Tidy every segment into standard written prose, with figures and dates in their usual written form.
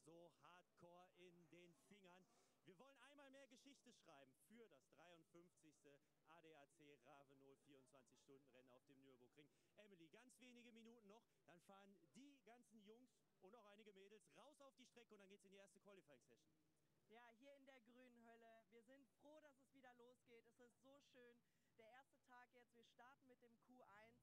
so hardcore in den Fingern. Wir wollen einmal mehr Geschichte schreiben für das 53. ADAC Ravenol 24-Stunden-Rennen auf dem Nürburgring. Emily, ganz wenige Minuten noch, dann fahren die ganzen Jungs und auch einige Mädels raus auf die Strecke und dann geht es in die erste Qualifying-Session. Ja, hier in der grünen Hölle. Wir sind froh, dass es wieder losgeht. Es ist so schön. Der erste Tag jetzt, wir starten mit dem Q1.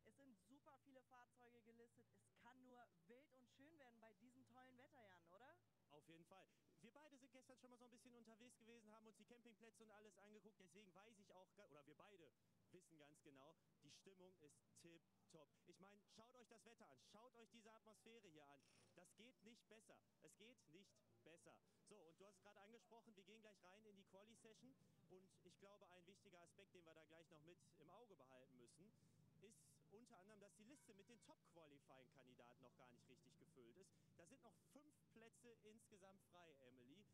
Es sind super viele Fahrzeuge gelistet. Es kann nur wild und schön werden bei diesem tollen Wetter, Jan, oder? Auf jeden Fall. Wir beide sind gestern schon mal so ein bisschen unterwegs gewesen, haben uns die Campingplätze und alles angeguckt. Deswegen weiß ich auch, oder wir beide wissen ganz genau, die Stimmung ist tipptopp. Ich meine, schaut euch das Wetter an, schaut euch diese Atmosphäre hier an. Das geht nicht besser. Es geht nicht besser. So, und du hast es gerade angesprochen, wir gehen gleich rein in die Quali-Session. Und ich glaube, ein wichtiger Aspekt, den wir da gleich noch mit im Auge behalten müssen, ist unter anderem, dass die Liste mit den Top-Qualifying-Kandidaten noch gar nicht richtig gefüllt ist. Da sind noch 5 Plätze insgesamt frei, Emily.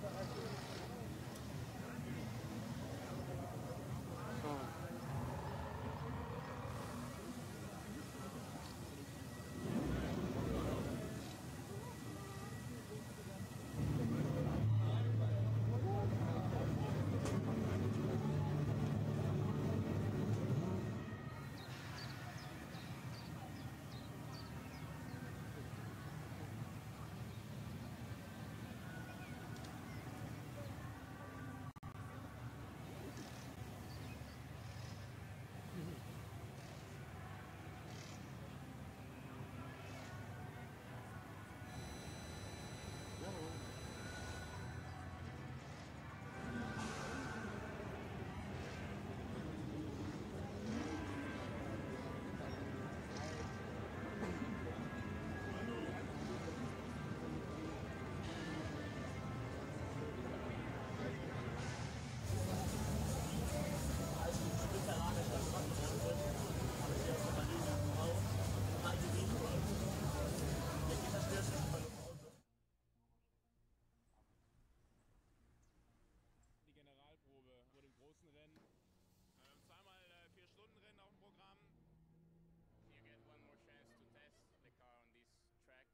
Das heißt, die Generalprobe vor dem großen Rennen. Zweimal 4-Stunden-Rennen auf dem Programm. You get one more chance to test the car on this track.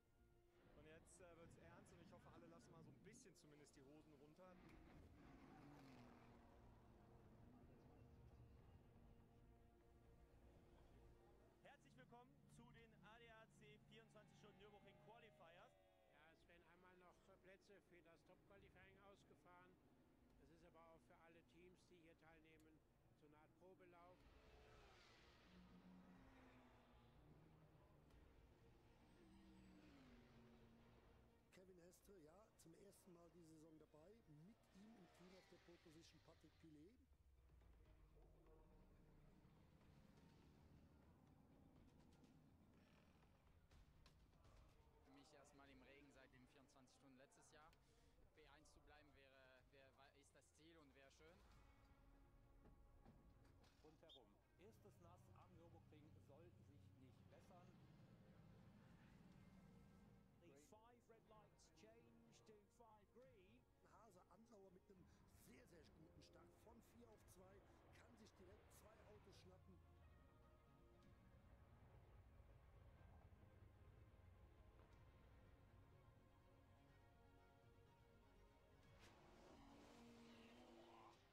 Und jetzt wird es ernst und ich hoffe, alle lassen mal so ein bisschen zumindest die Hosen runter. herzlich willkommen zu den ADAC 24 Stunden Nürburgring Qualifiers. Ja, es werden einmal noch Plätze für das Top-Qualifying ausgefahren. Es ist aber auch für alle Teams, die hier teilnehmen, so eine Art Probelauf. Kevin Estre, ja, zum ersten Mal diese Saison dabei. Mit ihm im Team auf der Pole Position Patrick Pilet. Für mich erstmal im Regen seit den 24 Stunden letztes Jahr. P1 zu bleiben ist das Ziel und wäre schön. Rundherum. Erstes Nass am Nürburgring soll sich nicht bessern. The 5 red lights change to 5 green. Hase Andauer mit einem sehr, sehr guten Start von 4 auf 2, kann sich direkt 2 Autos schnappen.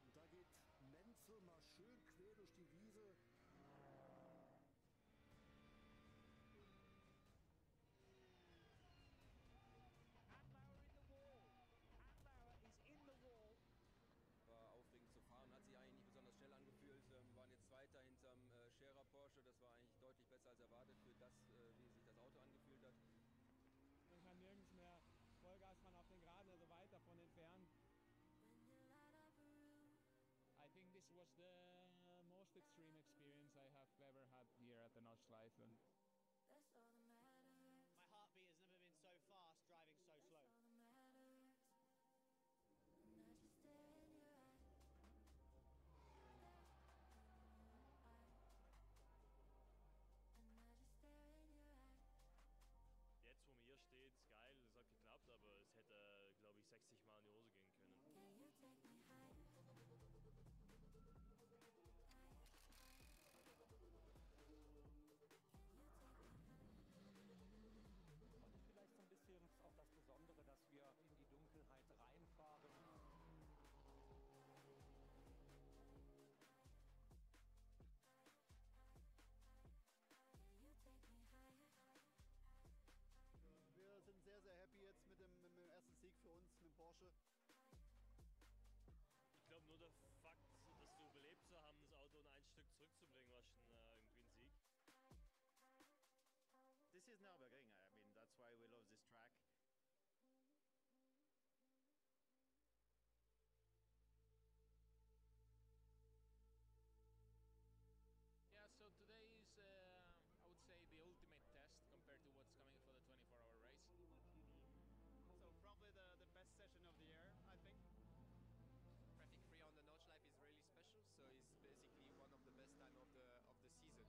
Und da geht Menzel mal schön quer durch die Wiese. War aufregend zu fahren, hat sich eigentlich nicht besonders schnell angefühlt. Wir waren jetzt Zweiter hinterm Scherer Porsche, das war eigentlich deutlich besser als erwartet für das, wie sich das Auto angefühlt hat. Man kann nirgends mehr Vollgas fahren auf den Geraden, also weit davon entfernt. I think this was the most extreme experience I have ever had here at the Nordschleife. My heartbeat has never been so fast driving so slow. Jetzt, wo man hier steht, ist geil, es hat geklappt, aber es hätte, glaube ich, 60 Mal in die Hose gehen können. Porsche. Ich glaube nur der Fakt, das so überlebt zu haben, das Auto in ein Stück zurückzubringen, war schon irgendwie ein Sieg. This is Nürburgring. I mean, that's why we love this track. Yeah, so today is, I would say, the ultimate test compared to what's coming for the 24-hour race. So probably the best session of the year, I think. Traffic free on the Nordschleife is really special, so it's basically one of the best time of the season.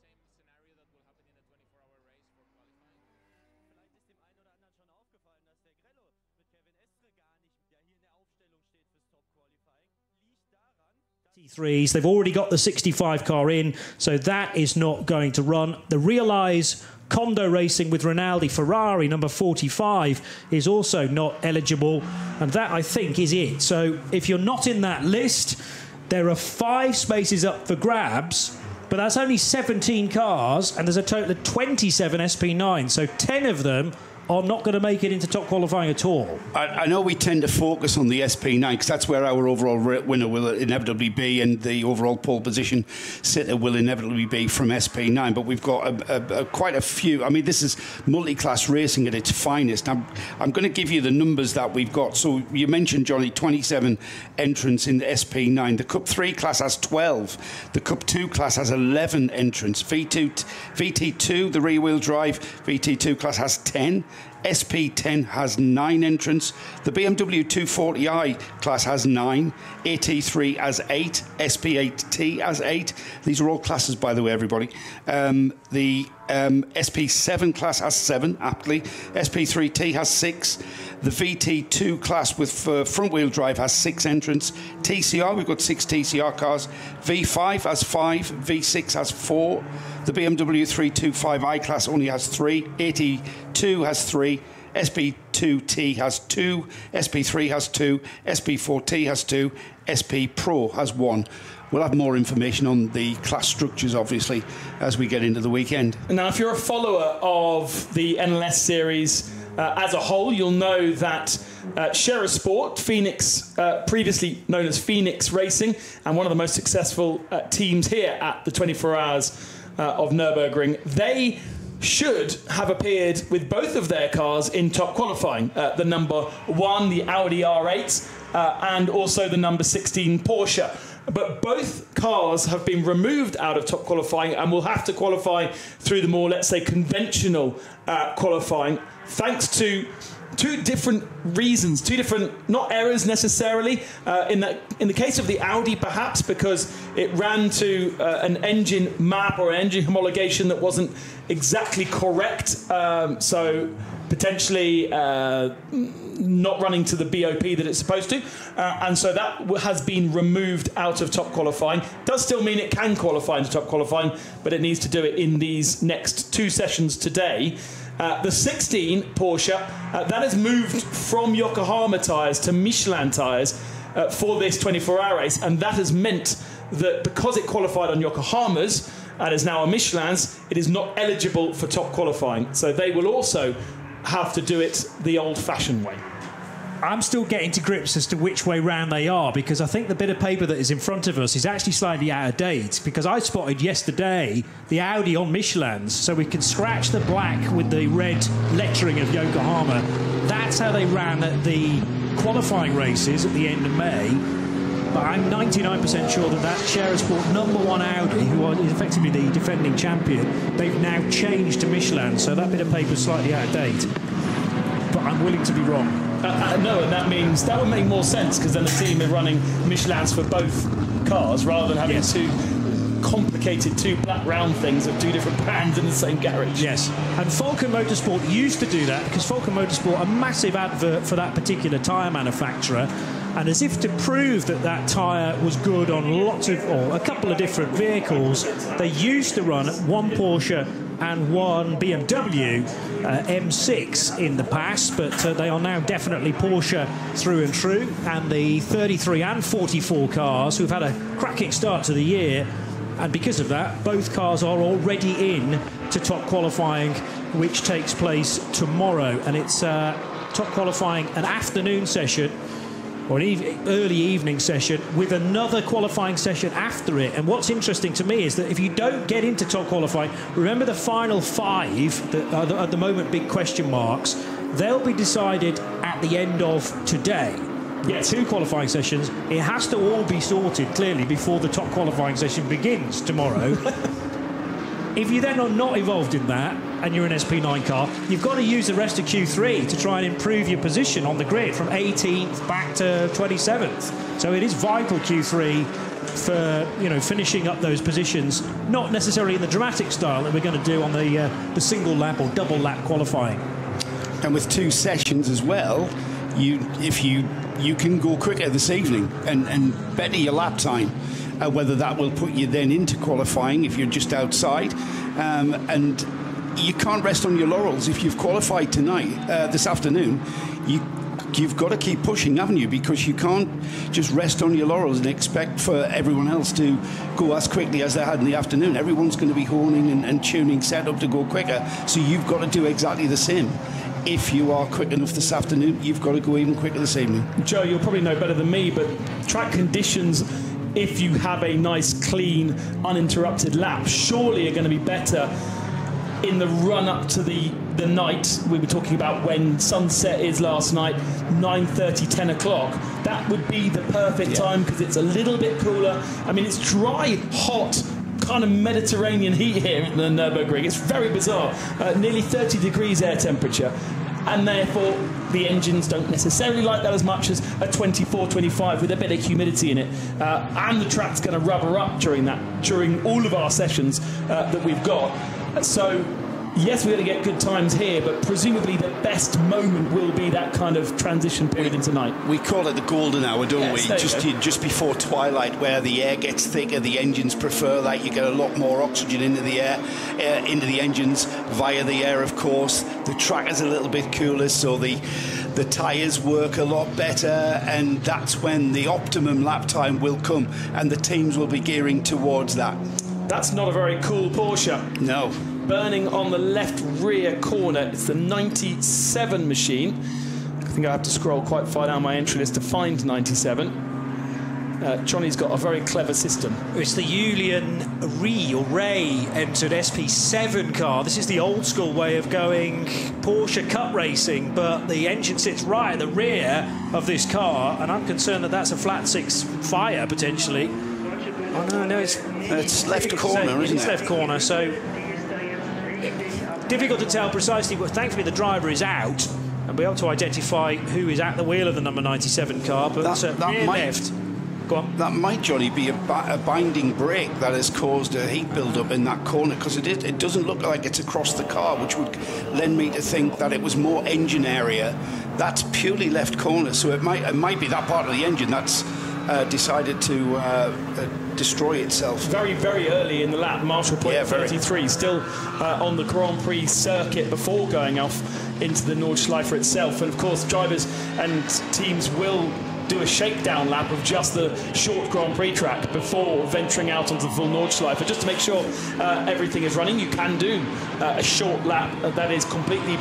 Same scenario that will happen in the 24-hour race for qualifying. Vielleicht ist dem einen oder anderen schon aufgefallen, dass der Grello mit Kevin Estre gar nicht, der hier in der Aufstellung steht fürs Top Qualifying, liegt daran, T3s. They've already got the 65 car in, so that is not going to run. The Realize Kondo Racing with Rinaldi Ferrari, number 45, is also not eligible, and that, I think, is it. So if you're not in that list, there are 5 spaces up for grabs, but that's only 17 cars, and there's a total of 27 SP9, so 10 of them are not going to make it into top qualifying at all. I know we tend to focus on the SP9 because that's where our overall winner will inevitably be, and the overall pole position sitter will inevitably be from SP9. But we've got quite a few. I mean, this is multi-class racing at its finest. I'm going to give you the numbers that we've got. So you mentioned, Johnny, 27 entrants in the SP9. The Cup 3 class has 12. The Cup 2 class has 11 entrants. VT2, the rear-wheel drive VT2 class has 10. SP10 has 9 entrants. The BMW 240i class has 9. AT3 has 8. SP8T has 8. These are all classes, by the way, everybody. The SP7 class has 7, aptly. SP3T has 6. The VT2 class with front-wheel drive has 6 entrants. TCR, we've got 6 TCR cars. V5 has 5. V6 has 4. The BMW 325i class only has 3. AT2 has 3. SP2T has 2. SP3 has 2. SP4T has 2. SP Pro has 1. We'll have more information on the class structures, obviously, as we get into the weekend. Now, if you're a follower of the NLS series as a whole, you'll know that Scherer Sport, Phoenix, previously known as Phoenix Racing, and one of the most successful teams here at the 24 Hours of Nürburgring, they should have appeared with both of their cars in top qualifying. The number 1, the Audi R8, and also the number 16 Porsche. But both cars have been removed out of top qualifying and will have to qualify through the more, let's say, conventional qualifying, thanks to 2 different reasons, 2 different, not errors necessarily. In the case of the Audi, perhaps because it ran to an engine map or an engine homologation that wasn't exactly correct, so potentially not running to the BOP that it's supposed to, and so that has been removed out of top qualifying. Does still mean it can qualify into top qualifying, but it needs to do it in these next 2 sessions today. The 16 Porsche, that has moved from Yokohama tyres to Michelin tyres for this 24-hour race, and that has meant that because it qualified on Yokohama's and is now on Michelin's, it is not eligible for top qualifying. So they will also have to do it the old-fashioned way. I'm still getting to grips as to which way round they are, because I think the bit of paper that is in front of us is actually slightly out of date, because I spotted yesterday the Audi on Michelin's, so we can scratch the black with the red lettering of Yokohama. That's how they ran at the qualifying races at the end of May. But I'm 99% sure that Scherer Sport number 1 Audi, who is effectively the defending champion, they've now changed to Michelin, so that bit of paper is slightly out of date. But I'm willing to be wrong. No, and that means that would make more sense, because then the team are running Michelin's for both cars rather than having 2 complicated 2 black round things of 2 different brands in the same garage. Yes, and Falcon Motorsport used to do that, because Falcon Motorsport are a massive advert for that particular tyre manufacturer, and as if to prove that that tyre was good on lots of, or a couple of different vehicles, they used to run 1 Porsche and 1 BMW M6 in the past, but they are now definitely Porsche through and through, and the 33 and 44 cars who've had a cracking start to the year, and because of that, both cars are already in to top qualifying, which takes place tomorrow, and it's top qualifying an afternoon session or an early evening session with another qualifying session after it. And what's interesting to me is that if you don't get into top qualifying, remember the final 5 that are at the moment big question marks, they'll be decided at the end of today. Yeah, 2 qualifying sessions. It has to all be sorted clearly before the top qualifying session begins tomorrow. If you then are not involved in that and you're an SP9 car, you've got to use the rest of Q3 to try and improve your position on the grid from 18th back to 27th. So it is vital, Q3, for finishing up those positions, not necessarily in the dramatic style that we're going to do on the single lap or double lap qualifying. And with 2 sessions as well, you can go quicker this evening and better your lap time. Whether that will put you then into qualifying if you're just outside, and you can't rest on your laurels. If you've qualified tonight, this afternoon, you've got to keep pushing, haven't you? Because you can't just rest on your laurels and expect for everyone else to go as quickly as they had in the afternoon. Everyone's going to be honing and tuning set up to go quicker, so you've got to do exactly the same. If you are quick enough this afternoon, you've got to go even quicker this evening. Joe, you'll probably know better than me, but track conditions, if you have a nice, clean, uninterrupted lap, surely are going to be better in the run-up to the night. We were talking about when sunset is last night, 9:30, 10 o'clock. That would be the perfect time because it's a little bit cooler. I mean, it's dry, hot, kind of Mediterranean heat here at the Nürburgring. It's very bizarre. Nearly 30 degrees air temperature. And therefore, the engines don't necessarily like that as much as a 24, 25 with a bit of humidity in it. And the track's going to rubber up during all of our sessions that we've got. So, yes, we're going to get good times here, but presumably the best moment will be that kind of transition period into night. We call it the golden hour, don't we? Just before twilight, where the air gets thicker, the engines prefer that. You get a lot more oxygen into the air, into the engines via the air, of course. The track is a little bit cooler, so the tyres work a lot better, and that's when the optimum lap time will come, and the teams will be gearing towards that. That's not a very cool Porsche. No. Burning on the left rear corner. It's the 97 machine. I think I have to scroll quite far down my entry list to find 97. Johnny's got a very clever system. It's the Julian Ray entered SP7 car. This is the old school way of going Porsche Cup racing, but the engine sits right at the rear of this car, and I'm concerned that that's a flat 6 fire potentially. Oh no, it's left corner, isn't it? It's left corner, so difficult to tell precisely, but thankfully the driver is out and we're able to identify who is at the wheel of the number 97 car, but that left. Go on. That might, Johnny, be a binding brake that has caused a heat build-up in that corner, because it doesn't look like it's across the car, which would lend me to think that it was more engine area. That's purely left corner, so it might be that part of the engine that's decided to destroy itself. Very, very early in the lap, Marshall point 33, still on the Grand Prix circuit before going off into the Nordschleife itself. And of course, drivers and teams will do a shakedown lap of just the short Grand Prix track before venturing out onto the full Nordschleife. Just to make sure everything is running, you can do a short lap that is completely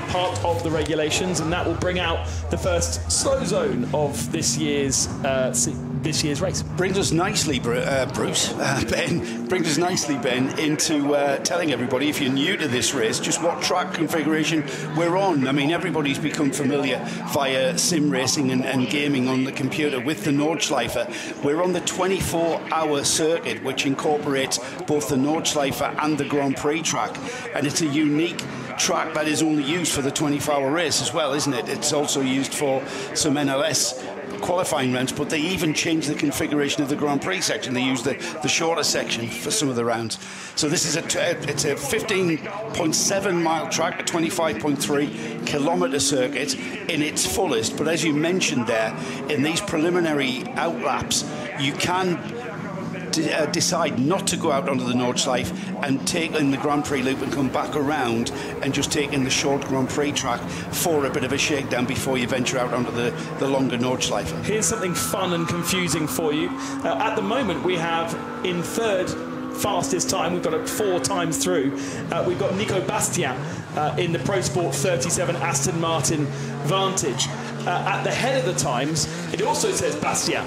part of the regulations, and that will bring out the first slow zone of this year's race. Brings us nicely, Ben. Brings us nicely, Ben, into telling everybody, if you're new to this race, just what track configuration we're on. I mean, everybody's become familiar via sim racing and gaming on the computer with the Nordschleife. We're on the 24-hour circuit, which incorporates both the Nordschleife and the Grand Prix track, and it's a unique track that is only used for the 24-hour race as well, isn't it? It's also used for some NLS qualifying rounds, but they even changed the configuration of the Grand Prix section. They used the shorter section for some of the rounds. So this is it's a 15.7 mile track, a 25.3 kilometre circuit in its fullest. But as you mentioned there, in these preliminary outlaps, you can decide not to go out onto the Nordschleife and take in the Grand Prix loop and come back around and just take in the short Grand Prix track for a bit of a shakedown before you venture out onto the longer Nordschleife. Here's something fun and confusing for you. At the moment, we have in third fastest time, we've got it 4 times through, we've got Nico Bastian in the Pro Sport 37 Aston Martin Vantage. At the head of the times, it also says Bastien.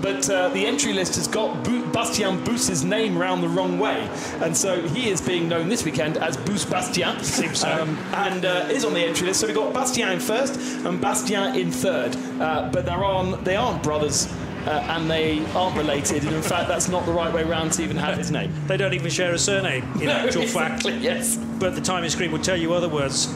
But the entry list has got Bastien Bous's name round the wrong way. And so he is being known this weekend as Bous Bastien. Seems so. And is on the entry list. So we've got Bastien in first and Bastien in third. But they aren't brothers. And they aren't related, and in fact that's not the right way round to even have his name. They don't even share a surname, in actual fact. Yes. But the timing screen will tell you otherwise.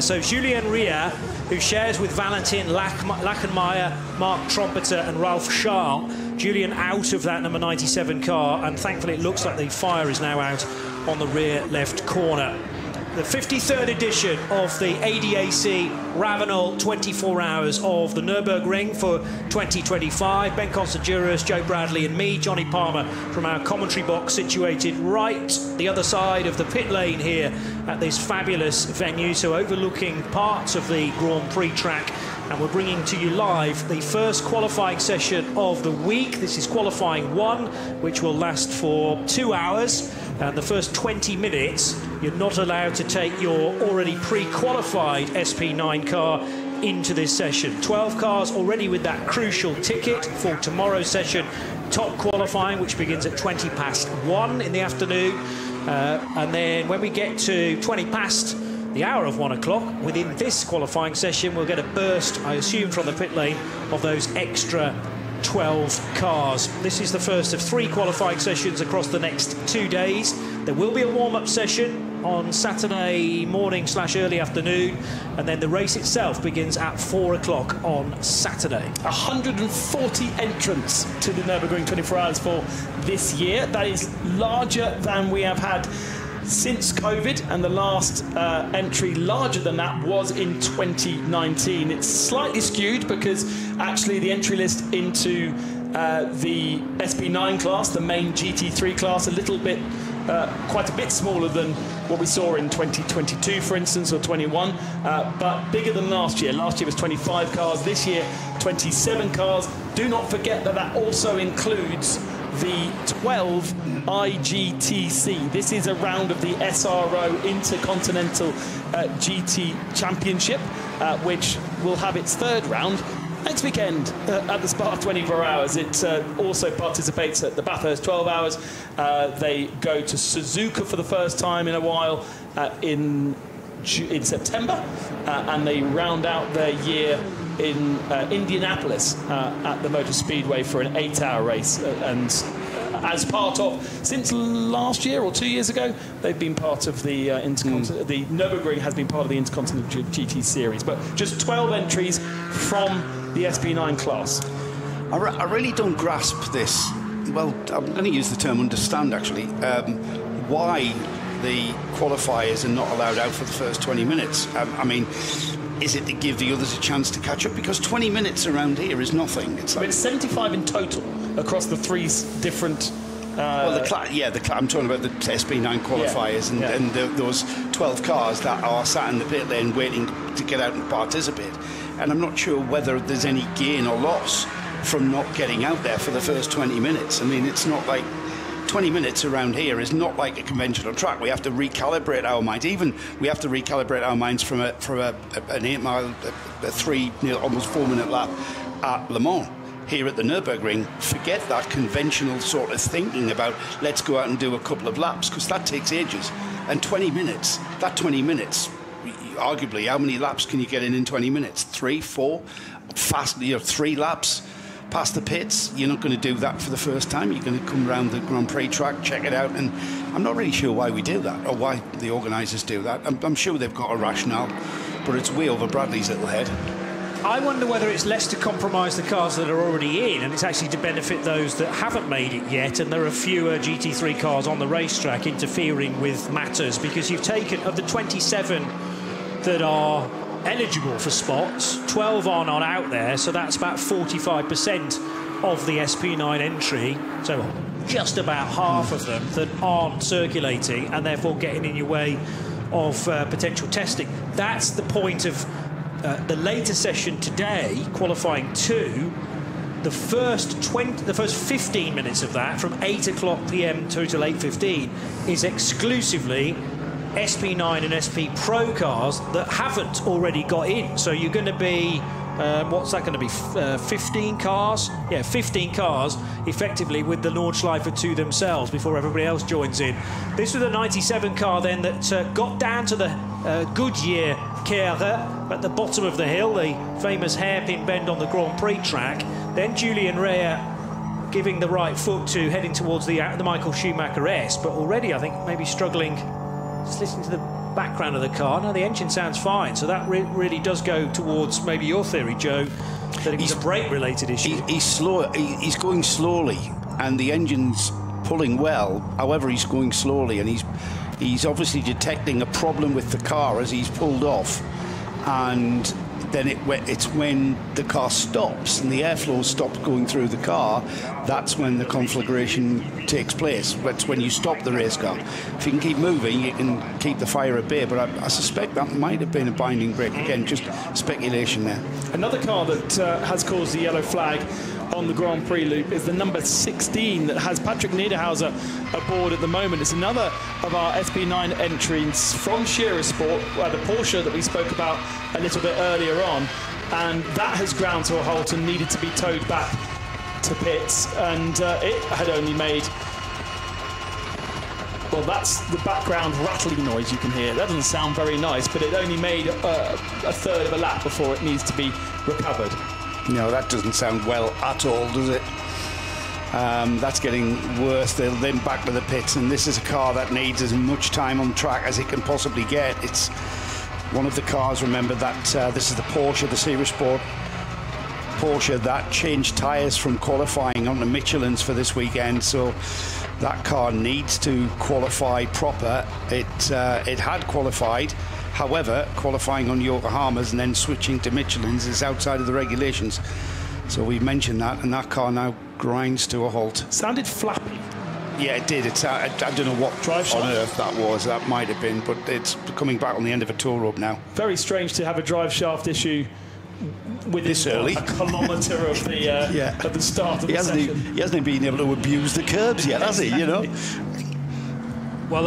So Julien Ria, who shares with Valentin Lachenmeyer, Mark Trompeter and Ralph Charles. Julien out of that number 97 car, and thankfully it looks like the fire is now out on the rear left corner. The 53rd edition of the ADAC Ravenel 24 Hours of the Nürburgring for 2025. Ben Constanduros, Joe Bradley and me, Johnny Palmer, from our commentary box situated right the other side of the pit lane here at this fabulous venue, so overlooking parts of the Grand Prix track. And we're bringing to you live the first qualifying session of the week. This is qualifying 1, which will last for 2 hours. And the first 20 minutes, you're not allowed to take your already pre-qualified SP9 car into this session. 12 cars already with that crucial ticket for tomorrow's session. Top qualifying, which begins at 20 past 1 in the afternoon. And then when we get to 20 past the hour of 1 o'clock, within this qualifying session, we'll get a burst, I assume, from the pit lane of those extra 12 cars. This is the first of 3 qualifying sessions across the next 2 days. There will be a warm-up session on Saturday morning / early afternoon, and then the race itself begins at 4 o'clock on Saturday. 140 entrants to the Nürburgring 24 Hours for this year. That is larger than we have had since COVID, and the last entry larger than that was in 2019. It's slightly skewed because actually the entry list into the SP9 class, the main GT3 class, a little bit, quite a bit smaller than what we saw in 2022, for instance, or 21, but bigger than last year. Last year was 25 cars, this year 27 cars. Do not forget that that also includes the 12 IGTC. This is a round of the SRO Intercontinental GT Championship, which will have its 3rd round next weekend at the Spa 24 Hours. It also participates at the Bathurst 12 Hours. They go to Suzuka for the first time in a while in September, and they round out their year in Indianapolis at the Motor Speedway for an 8-hour race. And as part of, since last year or 2 years ago, they've been part of the the Nürburgring has been part of the Intercontinental GT Series. But just 12 entries from the SP9 class. I really don't grasp this. Well, I'm going to use the term understand, actually. Why the qualifiers are not allowed out for the first 20 minutes. I mean, is it to give the others a chance to catch up? Because 20 minutes around here is nothing. It's like, it's 75 in total across the 3 different... well, I'm talking about the SP9 qualifiers, and those 12 cars that are sat in the pit lane waiting to get out and participate. And I'm not sure whether there's any gain or loss from not getting out there for the first 20 minutes. I mean, it's not like 20 minutes around here is not like a conventional track. We have to recalibrate our minds. Even we have to recalibrate our minds from an 8-mile, a 3, almost 4-minute lap at Le Mans. Here at the Nürburgring, forget that conventional sort of thinking about let's go out and do a couple of laps, because that takes ages. And 20 minutes, arguably, how many laps can you get in 20 minutes? 3, 4? Fast, 3 laps past the pits. You're not going to do that for the first time. You're going to come around the Grand Prix track, check it out, and I'm not really sure why we do that, or why the organisers do that. I'm sure they've got a rationale, but it's way over Bradley's little head. I wonder whether it's less to compromise the cars that are already in, and it's actually to benefit those that haven't made it yet, and there are fewer GT3 cars on the racetrack interfering with matters, because you've taken, of the 27 that are eligible for spots, 12 are not out there, so that's about 45% of the SP9 entry, so just about half of them that aren't circulating and therefore getting in your way of potential testing. That's the point of the later session today, qualifying 2. The first 15 minutes of that, from 8 o'clock PM till 8:15, is exclusively SP9 and SP Pro cars that haven't already got in. So you're going to be, what's that going to be, 15 cars? Yeah, 15 cars, effectively, with the Nordschleife to themselves before everybody else joins in. This was a 97 car then that got down to the Goodyear Kehre at the bottom of the hill, the famous hairpin bend on the Grand Prix track. Then Julian Rea giving the right foot to heading towards the Michael Schumacher S, but already I think maybe struggling. Just listen to the background of the car. Now the engine sounds fine, so that really does go towards maybe your theory, Joe, that it was a brake-related issue. He's slow. He's going slowly, and the engine's pulling well. However, he's going slowly, and he's obviously detecting a problem with the car as he's pulled off, and then it's when the car stops and the airflow stops going through the car, that's when the conflagration takes place. That's when you stop the race car. If you can keep moving, you can keep the fire at bay, but I suspect that might have been a binding brake. Again, just speculation there. Another car that has caused the yellow flag on the Grand Prix loop is the number 16 that has Patrick Niederhauser aboard at the moment. It's another of our SP9 entries from Scherer Sport, the Porsche that we spoke about a little bit earlier on, and that has ground to a halt and needed to be towed back to pits, and it had only made, well, that's the background rattling noise you can hear. That doesn't sound very nice, but it only made a third of a lap before it needs to be recovered. No, that doesn't sound well at all, does it? That's getting worse. They're then back to the pits, and this is a car that needs as much time on track as it can possibly get. It's one of the cars, remember, that this is the Porsche, the Scherer Sport Porsche, that changed tyres from qualifying onto Michelin's for this weekend, so that car needs to qualify proper. It had qualified. However, qualifying on Yokohama's and then switching to Michelin's is outside of the regulations. So we've mentioned that, and that car now grinds to a halt. Sounded flappy. Yeah, it did. I don't know what drive on earth that was. That might have been, but it's coming back on the end of a tow rope now. Very strange to have a drive shaft issue within this early. A kilometre of the at the start of the session. He hasn't been able to abuse the curbs yet, has he? You know. Well,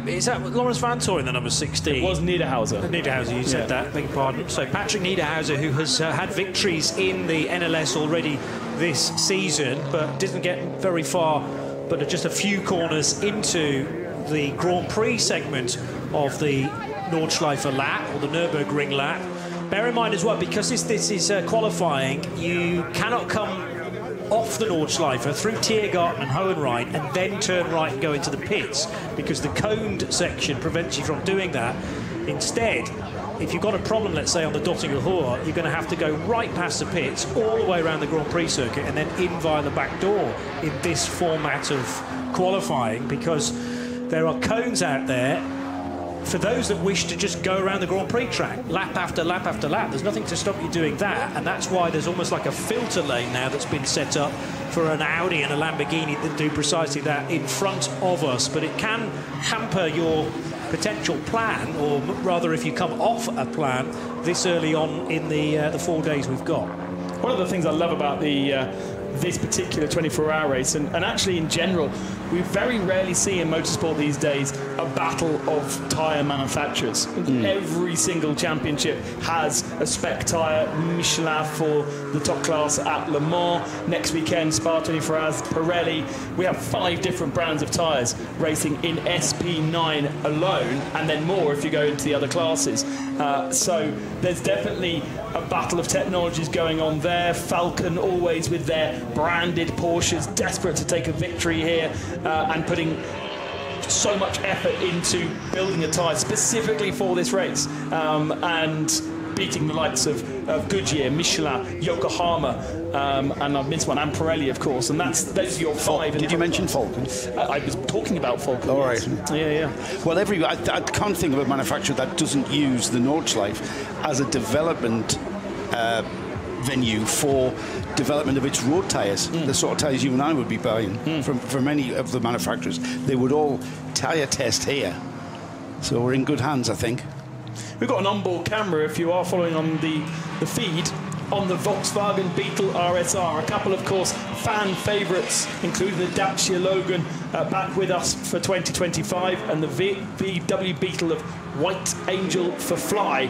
is that Lawrence Vanthoor in the number 16? It was Niederhauser. Niederhauser, you said that, beg your pardon. So Patrick Niederhauser, who has had victories in the NLS already this season, but didn't get very far, but just a few corners into the Grand Prix segment of the Nordschleife lap, or the Nürburgring lap. Bear in mind as well, because this is qualifying, you cannot come off the Nordschleife through Tiergarten and Hohenrhein and then turn right and go into the pits, because the coned section prevents you from doing that. Instead, if you've got a problem, let's say on the Döttinger Hohe, you're going to have to go right past the pits, all the way around the Grand Prix circuit, and then in via the back door in this format of qualifying, because there are cones out there for those that wish to just go around the Grand Prix track, lap after lap after lap. There's nothing to stop you doing that, and that's why there's almost like a filter lane now that's been set up for an Audi and a Lamborghini that do precisely that in front of us. But it can hamper your potential plan, or rather if you come off a plan this early on in the 4 days we've got. One of the things I love about this particular 24-hour race, and actually in general, we very rarely see in motorsport these days a battle of tyre manufacturers. Every single championship has a spec tyre. Michelin for the top class at Le Mans. Next weekend, Spa 24 Hours, Pirelli. We have 5 different brands of tyres racing in SP9 alone, and then more if you go into the other classes. So there's definitely a battle of technologies going on there. Falcon always with their branded Porsches, desperate to take a victory here, and putting so much effort into building a tyre specifically for this race, and beating the likes of Goodyear, Michelin, Yokohama, and I've missed one, and Pirelli, of course, and those are your 5. Did you mention Falcon? I was talking about Falcon. All right. Yeah. Well, I can't think of a manufacturer that doesn't use the Nordschleife as a development venue for development of its road tyres, the sort of tyres you and I would be buying from many of the manufacturers. They would all tyre test here. So we're in good hands, I think. We've got an onboard camera if you are following on the feed. on the Volkswagen Beetle RSR. A couple, of course, fan favourites, including the Dacia Logan, back with us for 2025, and the VW Beetle of White Angel for Fly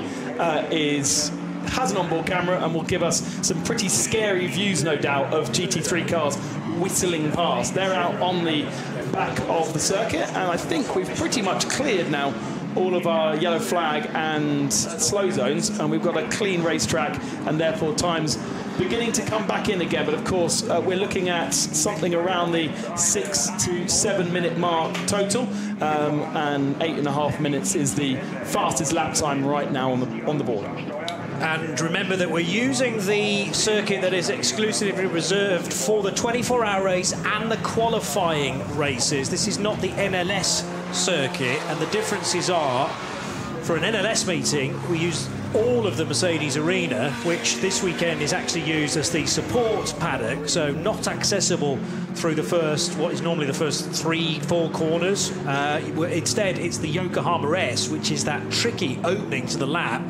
has an onboard camera and will give us some pretty scary views, no doubt, of GT3 cars whistling past. They're out on the back of the circuit, and I think we've pretty much cleared now all of our yellow flag and slow zones, and we've got a clean racetrack, and therefore times beginning to come back in again. But of course, we're looking at something around the 6 to 7 minute mark total, and 8.5 minutes is the fastest lap time right now on the board. And remember that we're using the circuit that is exclusively reserved for the 24-hour race and the qualifying races. This is not the NLS circuit, and the differences are, for an NLS meeting, we use all of the Mercedes Arena, which this weekend is actually used as the support paddock, so not accessible through what is normally the first 3-4 corners. Instead, it's the Yokohama S, which is that tricky opening to the lap,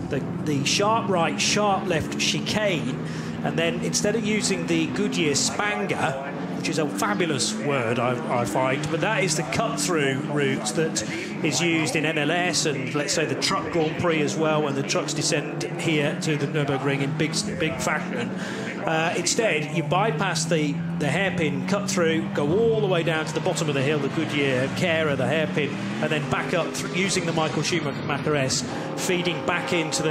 the sharp right, sharp left chicane, and then instead of using the Goodyear Spanger, which is a fabulous word, I find, but that is the cut-through route that is used in NLS and, let's say, the Truck Grand Prix as well, when the trucks descend here to the Nürburgring in big fashion. Instead, you bypass the hairpin cut-through, go all the way down to the bottom of the hill, the Goodyear Cara, the hairpin, and then back up using the Michael Schumacher S, feeding back into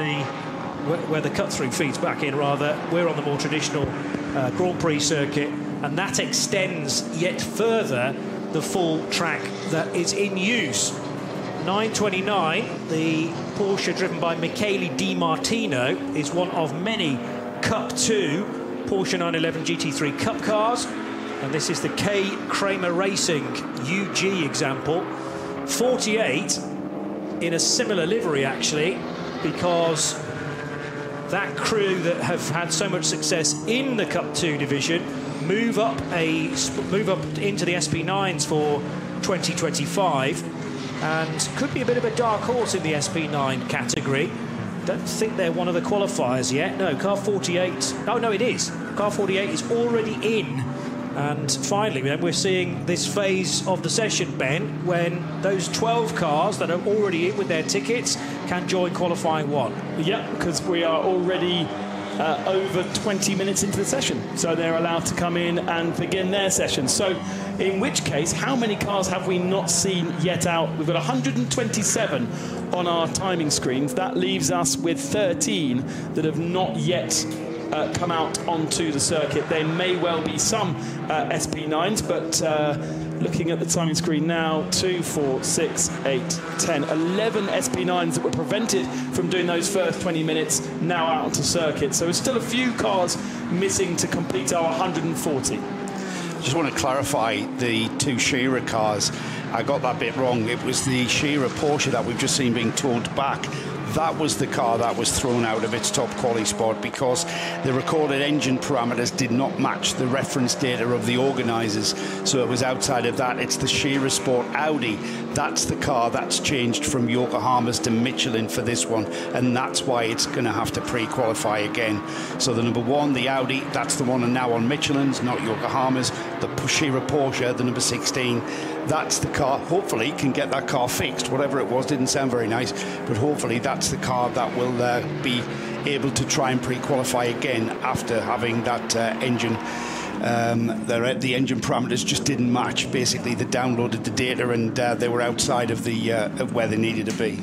where the cut-through feeds back in, rather. We're on the more traditional Grand Prix circuit, and that extends yet further the full track that is in use. 929, the Porsche driven by Michele Di Martino, is one of many Cup 2 Porsche 911 GT3 Cup cars, and this is the K. Kramer Racing UG example. 48 in a similar livery, actually, because that crew that have had so much success in the Cup 2 division move up into the SP9s for 2025, and could be a bit of a dark horse in the SP9 category. Don't think they're one of the qualifiers yet. No, car 48. Oh no, it is. Car 48 is already in. And finally, we're seeing this phase of the session, Ben, when those 12 cars that are already in with their tickets can join qualifying 1. Yeah, because we are already over 20 minutes into the session, so they're allowed to come in and begin their session. So in which case, how many cars have we not seen yet out? We've got 127 on our timing screens. That leaves us with 13 that have not yet come out onto the circuit. There may well be some SP9s, but looking at the timing screen now, 2, 4, 6, 8, 10, 11 SP9s that were prevented from doing those first 20 minutes now out onto circuit. So there's still a few cars missing to complete our 140. Just want to clarify the 2 Shearer cars. I got that bit wrong. It was the Shearer Porsche that we've just seen being towed back. That was the car that was thrown out of its top quality spot because the recorded engine parameters did not match the reference data of the organisers. So it was outside of that. It's the Shearer Sport Audi. That's the car that's changed from Yokohama's to Michelin for this one. And that's why it's going to have to pre-qualify again. So the number 1, the Audi, that's the one now on Michelin's, not Yokohama's. The Shearer Porsche, the number 16, that's the car. Hopefully can get that car fixed. Whatever it was, didn't sound very nice. But hopefully that's the car that will be able to try and pre-qualify again after having that engine. The engine parameters just didn't match. Basically, they downloaded the data and they were outside of where they needed to be.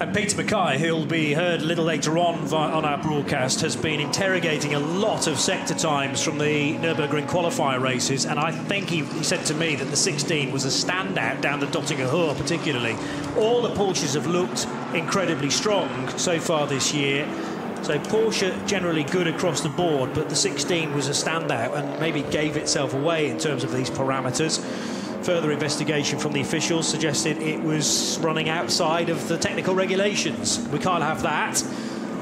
And Peter Mackay, who'll be heard a little later on our broadcast, has been interrogating a lot of sector times from the Nürburgring qualifier races, and I think he said to me that the 16 was a standout down the Döttinger Höhe particularly. All the Porsches have looked incredibly strong so far this year. So Porsche generally good across the board, but the 16 was a standout and maybe gave itself away in terms of these parameters. Further investigation from the officials suggested it was running outside of the technical regulations. We can't have that.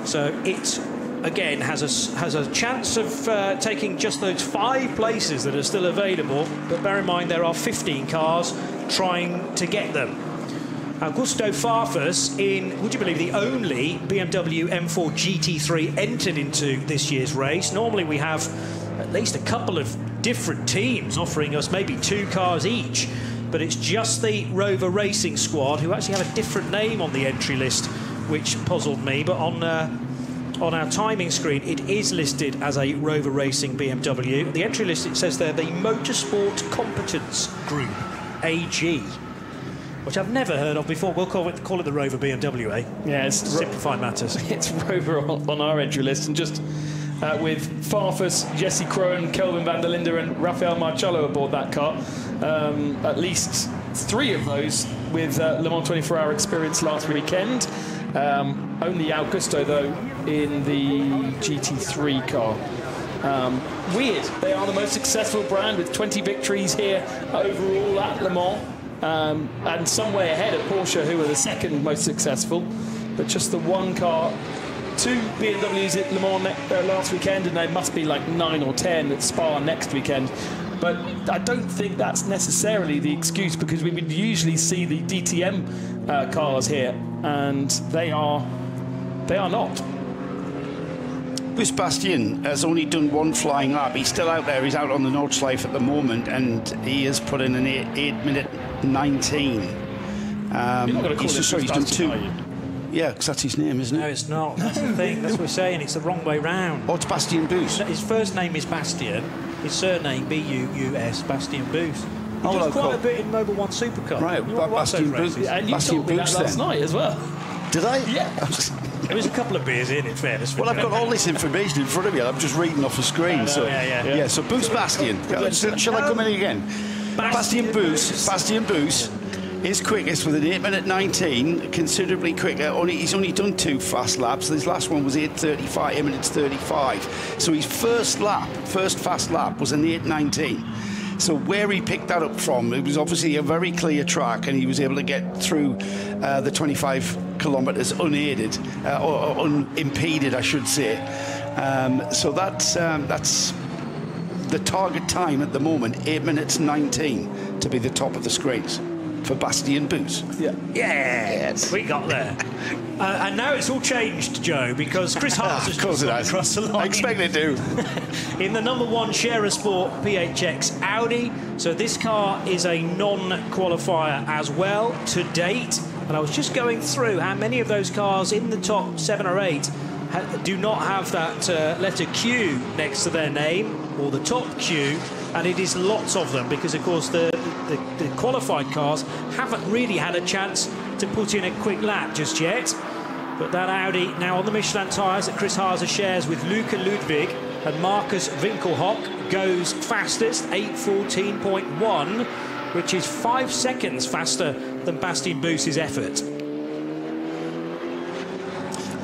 So it, again, has a chance of taking just those 5 places that are still available. But bear in mind, there are 15 cars trying to get them. Augusto Farfus in, would you believe, the only BMW M4 GT3 entered into this year's race. Normally we have at least a couple of different teams offering us maybe 2 cars each, but it's just the Rover Racing squad, who actually have a different name on the entry list, which puzzled me. But on our timing screen, it is listed as a Rover Racing BMW. The entry list, it says there, the Motorsport Competence Group, AG, which I've never heard of before. We'll call it the Rover BMW, eh? Yeah, it's simplify matters. It's Rover on our entry list, and just with Farfus, Jesse Krohn, Kelvin van der Linde and Rafael Marcello aboard that car. At least 3 of those with Le Mans 24-hour experience last weekend. Only Augusto, though, in the GT3 car. Weird. They are the most successful brand with 20 victories here overall at Le Mans. And some way ahead of Porsche, who are the second most successful. But just the one car, 2 BMWs at Le Mans last weekend, and they must be like 9 or 10 at Spa next weekend. But I don't think that's necessarily the excuse, because we would usually see the DTM cars here, and they are not. Bruce Bastien has only done 1 flying lap. He's still out there. He's out on the Nordschleife at the moment, and he has put in an 8-minute 19. You're not going to call he's done 2. Yeah, because that's his name, isn't it? No, it's not. That's the thing. That's what we're saying. It's the wrong way round. Oh, it's Bastien Bus. His first name is Bastien. His surname, B-U-U-S, Bastien Bus. He does quite a bit in Mobil 1 Supercar. Right, Bastien Bus. And you told me that last night as well. Did I? Yeah. There was a couple of beers in fairness. Well, I've got all this information in front of me. I'm just reading off the screen. Yeah, so Bus Bastien. Shall I come in again? Bastien Bus is quickest with an 8-minute 19, considerably quicker. He's only done 2 fast laps. His last one was 8 minutes 35. So his first fast lap was an 8:19. So where he picked that up from, it was obviously a very clear track, and he was able to get through the 25 kilometres unaided, or unimpeded, I should say. So that's the target time at the moment, 8 minutes 19, to be the top of the screens for Bastien Bus. Yes, we got there. And now it's all changed, Joe, because Chris Haas has just gone across the line. I expect it to. In the number 1 Scherer Sport PHX Audi. So this car is a non-qualifier as well to date. And I was just going through how many of those cars in the top 7 or 8 do not have that letter Q next to their name, or the top Q, and it is lots of them, because of course the qualified cars haven't really had a chance to put in a quick lap just yet. But that Audi now on the Michelin tyres that Chris Haas shares with Luca Ludwig and Marcus Winkelhock goes fastest, 8:14.1, which is 5 seconds faster than Bastien Bus's effort.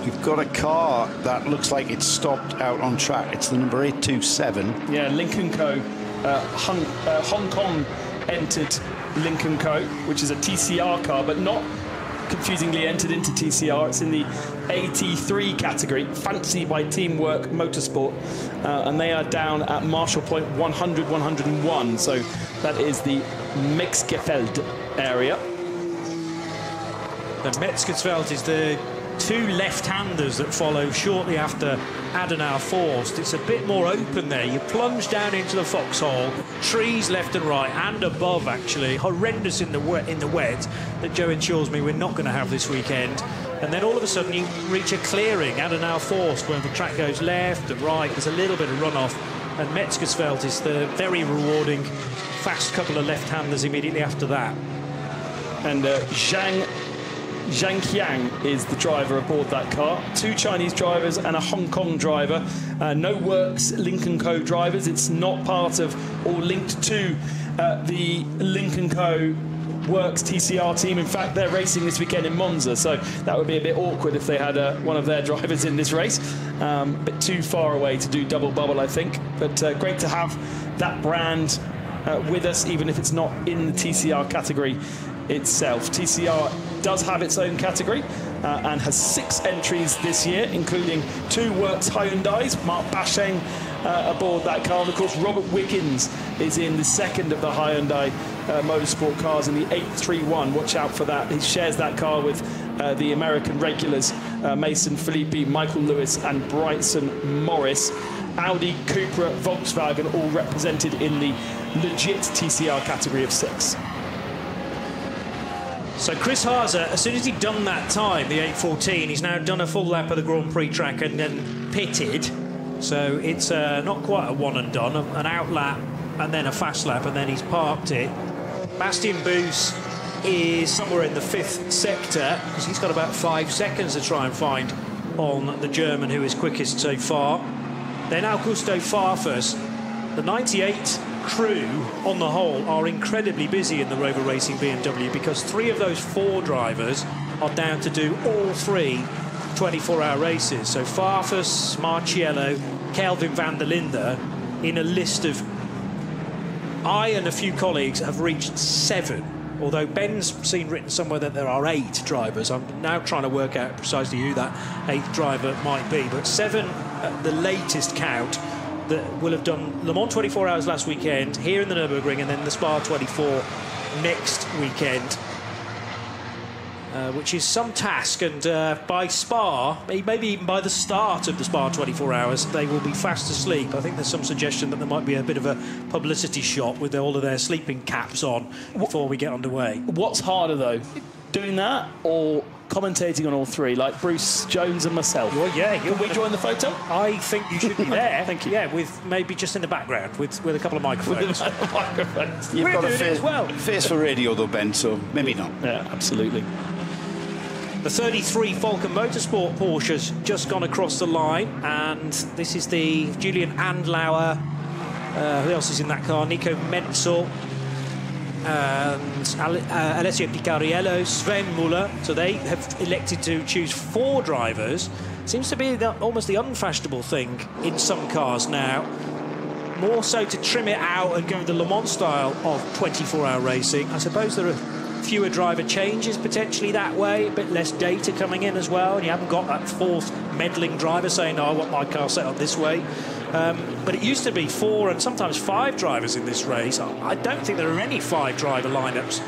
We've got a car that looks like it's stopped out on track. It's the number 827. Yeah, Lincoln Co. Hong Kong entered Lincoln Co., which is a TCR car, but not confusingly entered into TCR. It's in the AT3 category, Fancy by Teamwork Motorsport, and they are down at Marshall Point 100-101. So that is the Metzgerfeld area. The Metzgerfeld is the 2 left-handers that follow shortly after Adenauer Forst. It's a bit more open there. You plunge down into the foxhole, trees left and right and above, actually. Horrendous in the wet that Joe ensures me we're not going to have this weekend. And then all of a sudden you reach a clearing, Adenauer Forst, where the track goes left and right. There's a little bit of runoff. And Metzgersfeld is the very rewarding fast couple of left-handers immediately after that. And Zhang Qiang is the driver aboard that car. 2 Chinese drivers and a Hong Kong driver. No Works Lincoln Co. drivers. It's not part of or linked to the Lincoln Co. Works TCR team. In fact, they're racing this weekend in Monza, so that would be a bit awkward if they had one of their drivers in this race. A bit too far away to do double bubble, I think. But great to have that brand with us, even if it's not in the TCR category itself. TCR does have its own category and has 6 entries this year, including 2 Works Hyundais, Mark Basheng aboard that car, and of course Robert Wiggins is in the second of the Hyundai motorsport cars in the 831. Watch out for that. He shares that car with the American regulars, Mason Filippi, Michael Lewis and Bryson Morris. Audi, Cupra, Volkswagen all represented in the legit TCR category of 6. So Chris Haase, as soon as he'd done that time, the 8:14, he's now done a full lap of the Grand Prix track and then pitted. So it's not quite a one and done, an out lap and then a fast lap, and then he's parked it. Bastian Buus is somewhere in the 5th sector, because he's got about 5 seconds to try and find on the German who is quickest so far. Then Augusto Farfus. The 98 crew on the whole are incredibly busy in the Rover Racing BMW, because 3 of those 4 drivers are down to do all 3 24-hour races. So Farfus, Marciello, Kelvin van der Linde, in a list of... I and a few colleagues have reached 7, although Ben's seen written somewhere that there are 8 drivers. I'm now trying to work out precisely who that 8th driver might be, but 7 at the latest count that will have done Le Mans 24 hours last weekend, here in the Nürburgring, and then the Spa 24 next weekend, which is some task. And by Spa, maybe even by the start of the Spa 24 hours, they will be fast asleep. I think there's some suggestion that there might be a bit of a publicity shot with all of their sleeping caps on before we get underway. What's harder, though? Doing that or commentating on all 3, like Bruce Jones and myself? Well, yeah. Can we join the photo? I think you should be there. Thank you. Yeah, with maybe just in the background, with a couple of microphones. You've We're got a doing it as well. face for radio, though, Ben, so maybe not. Yeah, absolutely. The 33 Falcon Motorsport Porsche's just gone across the line, and this is the Julian Andlauer. Who else is in that car? Nico Menzel and Alessio Picariello, Sven Muller. So they have elected to choose 4 drivers. Seems to be almost the unfashionable thing in some cars now. More so to trim it out and go the Le Mans style of 24-hour racing. I suppose there are fewer driver changes potentially that way, a bit less data coming in as well, and you haven't got that 4th meddling driver saying, "No, I want my car set up this way." But it used to be 4 and sometimes 5 drivers in this race. I don't think there are any 5 driver lineups.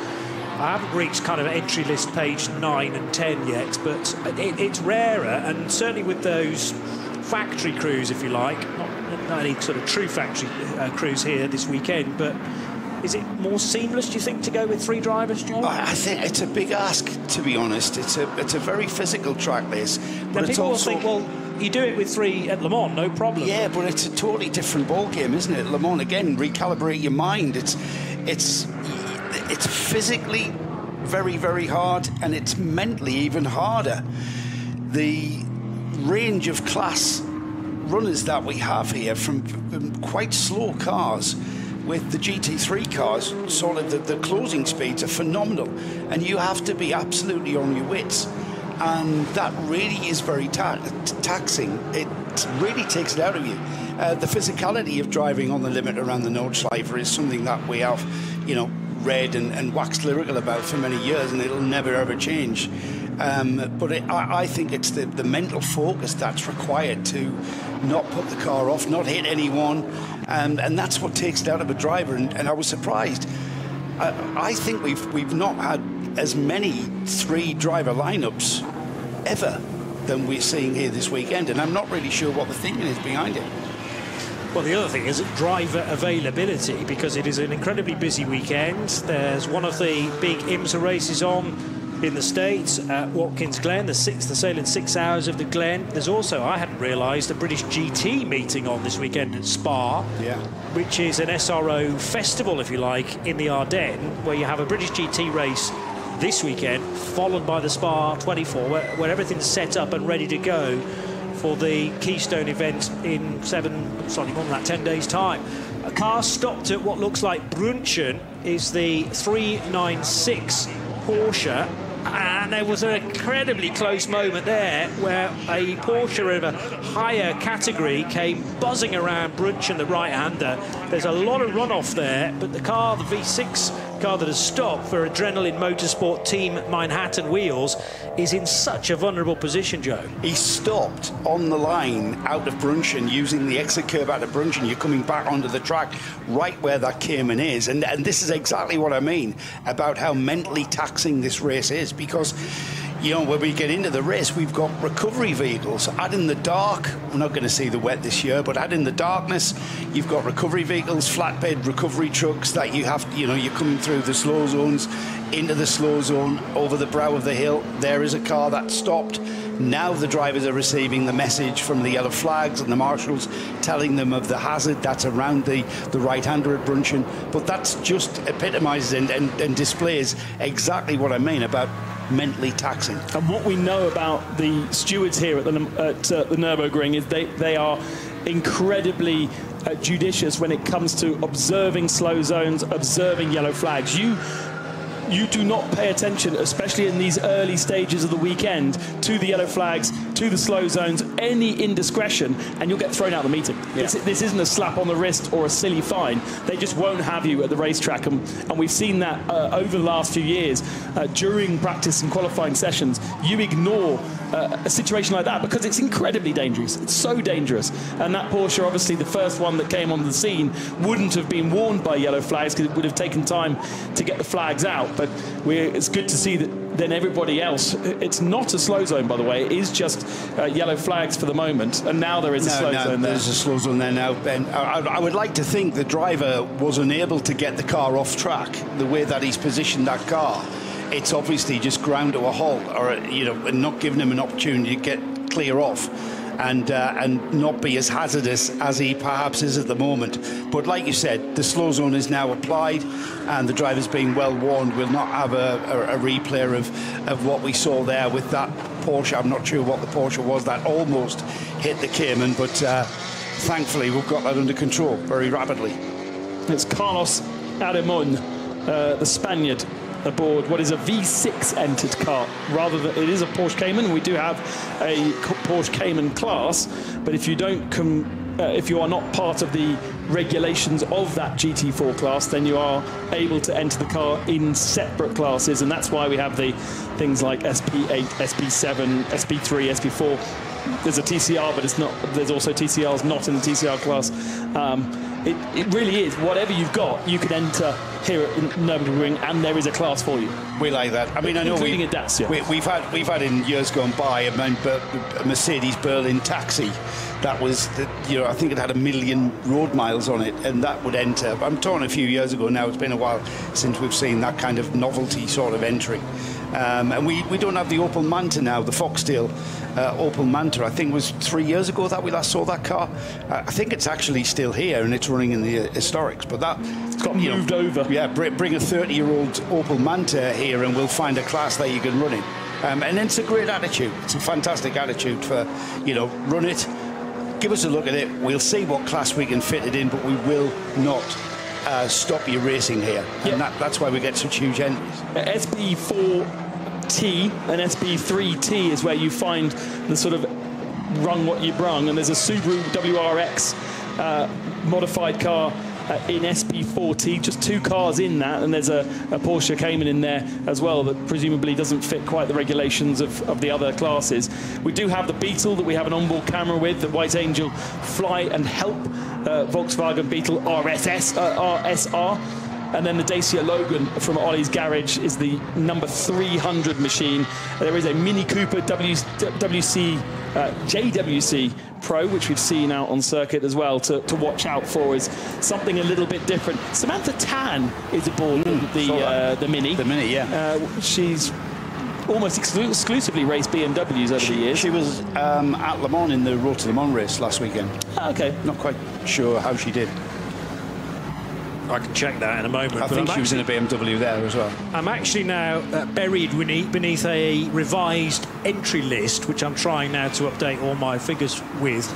I haven't reached kind of entry list page 9 and 10 yet, but it's rarer, and certainly with those factory crews, if you like, not any sort of true factory crews here this weekend, but is it more seamless, do you think, to go with 3 drivers, John? I think it's a big ask, to be honest. It's a very physical track, this. But now, people will think, well, you do it with 3 at Le Mans, no problem. Yeah, but it's a totally different ball game, isn't it? Le Mans, again, recalibrate your mind. It's physically very, very hard, and it's mentally even harder. The range of class runners that we have here, from quite slow cars with the GT3 cars, sort of the closing speeds are phenomenal, and you have to be absolutely on your wits, and that really is very taxing. It really takes it out of you. The physicality of driving on the limit around the Nordschleife is something that we have, read and waxed lyrical about for many years, and it'll never ever change. But I think it's the mental focus that's required to not put the car off, not hit anyone, and that's what takes it out of a driver. And I was surprised. I think we've not had as many 3 driver lineups ever than we're seeing here this weekend, and I'm not really sure what the thinking is behind it. Well, the other thing is driver availability, because it is an incredibly busy weekend. There's one of the big IMSA races on in the States at Watkins Glen, the sailing 6 hours of the Glen. There's also, I hadn't realised, a British GT meeting on this weekend at Spa, which is an SRO festival, if you like, in the Ardennes, where you have a British GT race this weekend, followed by the Spa 24, where everything's set up and ready to go for the Keystone event in 10 days' time. A car stopped at what looks like Brunchen is the 396 Porsche, and there was an incredibly close moment there where a Porsche of a higher category came buzzing around Brunchen, the right-hander. There's a lot of runoff there, but the car, the V6 car that has stopped for Adrenaline Motorsport Team Manhattan Wheels, is in such a vulnerable position, Joe. He stopped on the line out of Brunchen, using the exit curve out of Brunchen. You're coming back onto the track right where that Cayman is. And this is exactly what I mean about how mentally taxing this race is, because you know, when we get into the race, we've got recovery vehicles. Out in the dark, we're not going to see the wet this year, but out in the darkness, you've got recovery vehicles, flatbed recovery trucks that you have, you know, you're coming through the slow zones, into the slow zone, over the brow of the hill. There is a car that stopped. Now the drivers are receiving the message from the yellow flags and the marshals telling them of the hazard that's around the right-hander at Brunchen. But that's just epitomises and displays exactly what I mean about mentally taxing. And what we know about the stewards here at the Nürburgring is they are incredibly judicious when it comes to observing slow zones, observing yellow flags. You do not pay attention, especially in these early stages of the weekend, to the yellow flags, to the slow zones, any indiscretion, and you'll get thrown out of the meeting. Yeah. This isn't a slap on the wrist or a silly fine. They just won't have you at the racetrack, and we've seen that over the last few years. During practice and qualifying sessions, you ignore a situation like that because it's incredibly dangerous. It's so dangerous. And that Porsche, obviously the first one that came on the scene, wouldn't have been warned by yellow flags because it would have taken time to get the flags out. But it's good to see that then everybody else, it's not a slow zone, by the way, it is just yellow flags for the moment, and now there is a slow zone there. There's a slow zone there now, Ben. I would like to think the driver was unable to get the car off track the way that he's positioned that car. It's obviously just ground to a halt, or you know, and not giving him an opportunity to get clear off. And not be as hazardous as he perhaps is at the moment. But like you said, the slow zone is now applied, and the driver's being well warned. We'll not have a replay of what we saw there with that Porsche. I'm not sure what the Porsche was that almost hit the Cayman, but thankfully we've got that under control very rapidly. It's Carlos Arimon, the Spaniard, aboard what is a V6 entered car. Rather than it is a Porsche Cayman. We do have a Porsche Cayman class, but if you don't if you are not part of the regulations of that GT4 class, then you are able to enter the car in separate classes, and that's why we have the things like SP8, SP7, SP3, SP4. There's a TCR, but it's not. There's also TCRs not in the TCR class. It really is. Whatever you've got, you could enter here at Nürburgring, and there is a class for you. We like that. I mean, I know including a Dacia. We've had in years gone by a Mercedes Berlin taxi that was, you know, I think it had 1 million road miles on it, and that would enter. I'm talking a few years ago now. It's been a while since we've seen that kind of novelty sort of entry. And we don't have the Opel Manta now, the Foxtail Opel Manta. I think it was 3 years ago that we last saw that car. I think it's actually still here and it's running in the historics, but it's got moved over. Yeah, bring a 30-year-old Opel Manta here and we'll find a class that you can run in. And it's a great attitude. It's a fantastic attitude for, you know, run it, give us a look at it, we'll see what class we can fit it in, but we will not stop you racing here. And that's why we get such huge entries. SB4T and SB3T is where you find the sort of rung what you brung, and there's a Subaru WRX modified car in SP4T, just 2 cars in that, and there's a Porsche Cayman in there as well that presumably doesn't fit quite the regulations of the other classes. We do have the Beetle that we have an onboard camera with, the White Angel Fly and Help Volkswagen Beetle RSR, and then the Dacia Logan from Ollie's Garage is the number 300 machine. There is a Mini Cooper JWC Pro, which we've seen out on circuit as well, to watch out for, is something a little bit different. Samantha Tan is aboard the Mini. The Mini, yeah. She's almost exclusively raced BMWs over the years. She was at Le Mans in the Road to Le Mans race last weekend. Okay. Not quite sure how she did. I can check that in a moment. I think she was in a BMW there as well. I'm actually now buried beneath a revised entry list, which I'm trying now to update all my figures with.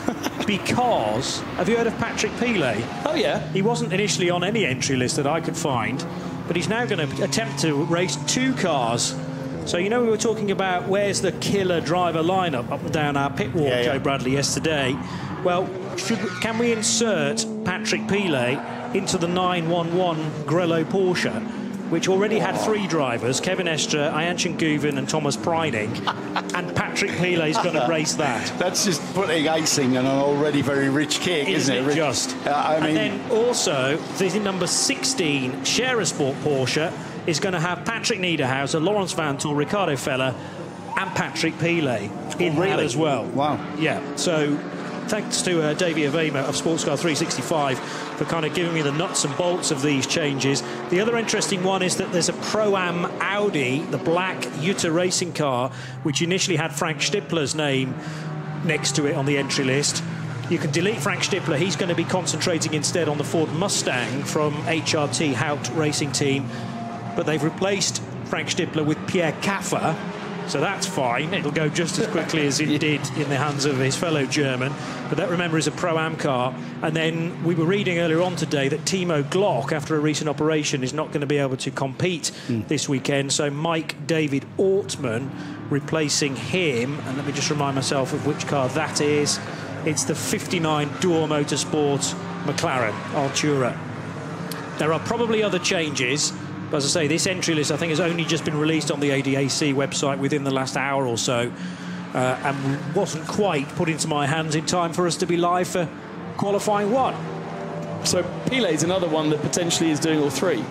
Because, have you heard of Patrick Pilet? Oh, yeah. He wasn't initially on any entry list that I could find, but he's now going to attempt to race 2 cars. So, you know, we were talking about where's the killer driver lineup up and down our pit walk, Joe Bradley, yesterday. Well, can we insert Patrick Pilet into the 911 Grello Porsche? which already had 3 drivers, Kevin Estre, Ayanchin Guven and Thomas Preining, and Patrick Pilet is going to race that. That's just putting icing on an already very rich cake, isn't it? Just. I mean... And then also, the number 16 Scherer Sport Porsche is going to have Patrick Niederhauser, Lawrence Vanthoor, Ricardo Feller and Patrick Pilet in that as well. Wow. Yeah, so thanks to Davey Avema of Sportscar 365 for kind of giving me the nuts and bolts of these changes. The other interesting one is that there's a Pro-Am Audi, the black Jutta racing car, which initially had Frank Stippler's name next to it on the entry list. You can delete Frank Stippler. He's going to be concentrating instead on the Ford Mustang from HRT Haupt Racing Team. But they've replaced Frank Stippler with Pierre Kaffer, so that's fine. It'll go just as quickly as it did in the hands of his fellow German. But that, remember, is a Pro-Am car. And then we were reading earlier on today that Timo Glock, after a recent operation, is not going to be able to compete this weekend. So Mike David Ortman replacing him. And let me just remind myself of which car that is. It's the 59 Door Motorsport McLaren Artura. There are probably other changes. But as I say, this entry list, I think, has only just been released on the ADAC website within the last hour or so, and wasn't quite put into my hands in time for us to be live for qualifying 1. So Pilet's another one that potentially is doing all 3.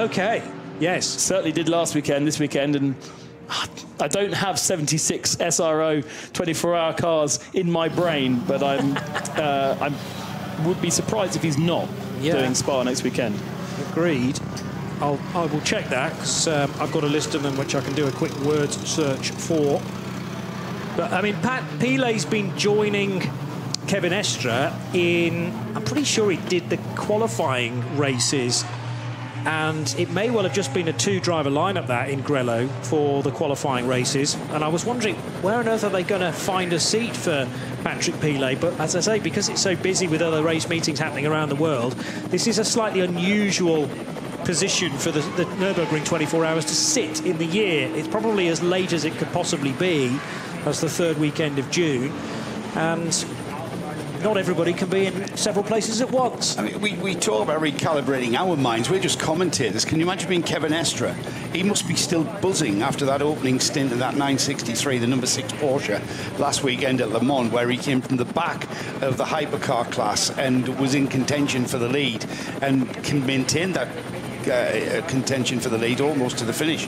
Okay, yes. Certainly did last weekend, this weekend, and I don't have 76 SRO 24-hour cars in my brain, but I would be surprised if he's not doing Spa next weekend. Agreed. I will check that because I've got a list of them which I can do a quick word search for. But I mean, Pat Pilet's been joining Kevin Estre in, I'm pretty sure he did the qualifying races, and it may well have just been a 2-driver lineup that in Grello for the qualifying races. And I was wondering, where on earth are they going to find a seat for Patrick Pilet? But as I say, because it's so busy with other race meetings happening around the world, this is a slightly unusual position for the Nürburgring 24 Hours to sit in the year. It's probably as late as it could possibly be, as the 3rd weekend of June, and not everybody can be in several places at once. I mean, we talk about recalibrating our minds. We're just commentators. Can you imagine being Kevin Estre? He must be still buzzing after that opening stint of that 963, the number 6 Porsche, last weekend at Le Mans, where he came from the back of the hypercar class and was in contention for the lead and can maintain that contention for the lead almost to the finish.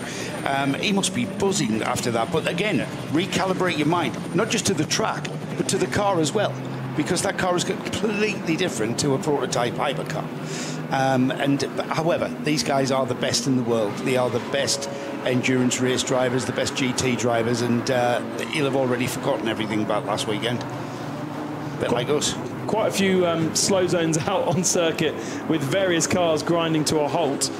He must be buzzing after that. But again, recalibrate your mind, not just to the track, but to the car as well, because that car is completely different to a prototype hypercar. However, these guys are the best in the world. They are the best endurance race drivers, the best GT drivers, and he'll have already forgotten everything about last weekend. Bit like us. Quite a few slow zones out on circuit with various cars grinding to a halt.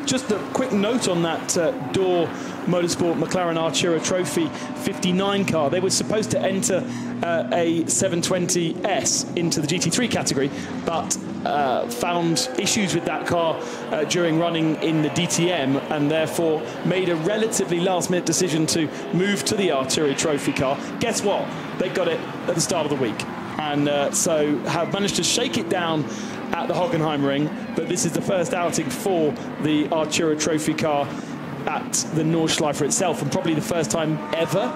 Just a quick note on that Door Motorsport McLaren Artura Trophy 59 car. They were supposed to enter a 720S into the GT3 category, but found issues with that car during running in the DTM, and therefore made a relatively last-minute decision to move to the Artura Trophy car. Guess what? They got it at the start of the week, and so have managed to shake it down at the Hockenheimring, but this is the first outing for the Artura Trophy car at the Nordschleife itself, and probably the first time ever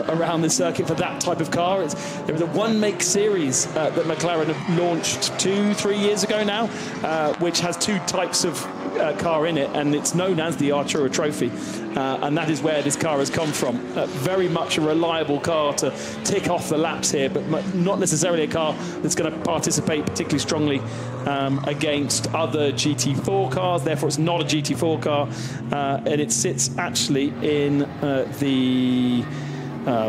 around the circuit for that type of car. There was a one-make series that McLaren have launched 2-3 years ago now, which has 2 types of car in it, and it's known as the Artura Trophy, and that is where this car has come from. Very much a reliable car to tick off the laps here, but not necessarily a car that's going to participate particularly strongly against other GT4 cars. Therefore, it's not a GT4 car, and it sits actually in the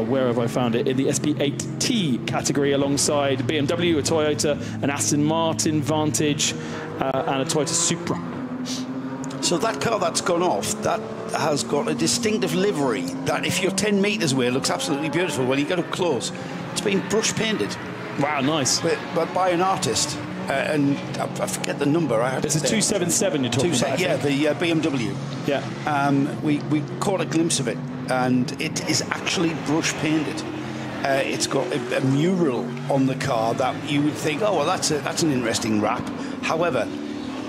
where have I found it? In the SP8T category, alongside BMW, a Toyota, an Aston Martin Vantage, and a Toyota Supra. So that car that's gone off, that has got a distinctive livery that, if you're 10 metres away, looks absolutely beautiful. When you get up close, it's been brush painted. Wow, nice. But by an artist. And I forget the number. It's a 277 you're talking about. Yeah, the BMW. Yeah. We caught a glimpse of it, and it is actually brush painted. It's got a mural on the car that you would think, oh well, that's an interesting wrap. However,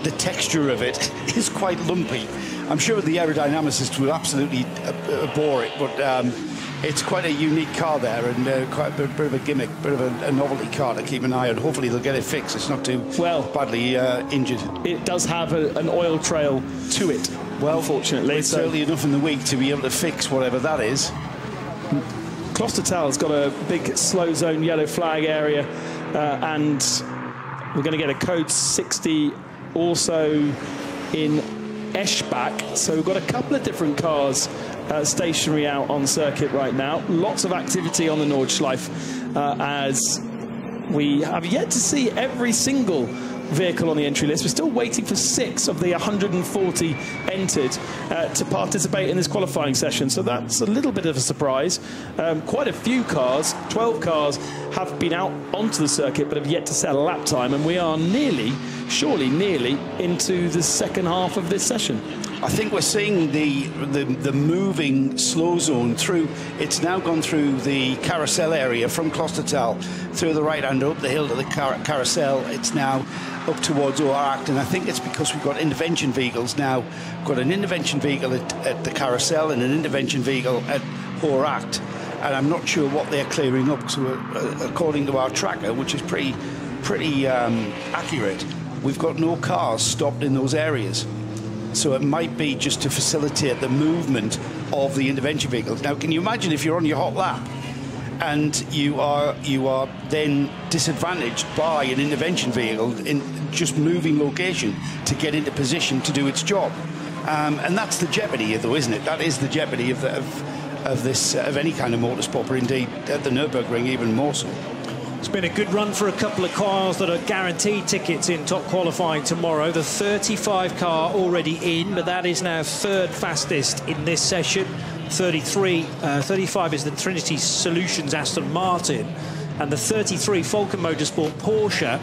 the texture of it is quite lumpy. I'm sure the aerodynamicist will absolutely abhor it, but it's quite a unique car there, and quite a bit of a gimmick, bit of a novelty car to keep an eye on. Hopefully they'll get it fixed. It's not too badly injured. It does have an oil trail to it, well, unfortunately. It's certainly enough in the week to be able to fix whatever that is. Klostertal's got a big slow zone yellow flag area, and we're going to get a code 60 also in Eschbach. So we've got a couple of different cars stationary out on circuit right now. Lots of activity on the Nordschleife, as we have yet to see every single vehicle on the entry list. We're still waiting for 6 of the 140 entered to participate in this qualifying session, so that's a little bit of a surprise. Quite a few cars, 12 cars, have been out onto the circuit but have yet to set a lap time, and we are surely nearly into the second half of this session. I think we're seeing the moving slow zone through. It's now gone through the carousel area from Klostertal, through the right hand up the hill to the carousel. It's now up towards Hoeracht, and I think it's because we've got intervention vehicles now. We've got an intervention vehicle at the carousel and an intervention vehicle at Hoeracht, and I'm not sure what they're clearing up. So according to our tracker, which is pretty accurate, we've got no cars stopped in those areas. So it might be just to facilitate the movement of the intervention vehicles. Now, can you imagine if you're on your hot lap and you are then disadvantaged by an intervention vehicle in just moving location to get into position to do its job? And that's the jeopardy, though, isn't it? That is the jeopardy of any kind of motorsport, or indeed at the Nürburgring even more so. It's been a good run for a couple of cars that are guaranteed tickets in top qualifying tomorrow. The 35 car already in, but that is now third fastest in this session. 35 is the Trinity Solutions Aston Martin, and the 33 Falcon Motorsport Porsche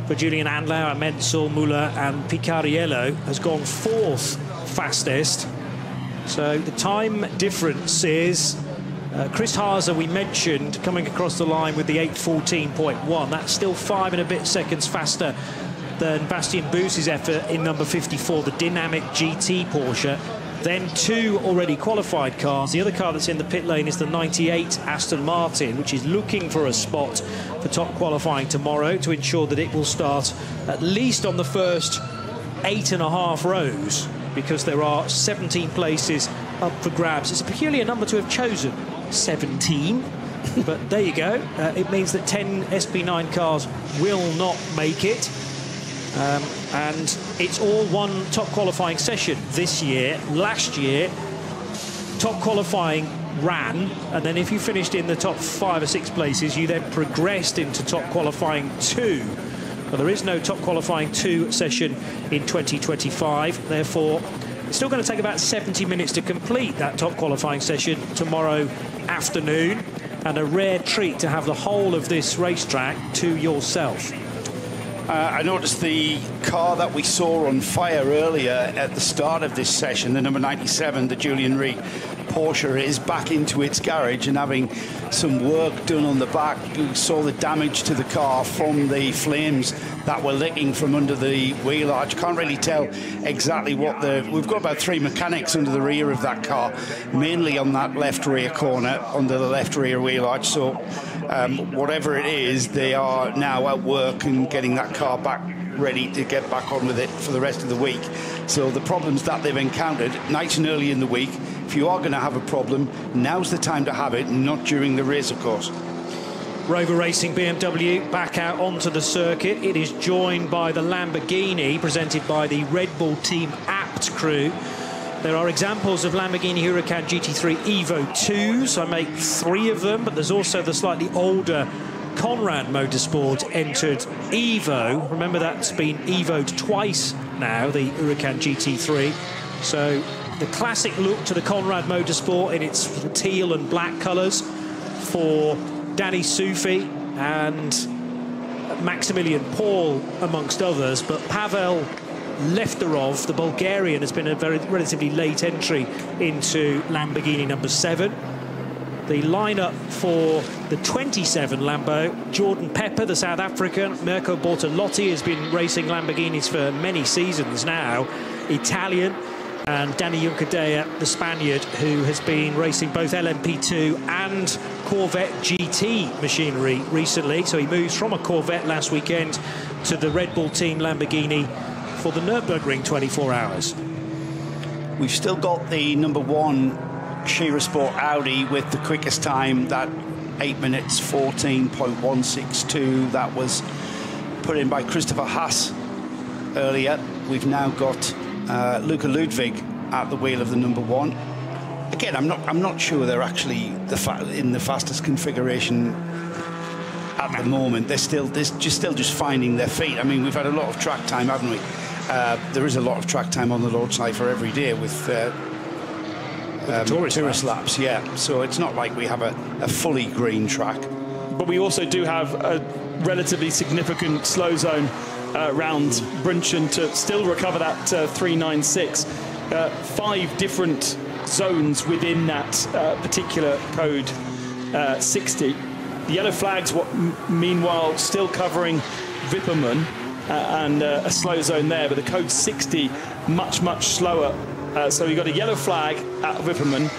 for Julian Andlauer, Menzel, Müller and Picariello has gone fourth fastest. So the time difference is Chris Haase, we mentioned, coming across the line with the 8:14.1. That's still 5 and a bit seconds faster than Bastien Bous's effort in number 54, the Dynamic GT Porsche. Then 2 already qualified cars. The other car that's in the pit lane is the 98 Aston Martin, which is looking for a spot for top qualifying tomorrow to ensure that it will start at least on the first 8.5 rows, because there are 17 places up for grabs. It's a peculiar number to have chosen, 17, but there you go. It means that 10 SP9 cars will not make it, and it's all one top qualifying session this year. Last year, top qualifying ran, and then if you finished in the top 5 or 6 places, you then progressed into top qualifying 2. Well, there is no top qualifying 2 session in 2025, therefore it's still going to take about 70 minutes to complete that top qualifying session tomorrow afternoon, and a rare treat to have the whole of this racetrack to yourself. I noticed the car that we saw on fire earlier at the start of this session, the number 97, the Julian Reed Porsche, is back into its garage and having some work done on the back. You saw the damage to the car from the flames that were licking from under the wheel arch. Can't really tell exactly what we've got about 3 mechanics under the rear of that car, mainly on that left rear corner, under the left rear wheel arch. So whatever it is, they are now at work and getting that car back ready to get back on with it for the rest of the week. So the problems that they've encountered nice and early in the week, if you are going to have a problem, now's the time to have it, not during the race, of course. Rover Racing BMW back out onto the circuit. It is joined by the Lamborghini, presented by the Red Bull Team Apt crew. There are examples of Lamborghini Huracan GT3 Evo 2s. I make 3 of them, but there's also the slightly older Conrad Motorsport entered Evo. Remember, that's been Evo'd twice now, the Huracan GT3. So the classic look to the Conrad Motorsport in its teal and black colours for Danny Soufi and Maximilian Paul, amongst others. But Pavel Lefterov, the Bulgarian, has been a very relatively late entry into Lamborghini number 7. The lineup for the 27 Lambo: Jordan Pepper, the South African; Mirko Bortolotti has been racing Lamborghinis for many seasons now, Italian; and Danny Juncadella, the Spaniard, who has been racing both LMP2 and Corvette GT machinery recently. So he moves from a Corvette last weekend to the Red Bull Team Lamborghini for the Nürburgring 24 Hours. We've still got the #1 Shearer Sport Audi with the quickest time, that 8 minutes 14.162. That was put in by Christopher Haas earlier. We've now got Luca Ludwig at the wheel of the #1. Again, I'm not sure they're actually in the fastest configuration at the moment. They're still just finding their feet. I mean, we've had a lot of track time, haven't we? There is a lot of track time on the Nordschleife every day with tourist laps, yeah. So it's not like we have a fully green track. But we also do have a relatively significant slow zone around Brunchen to still recover that 396. 5 different zones within that particular code 60. The yellow flags, meanwhile, still covering Wippermann and a slow zone there, but the code 60 much slower. So you've got a yellow flag at Wippermann.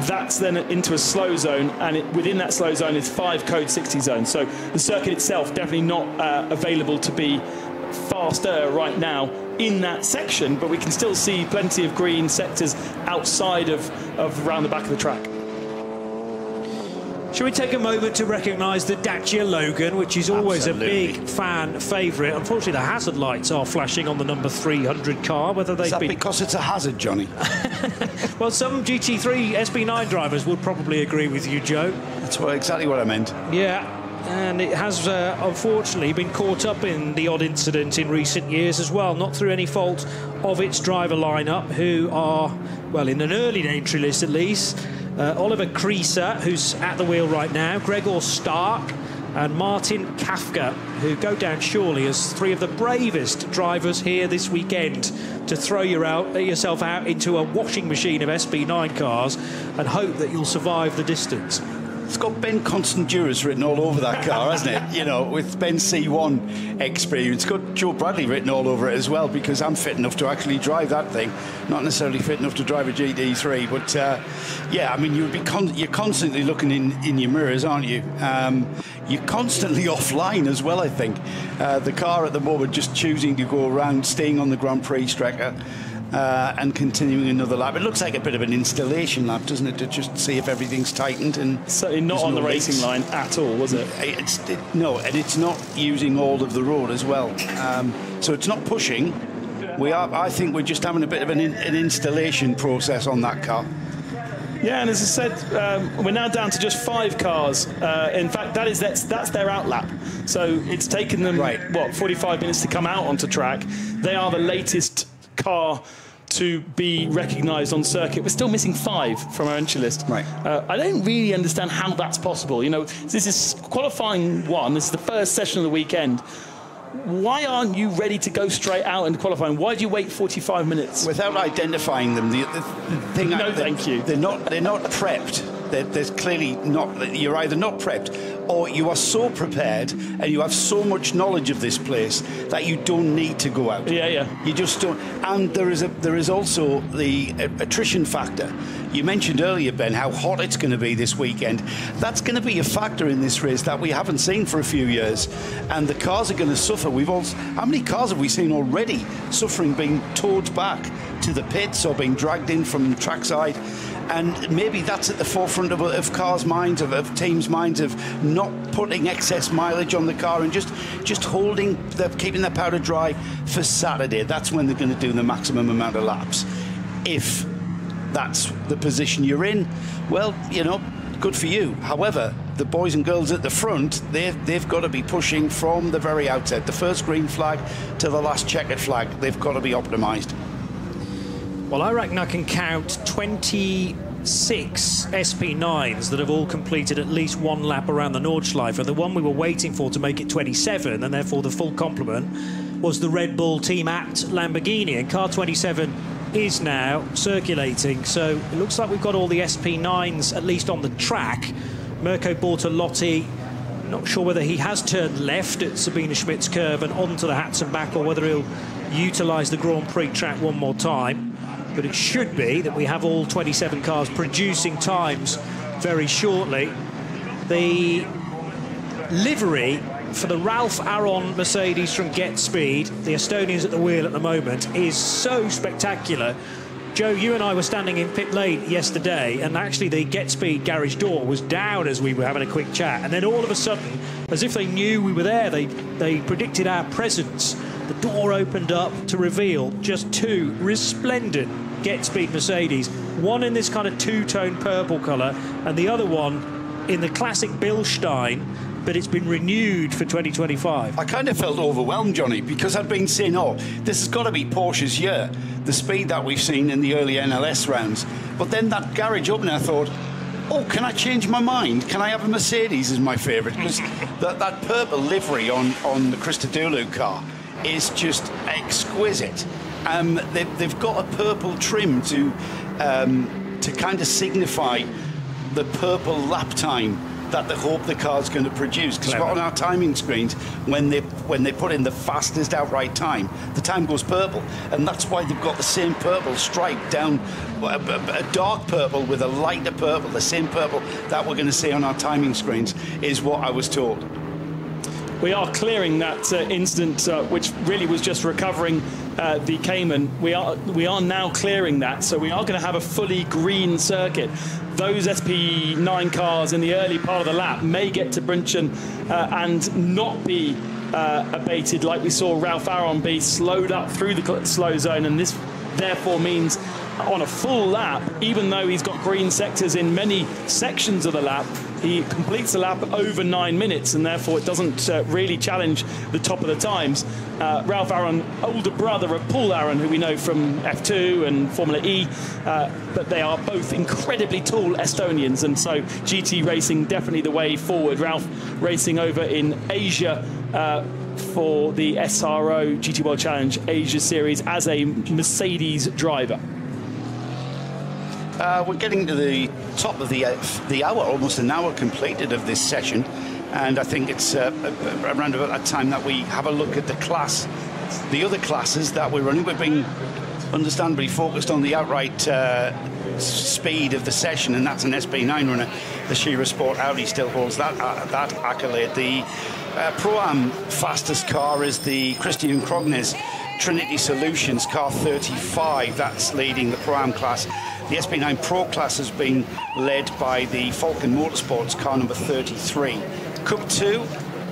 That's then into a slow zone, and within that slow zone is 5 code 60 zones. So the circuit itself definitely not available to be faster right now in that section, but we can still see plenty of green sectors outside of around the back of the track. Shall we take a moment to recognise the Dacia Logan, which is always Absolutely. a big fan favourite. Unfortunately, the hazard lights are flashing on the number 300 car. Whether they've Is that been because it's a hazard, Johnny? Well, some GT3 SB9 drivers would probably agree with you, Joe. That's exactly what I meant. Yeah, and it has unfortunately been caught up in the odd incident in recent years as well, not through any fault of its driver lineup, who are, well, in an early entry list at least, Oliver Kreisser, who's at the wheel right now, Gregor Stark and Martin Kafka, who go down surely as 3 of the bravest drivers here this weekend to throw yourself out into a washing machine of SB9 cars and hope that you'll survive the distance. It's got Ben Constanduras written all over that car, hasn't it? You know, with Ben's C1 experience. It's got Joe Bradley written all over it as well, because I'm fit enough to actually drive that thing. Not necessarily fit enough to drive a GT3, but yeah, I mean, you're constantly looking in your mirrors, aren't you? You're constantly offline as well, I think. The car at the moment just choosing to go around, staying on the Grand Prix stretcher, and continuing another lap. It looks like a bit of an installation lap, doesn't it, to just see if everything's tightened. And certainly not on the racing line at all, was it? No, and it's not using all of the road as well. So it's not pushing. I think we're just having a bit of an installation process on that car. Yeah, and as I said, we're now down to just 5 cars. In fact, that's their outlap. So it's taken them, 45 minutes to come out onto track. They are the latest car to be recognised on circuit. We're still missing 5 from our entry list. Right. I don't really understand how that's possible. You know, this is qualifying 1. This is the first session of the weekend. Why aren't you ready to go straight out into qualifying? Why do you wait 45 minutes? Without identifying them, the thing... No, thank you. They're not prepped. There's clearly not... You're either not prepped or you are so prepared and you have so much knowledge of this place that you don't need to go out. Yeah. You just don't... And there is also the attrition factor. You mentioned earlier, Ben, how hot it's going to be this weekend. That's going to be a factor in this race that we haven't seen for a few years. And the cars are going to suffer. How many cars have we seen already suffering, being towed back to the pits or being dragged in from trackside? And maybe that's at the forefront of cars' minds, of teams' minds, of not putting excess mileage on the car and just keeping their powder dry for Saturday. That's when they're going to do the maximum amount of laps. If that's the position you're in, well, you know, good for you. However, the boys and girls at the front, they've got to be pushing from the very outset. The first green flag to the last checkered flag, they've got to be optimised. Well, I reckon I can count 26 SP9s that have all completed at least 1 lap around the Nordschleife. The one we were waiting for to make it 27, and therefore the full complement, was the Red Bull Team Abt Lamborghini. And car 27 is now circulating. So it looks like we've got all the SP9s, at least on the track. Mirko Bortolotti, not sure whether he has turned left at Sabine Schmidt's curve and onto the Hatzenbach, or whether he'll utilise the Grand Prix track one more time. But it should be that we have all 27 cars producing times very shortly. The livery for the Ralph Aron Mercedes from Get Speed, the Estonians at the wheel at the moment, is so spectacular. Joe, you and I were standing in pit lane yesterday, and actually the Get Speed garage door was down as we were having a quick chat, and then all of a sudden, as if they knew we were there, they predicted our presence. The door opened up to reveal just 2 resplendent Get Speed Mercedes, one in this kind of two-tone purple colour and the other one in the classic Bilstein, but it's been renewed for 2025. I kind of felt overwhelmed, Johnny, because I'd been saying, oh, this has got to be Porsche's year, the speed that we've seen in the early NLS rounds. But then that garage opened, I thought, oh, can I change my mind? Can I have a Mercedes as my favourite? Because that purple livery on the Christodoulou car is just exquisite. They've got a purple trim to kind of signify the purple lap time that they hope the car's going to produce. Because on our timing screens, when they put in the fastest outright time, the time goes purple, and that's why they've got the same purple stripe down, a dark purple with a lighter purple, the same purple that we're going to see on our timing screens, is what I was told. We are clearing that incident, which really was just recovering the Cayman. We are now clearing that, so we are going to have a fully green circuit. Those SP9 cars in the early part of the lap may get to Brünchen and not be abated like we saw Ralph Aron be slowed up through the slow zone, and this therefore means on a full lap, even though he's got green sectors in many sections of the lap, he completes the lap over 9 minutes, and therefore it doesn't really challenge the top of the times. Ralph Aron, older brother of Paul Aron, who we know from F2 and Formula E, but they are both incredibly tall Estonians, and so GT racing definitely the way forward. Ralph racing over in Asia for the SRO GT World Challenge Asia Series as a Mercedes driver. We're getting to the top of the hour, almost an hour completed of this session, and I think it's around about that time that we have a look at the other classes that we're running. We're being understandably focused on the outright speed of the session, and that's an SP9 runner. The Shira Sport Audi still holds that accolade. The Pro-Am fastest car is the Christian Krognes Trinity Solutions car 35. That's leading the Pro-Am class. The SP9 Pro class has been led by the Falcon Motorsports car number 33. Cup 2,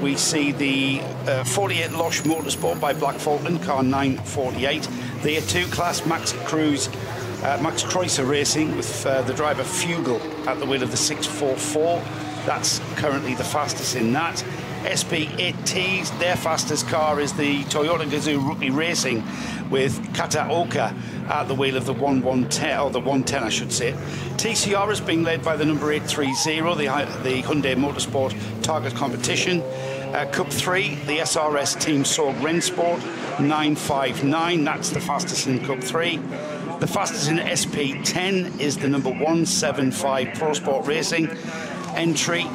we see the 48 Losch Motorsport by Black Falcon car 948. The A2 class, Max Kreuzer Racing with the driver Fugel at the wheel of the 644. That's currently the fastest in that. SP8Ts, their fastest car is the Toyota Gazoo Rookie Racing with Kataoka at the wheel of the 110, or the 110 I should say. TCR is being led by the number 830, the Hyundai Motorsport Target Competition. Cup 3, the SRS Team Sorg Rennsport 959, that's the fastest in Cup 3. The fastest in SP10 is the number 175 Pro Sport Racing entry.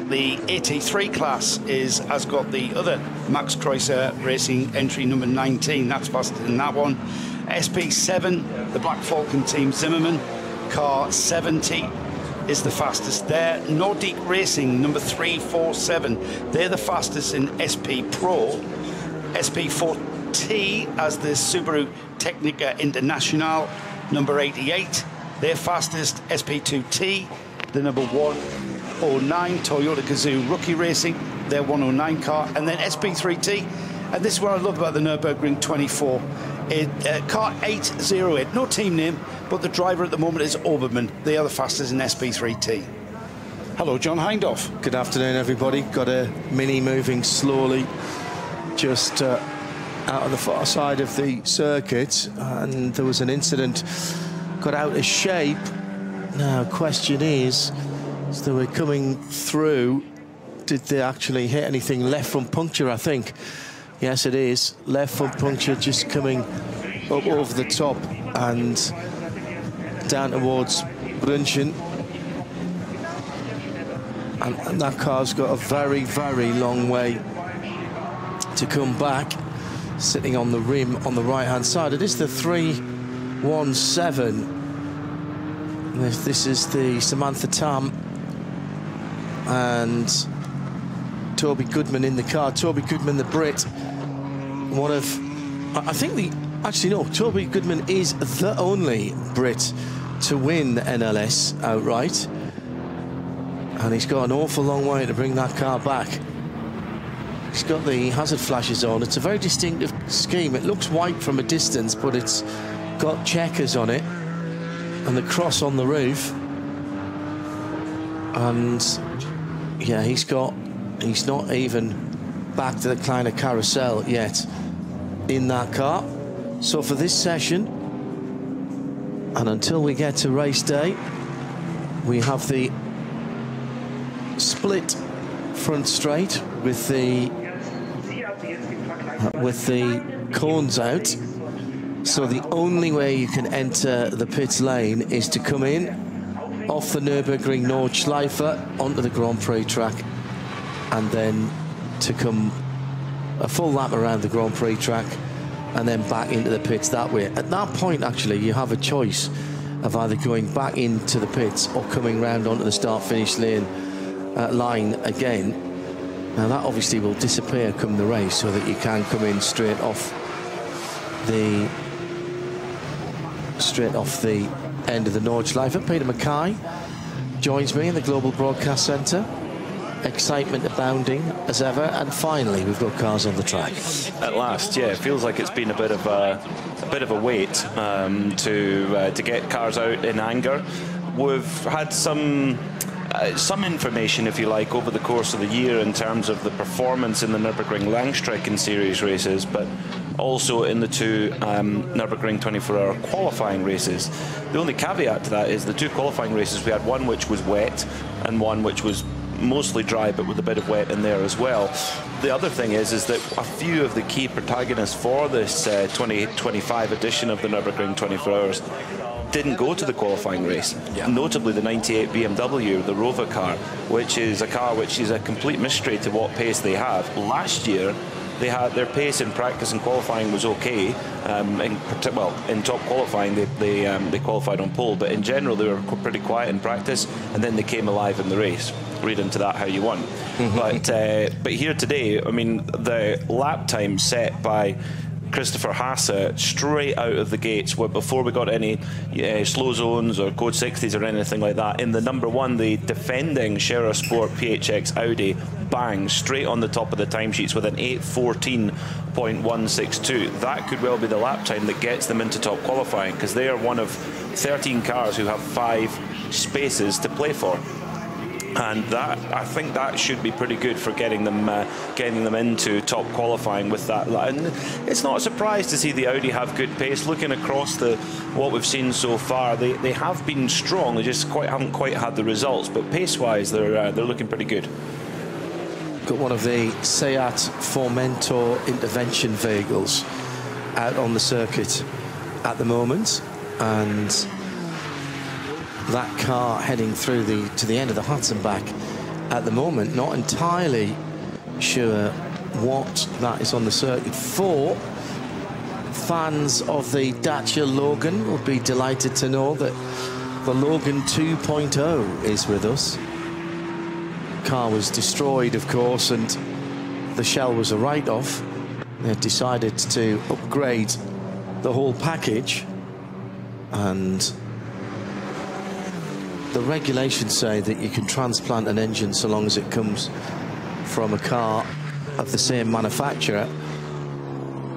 The 83 class has got the other Max Kreuzer Racing entry number 19. That's faster in that one. SP7, the Black Falcon Team Zimmermann car 70 is the fastest there. Nordic Racing number 347. They're the fastest in SP Pro. SP4T as the Subaru Technica International number 88. Their fastest SP2T, the number 109 Toyota Gazoo Rookie Racing, their 109 car, and then SP3T, and this is what I love about the Nürburgring 24, car 808, no team name, but the driver at the moment is Obermann. They are the fastest in SP3T. Hello, John Hindhaugh. Good afternoon, everybody. Got a Mini moving slowly just out on the far side of the circuit, and there was an incident, got out of shape. Now, question is, as they were coming through, did they actually hit anything? Left front puncture, I think. Yes, it is. Left front puncture just coming up over the top and down towards Brunchen. And that car's got a very, very long way to come back, sitting on the rim on the right-hand side. It is the 317. This is the Samantha Tam and Toby Goodman in the car. Toby Goodman, the Brit, one of, I think actually no, Toby Goodman is the only Brit to win the NLS outright. And he's got an awful long way to bring that car back. He's got the hazard flashes on. It's a very distinctive scheme. It looks white from a distance, but it's got checkers on it. And the cross on the roof. And yeah, he's not even back to the Kleiner Carousel yet in that car. So for this session, and until we get to race day, we have the split front straight with the cones out. So the only way you can enter the pits lane is to come in off the Nürburgring Nordschleife onto the Grand Prix track, and then to come a full lap around the Grand Prix track and then back into the pits that way. At that point, actually, you have a choice of either going back into the pits or coming round onto the start-finish line again. Now that obviously will disappear come the race, so that you can come in straight off the end of the Nordschleife. Peter Mackay joins me in the Global Broadcast Centre. Excitement abounding as ever, and finally we've got cars on the track. At last, yeah, it feels like it's been a bit of a wait to get cars out in anger. We've had some information, if you like, over the course of the year in terms of the performance in the Nürburgring Langstrecken Series races, but also in the two Nürburgring 24-hour qualifying races. The only caveat to that is the two qualifying races, we had one which was wet and one which was mostly dry, but with a bit of wet in there as well. The other thing is that a few of the key protagonists for this 2025 edition of the Nürburgring 24 Hours didn't go to the qualifying race. Yeah. Notably the 98 BMW, the Rover car, which is a car which is a complete mystery to what pace they have. Last year, they had their pace in practice and qualifying was okay. In top qualifying, they qualified on pole, but in general they were pretty quiet in practice, and then they came alive in the race. Read into that how you want. But here today, I mean, the lap time set by Christopher Haase straight out of the gates, before we got any slow zones or code 60s or anything like that. In the number one, the defending Scherer Sport PHX Audi, bang, straight on the top of the timesheets with an 8:14.162. That could well be the lap time that gets them into top qualifying, because they are one of 13 cars who have 5 spaces to play for. And that, I think that should be pretty good for getting them into top qualifying with that. And it's not a surprise to see the Audi have good pace. Looking across what we've seen so far, they have been strong. They just haven't quite had the results. But pace-wise, they're looking pretty good. Got one of the Seat Formentor intervention vehicles out on the circuit at the moment, and that car heading through to the end of the Hutzenbach at the moment. Not entirely sure what that is on the circuit for. Fans of the Dacia Logan will be delighted to know that the Logan 2.0 is with us. Car was destroyed, of course, and the shell was a write-off. They decided to upgrade the whole package, and the regulations say that you can transplant an engine so long as it comes from a car of the same manufacturer.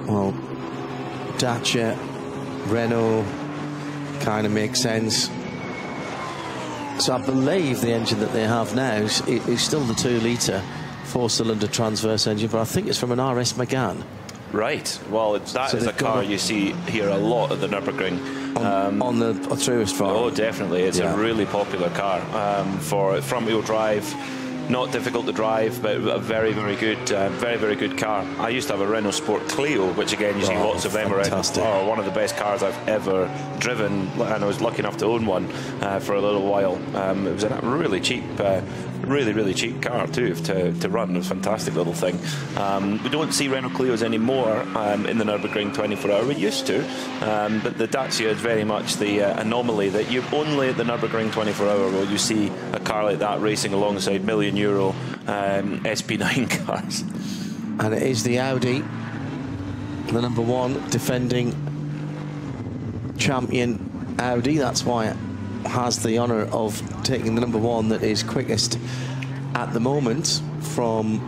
Well, Dacia, Renault kind of makes sense. So I believe the engine that they have now is still the 2-litre 4-cylinder transverse engine, but I think it's from an RS Megane. Right. Well, that is a car you see here a lot at the Nürburgring. On the truest farm. Oh, definitely. It's a really popular car for front-wheel drive. not difficult to drive, but a very, very good car. I used to have a Renault Sport Clio, which again you see lots of them around. Oh, one of the best cars I've ever driven, and I was lucky enough to own one for a little while. It was a really cheap, really cheap car too to run. It was a fantastic little thing. We don't see Renault Clios anymore in the Nürburgring 24-hour. We used to, but the Dacia is very much the anomaly that you only at the Nürburgring 24-hour will you see a car like that racing alongside €1 million SP9 cars. And it is the Audi, the number one defending champion Audi. That's why it has the honour of taking the number one that is quickest at the moment. From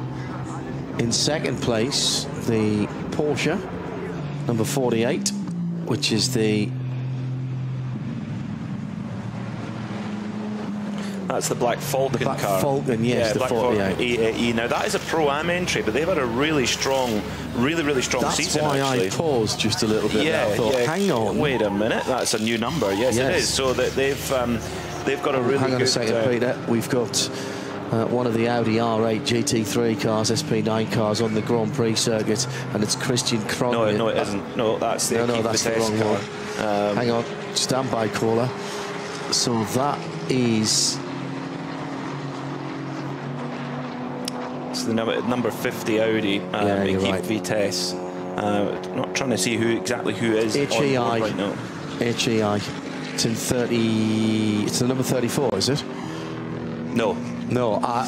in second place, the Porsche, number 48, which is that's the Black Falcon car. Black Falcon, yes, the Black 48. Falcon EAE. Now that is a Pro-Am entry, but they've had a really strong season. That's why actually. I paused just a little bit. Yeah, I thought, hang on. Wait a minute, that's a new number. Yes, it is. So that they've got a really good... Hang on a second, Peter. We've got one of the Audi R8 GT3 cars, SP9 cars on the Grand Prix circuit, and it's Christian Krone. No, it isn't. No, that's the that's the wrong one. Hang on, stand by, caller. So that is... It's the number 50 Audi Equipe Vitesse. Not trying to see exactly who is on board right now. HEI. It's in 30. It's the number 34, is it? No,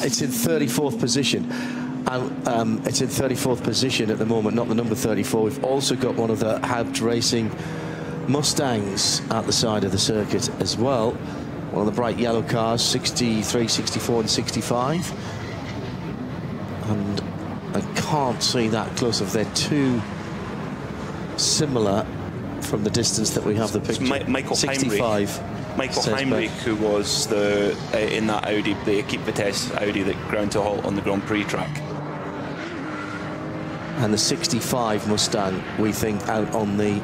it's in 34th position. And it's in 34th position at the moment, not the number 34. We've also got one of the Haupt Racing Mustangs at the side of the circuit as well. One of the bright yellow cars, 63, 64 and 65. And I can't see that close if they're too similar from the distance that we have the picture. Michael 65. Michael Heinrich, who was in that Audi, the Equipe Vitesse Audi that ground to a halt on the Grand Prix track. And the 65 Mustang, we think, out on the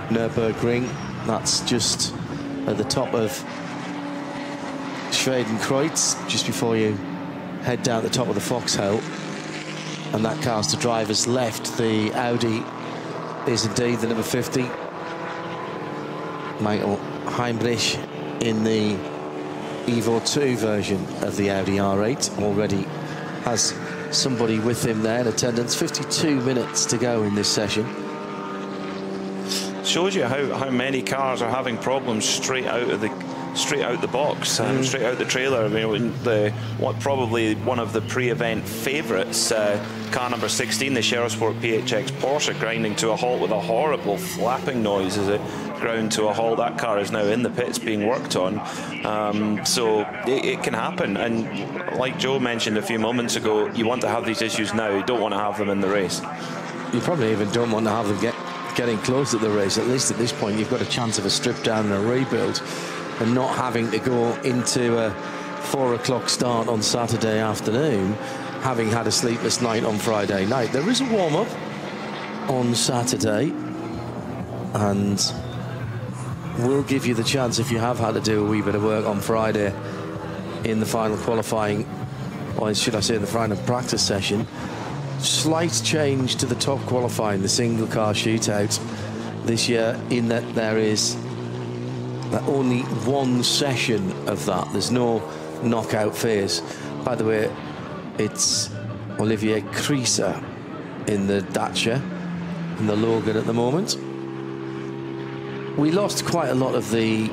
Nürburgring. That's just at the top of Schwedenkreuz, just before you head down the top of the Foxhole, and that car's to driver's left. The Audi is indeed the number 50. Michael Heinrich in the Evo 2 version of the Audi R8 already has somebody with him there in attendance. 52 minutes to go in this session. Shows you how many cars are having problems straight out the box and straight out the trailer. I mean, probably one of the pre-event favourites, car number 16, the Cherosport PHX Porsche, grinding to a halt with a horrible flapping noise as it ground to a halt. That car is now in the pits being worked on. So it can happen, and like Joe mentioned a few moments ago, you want to have these issues now. You don't want to have them in the race. You probably even don't want to have them getting close to the race. At least at this point, you've got a chance of a strip down and a rebuild, and not having to go into a 4 o'clock start on Saturday afternoon, having had a sleepless night on Friday night. There is a warm-up on Saturday, and we'll give you the chance, if you have had to do a wee bit of work on Friday in the final qualifying, or should I say in the final practice session. Slight change to the top qualifying, the single car shootout this year, in that there is only one session of that. There's no knockout phase. By the way, it's Olivier Krieser in the Dacia and the Logan at the moment. We lost quite a lot of the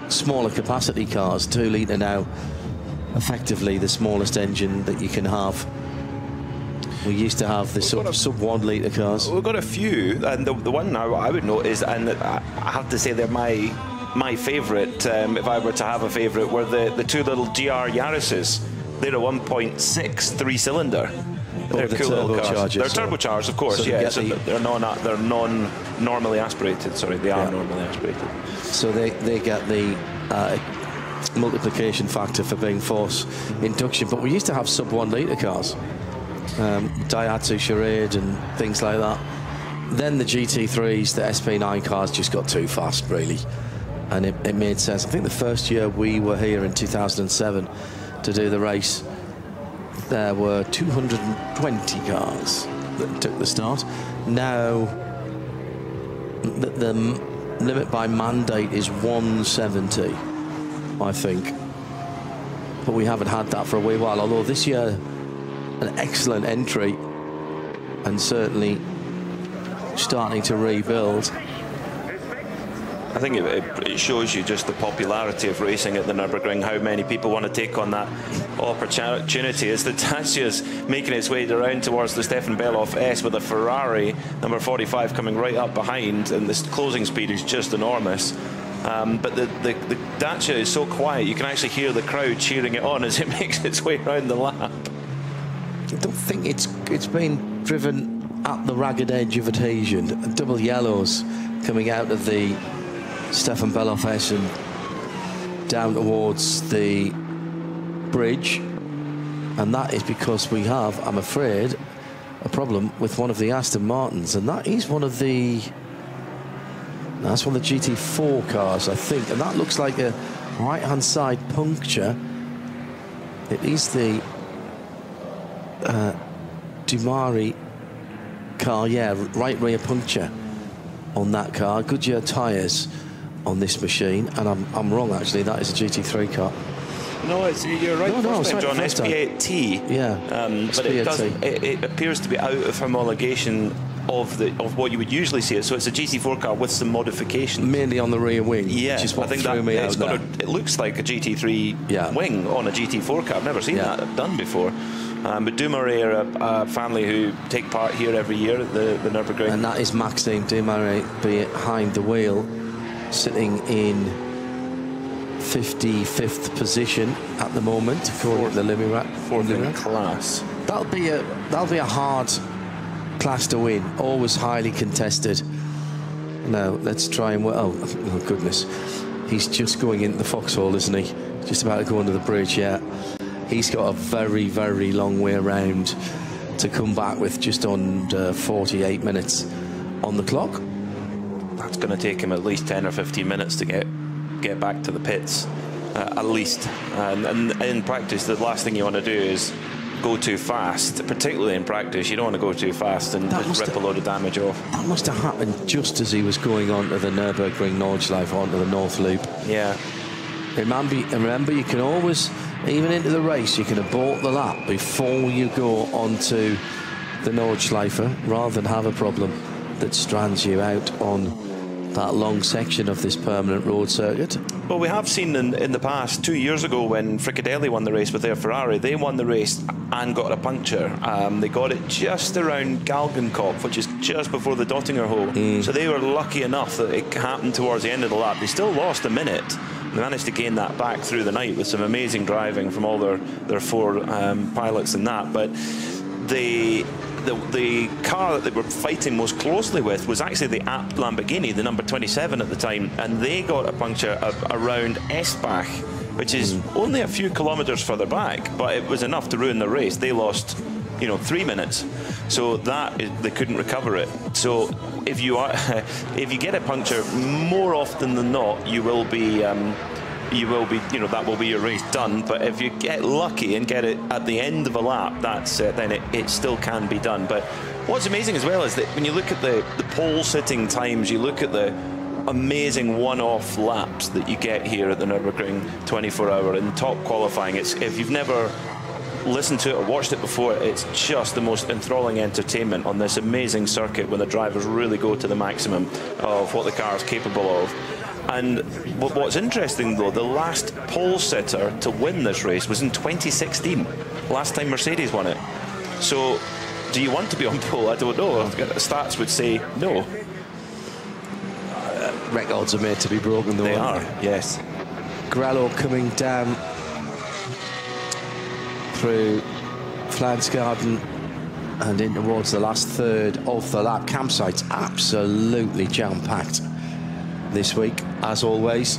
smaller capacity cars. 2 litre now, effectively the smallest engine that you can have. We used to have the sub 1 litre cars. We've got a few, and the one now I would note is, and I have to say they're my favourite, if I were to have a favourite, were the 2 little GR Yaris's. They're a 1.6 3-cylinder. They're cool little cars. They're turbocharged, of course. So so they're non-normally aspirated. Sorry, they are normally aspirated. So they get the multiplication factor for being force induction. But we used to have sub 1 litre cars, Daihatsu Charade and things like that. Then the GT3s, the SP9 cars just got too fast, really, and it made sense. I think the first year we were here in 2007 to do the race, there were 220 cars that took the start. Now, the limit by mandate is 170, I think. But we haven't had that for a wee while, although this year, an excellent entry, and certainly starting to rebuild. I think it shows you just the popularity of racing at the Nürburgring, how many people want to take on that opportunity. As the Dacia's making its way around towards the Stefan Beloff S with a Ferrari, number 45, coming right up behind, and this closing speed is just enormous. But the Dacia is so quiet, you can actually hear the crowd cheering it on as it makes its way around the lap. I don't think it's been driven at the ragged edge of adhesion. Double yellows coming out of the Stefan Beloff S and down towards the bridge, and that is because we have, I'm afraid, a problem with one of the Aston Martins, and that is one of the GT4 cars, I think, and that looks like a right-hand side puncture. It is the Dumari car, yeah, right rear puncture on that car. Goodyear tyres on this machine, and I'm wrong actually. That is a GT3 car. No, you're right. No, sorry, John. SP8T. Yeah, but it appears to be out of homologation of what you would usually see it. So it's a GT4 car with some modifications, mainly on the rear wing. Yeah, which is what I think threw me out there. It looks like a GT3 wing on a GT4 car. I've never seen that done before. But Dumoulin are a family who take part here every year at the Nürburgring. And that is Maxime Dumoulin behind the wheel, sitting in 55th position at the moment, according to the Limirak. Fourth in class. That'll be a hard class to win. Always highly contested. Now let's try and oh goodness, he's just going into the foxhole, isn't he? Just about to go under the bridge. Yeah, he's got a very, very long way around to come back with just under 48 minutes on the clock. That's going to take him at least 10 or 15 minutes to get back to the pits, at least. And in practice, the last thing you want to do is go too fast. Particularly in practice, you don't want to go too fast and rip a load of damage off. That must have happened just as he was going on to the Nürburgring Nordschleife, onto the North Loop. Yeah. Remember, you can always, even into the race, you can abort the lap before you go onto the Nordschleife, rather than have a problem that strands you out on that long section of this permanent road circuit. Well, we have seen in the past, 2 years ago, when Fricadelli won the race with their Ferrari, they won the race and got a puncture. They got it just around Galgenkopf, which is just before the Dottinger hole. So they were lucky enough that it happened towards the end of the lap. They still lost a minute. They managed to gain that back through the night with some amazing driving from all their four pilots in that. But the car that they were fighting most closely with was actually the Abt Lamborghini, the number 27 at the time, and they got a puncture around Esbach, which is only a few kilometres further back, but it was enough to ruin the race. They lost 3 minutes, so they couldn't recover it. So if you get a puncture, more often than not, you will be that will be your race done. But if you get lucky and get it at the end of a lap, then it still can be done. But what's amazing as well is that when you look at the pole sitting times, you look at the amazing one-off laps that you get here at the Nürburgring 24-hour and top qualifying. If you've never listened to it or watched it before, it's just the most enthralling entertainment on this amazing circuit when the drivers really go to the maximum of what the car is capable of. And what's interesting, though, the last pole sitter to win this race was in 2016, last time Mercedes won it. So do you want to be on pole? I don't know. The stats would say no. Records are made to be broken, though. They are, yes. Grello coming down through Flansgarden and in towards the last third of the lap. Campsite's absolutely jam-packed this week, as always.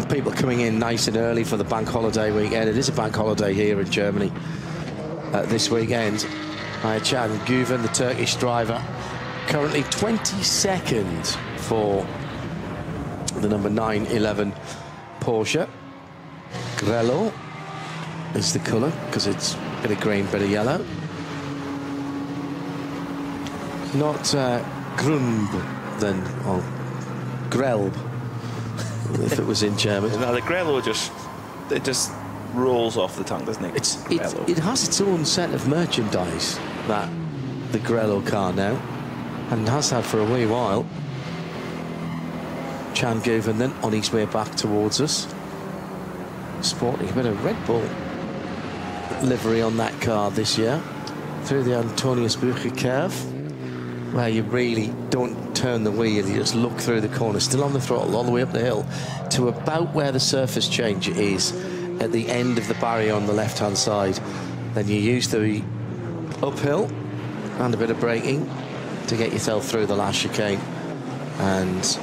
People coming in nice and early for the bank holiday weekend. It is a bank holiday here in Germany this weekend. Can Güven, the Turkish driver, currently 22nd for the number 911 Porsche. Grello is the colour, because it's Bit of green, bit of yellow. Not Grünb then, or Grelb, if it was in German. No, the Grello just rolls off the tongue, doesn't it? It has its own set of merchandise, the Grello car now, and has had for a wee while. Chan Guven then on his way back towards us, sporting a bit of Red Bull livery on that car this year, through the Antonius Bucher curve, where you really don't turn the wheel, you just look through the corner, still on the throttle, all the way up the hill to about where the surface change is at the end of the barrier on the left-hand side. Then you use the uphill and a bit of braking to get yourself through the last chicane. And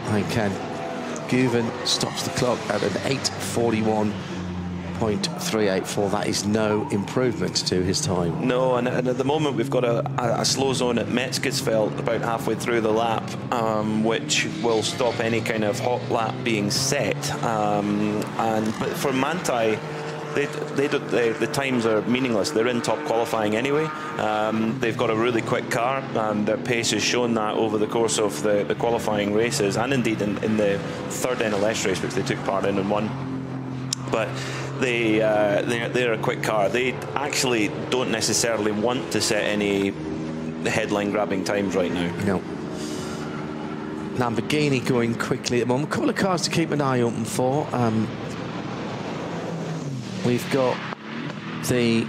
I think Ken Guven stops the clock at an 8:41.384. That is no improvement to his time. No, and at the moment we've got a slow zone at Metzgesfeld about halfway through the lap, which will stop any kind of hot lap being set. But for Manthey, the times are meaningless. They're in top qualifying anyway. They've got a really quick car, and their pace has shown that over the course of the qualifying races, and indeed in the third NLS race, which they took part in and won. But they're a quick car. They actually don't necessarily want to set any headline grabbing times right now. No. Lamborghini going quickly at the moment. A couple of cars to keep an eye open for. We've got the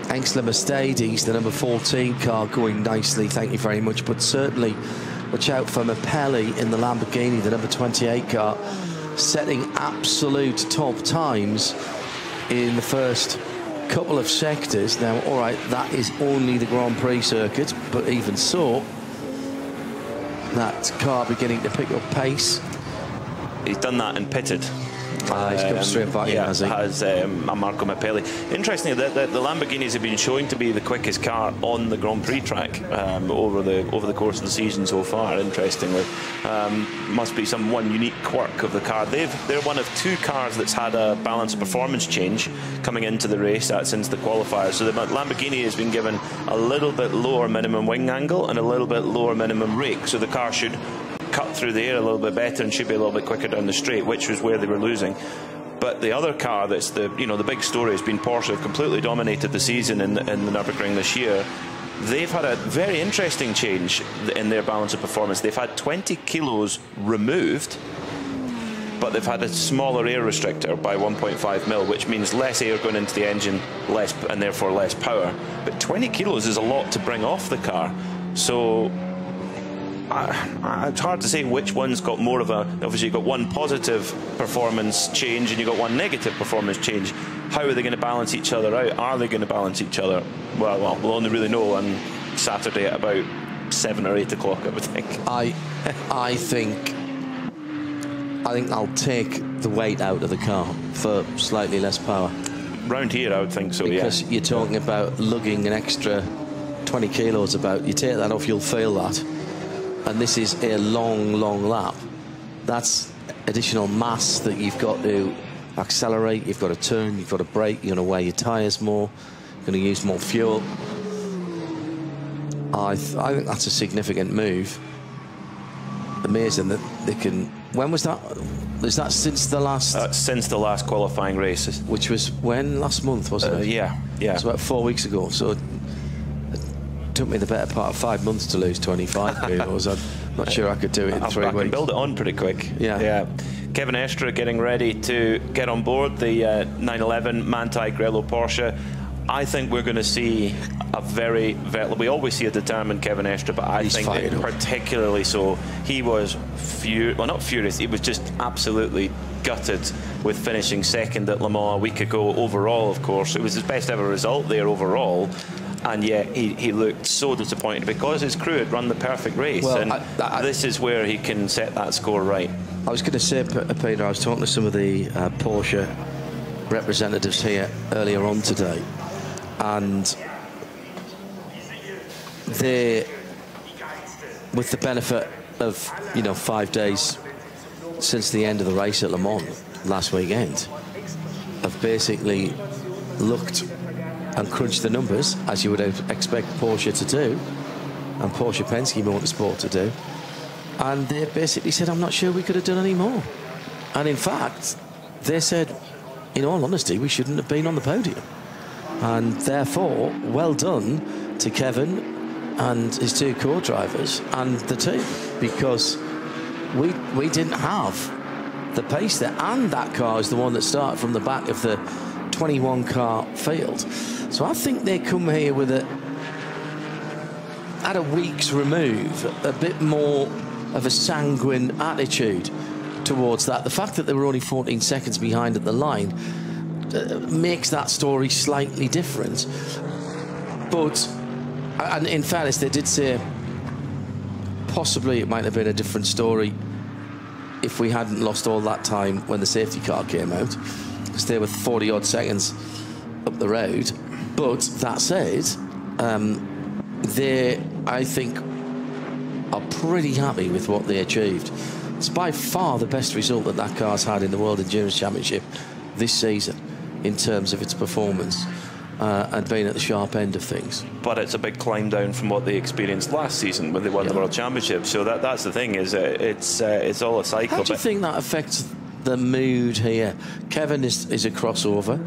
Engsler Mercedes, the number 14 car, going nicely, thank you very much. But certainly watch out for Mapelli in the Lamborghini, the number 28 car, setting absolute top times in the first couple of sectors. Now, all right, that is only the Grand Prix circuit, but even so, that car beginning to pick up pace. He's done that and pitted. He's come straight back in, has he? Has Marco Mapelli. Interestingly, the Lamborghinis have been showing to be the quickest car on the Grand Prix track over the course of the season so far. Interestingly, must be some one unique quirk of the car. They're one of two cars that's had a balance of performance change coming into the race since the qualifiers. So the Lamborghini has been given a little bit lower minimum wing angle and a little bit lower minimum rake. So the car should cut through the air a little bit better and should be a little bit quicker down the straight, which was where they were losing. But the other car that's the big story has been Porsche. Have completely dominated the season in the Nürburgring this year. They've had a very interesting change in their balance of performance. They've had 20 kilos removed, but they've had a smaller air restrictor by 1.5 mil, which means less air going into the engine, and therefore less power. But 20 kilos is a lot to bring off the car. So it's hard to say which one's got more of a... Obviously, you've got one positive performance change and you've got one negative performance change. How are they going to balance each other out? Are they going to balance each other? Well, we'll only really know on Saturday at about 7 or 8 o'clock, I would think. I think I'll take the weight out of the car for slightly less power. Round here, I would think so, because you're talking about lugging an extra 20 kilos about. You take that off, you'll feel that. And this is a long, long lap. That's additional mass that you've got to accelerate, you've got to turn, you've got to brake, you're going to wear your tyres more, you're going to use more fuel. I think that's a significant move. Amazing that they can... When was that? Is that since the last... since the last qualifying races. Which was when? Last month, wasn't it? Yeah. It's about 4 weeks ago. So it took me the better part of 5 months to lose 25 kilos. I'm not sure I could do it in 3 weeks. I can build it on pretty quick. Yeah. Kevin Estre getting ready to get on board the 911 Manthey Grello Porsche. I think we're going to see a very, we always see a determined Kevin Estre, but I think that particularly so. He was not furious, he was just absolutely gutted with finishing second at Le Mans a week ago overall, of course. It was his best ever result there overall. And yet he looked so disappointed because his crew had run the perfect race. Well, and this is where he can set that score right. I was going to say, Peter, I was talking to some of the Porsche representatives here earlier on today, and they, with the benefit of 5 days since the end of the race at Le Mans last weekend, have basically looked and crunched the numbers, as you would expect Porsche to do, and Porsche Penske Motorsport to do, and they basically said, I'm not sure we could have done any more. And in fact, they said, in all honesty, we shouldn't have been on the podium. And therefore, well done to Kevin and his 2 co-drivers and the team, because we didn't have the pace there, and that car is the one that started from the back of the 21 car field. So I think they come here with at a week's remove, a bit more of a sanguine attitude towards that. The fact that they were only 14 seconds behind at the line makes that story slightly different. But, and in fairness, they did say possibly it might have been a different story if we hadn't lost all that time when the safety car came out, because they were 40-odd seconds up the road. But that said, they, I think, are pretty happy with what they achieved. It's by far the best result that car's had in the World Endurance Championship this season in terms of its performance and being at the sharp end of things. But it's a big climb down from what they experienced last season when they won the World Championship. So that's the thing, is it's all a cycle. How do you think that affects the mood here? Kevin is a crossover.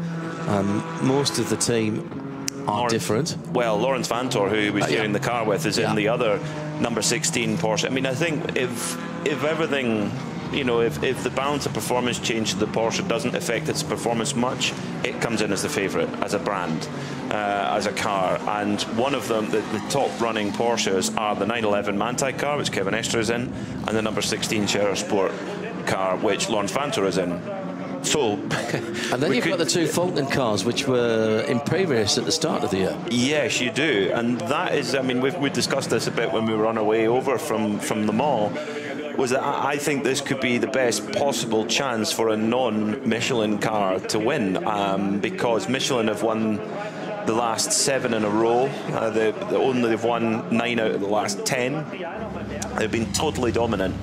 Most of the team are different. Well, Lawrence Vanthoor, who he was sharing the car with, is in the other number 16 Porsche. I mean, I think if everything, you know, if the balance of performance change to the Porsche doesn't affect its performance much, it comes in as the favourite, as a brand, as a car. And one of them, the top running Porsches, are the 911 Manthey car, which Kevin Estre is in, and the number 16 Scherer Sport car, which Lawrence Vanthoor is in. So, and then you've got the 2 Falcon cars, which were in previous at the start of the year. Yes, you do, and that is, I mean, we discussed this a bit when we were on our way over from the mall. Was that I think this could be the best possible chance for a non-Michelin car to win, because Michelin have won the last 7 in a row. They've won 9 out of the last 10. They've been totally dominant,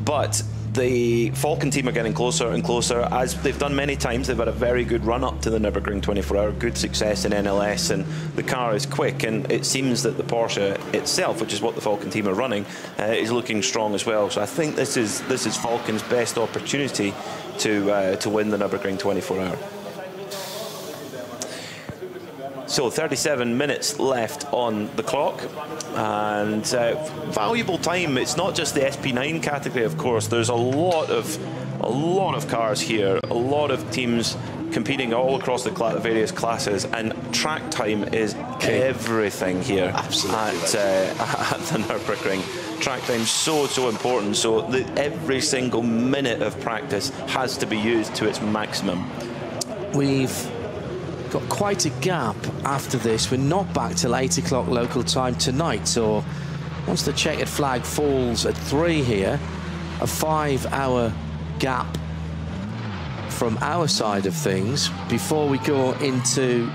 but the Falcon team are getting closer and closer, as they've done many times. They've had a very good run up to the Nürburgring 24-hour, good success in NLS, and the car is quick. And it seems that the Porsche itself, which is what the Falcon team are running, is looking strong as well. So I think this is Falcon's best opportunity to win the Nürburgring 24-hour. So 37 minutes left on the clock, and valuable time. It's not just the SP9 category, of course. There's a lot of cars here, a lot of teams competing all across the various classes, and track time is everything here. Absolutely at the Nürburgring. Track time is so important. So every single minute of practice has to be used to its maximum. We've got quite a gap after this. We're not back till 8 o'clock local time tonight, so once the checkered flag falls at 3 here, a 5-hour gap from our side of things before we go into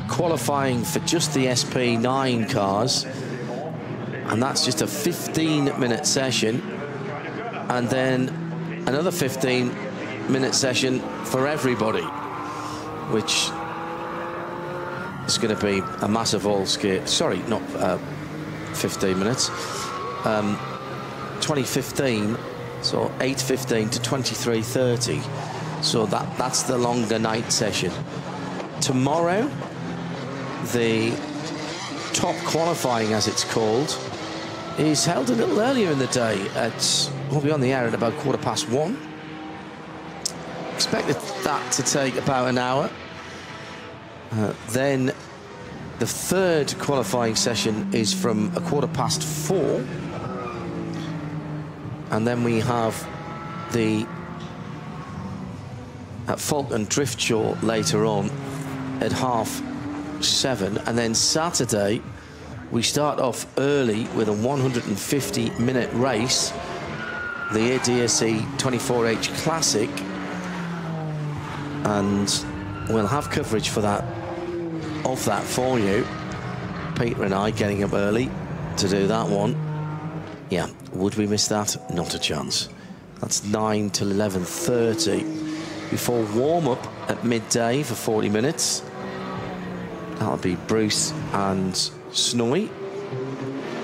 qualifying for just the SP9 cars, and that's just a 15-minute session, and then another 15-minute session for everybody, which is going to be a massive all skate. Sorry, not 15 minutes. 2015, so 8:15 to 23:30. So that's the longer night session. Tomorrow, the top qualifying, as it's called, is held a little earlier in the day. We'll be on the air at about 1:15. Expected that to take about an hour. Then the third qualifying session is from 4:15, and then we have the Falcon Drift Show later on at 7:30, and then Saturday we start off early with a 150-minute race, the ADAC 24H Classic, and we'll have coverage for that, of that for you. Peter and I getting up early to do that one. Yeah, would we miss that? Not a chance. That's 9 till 11:30 before warm-up at midday for 40 minutes. That'll be Bruce and Snowy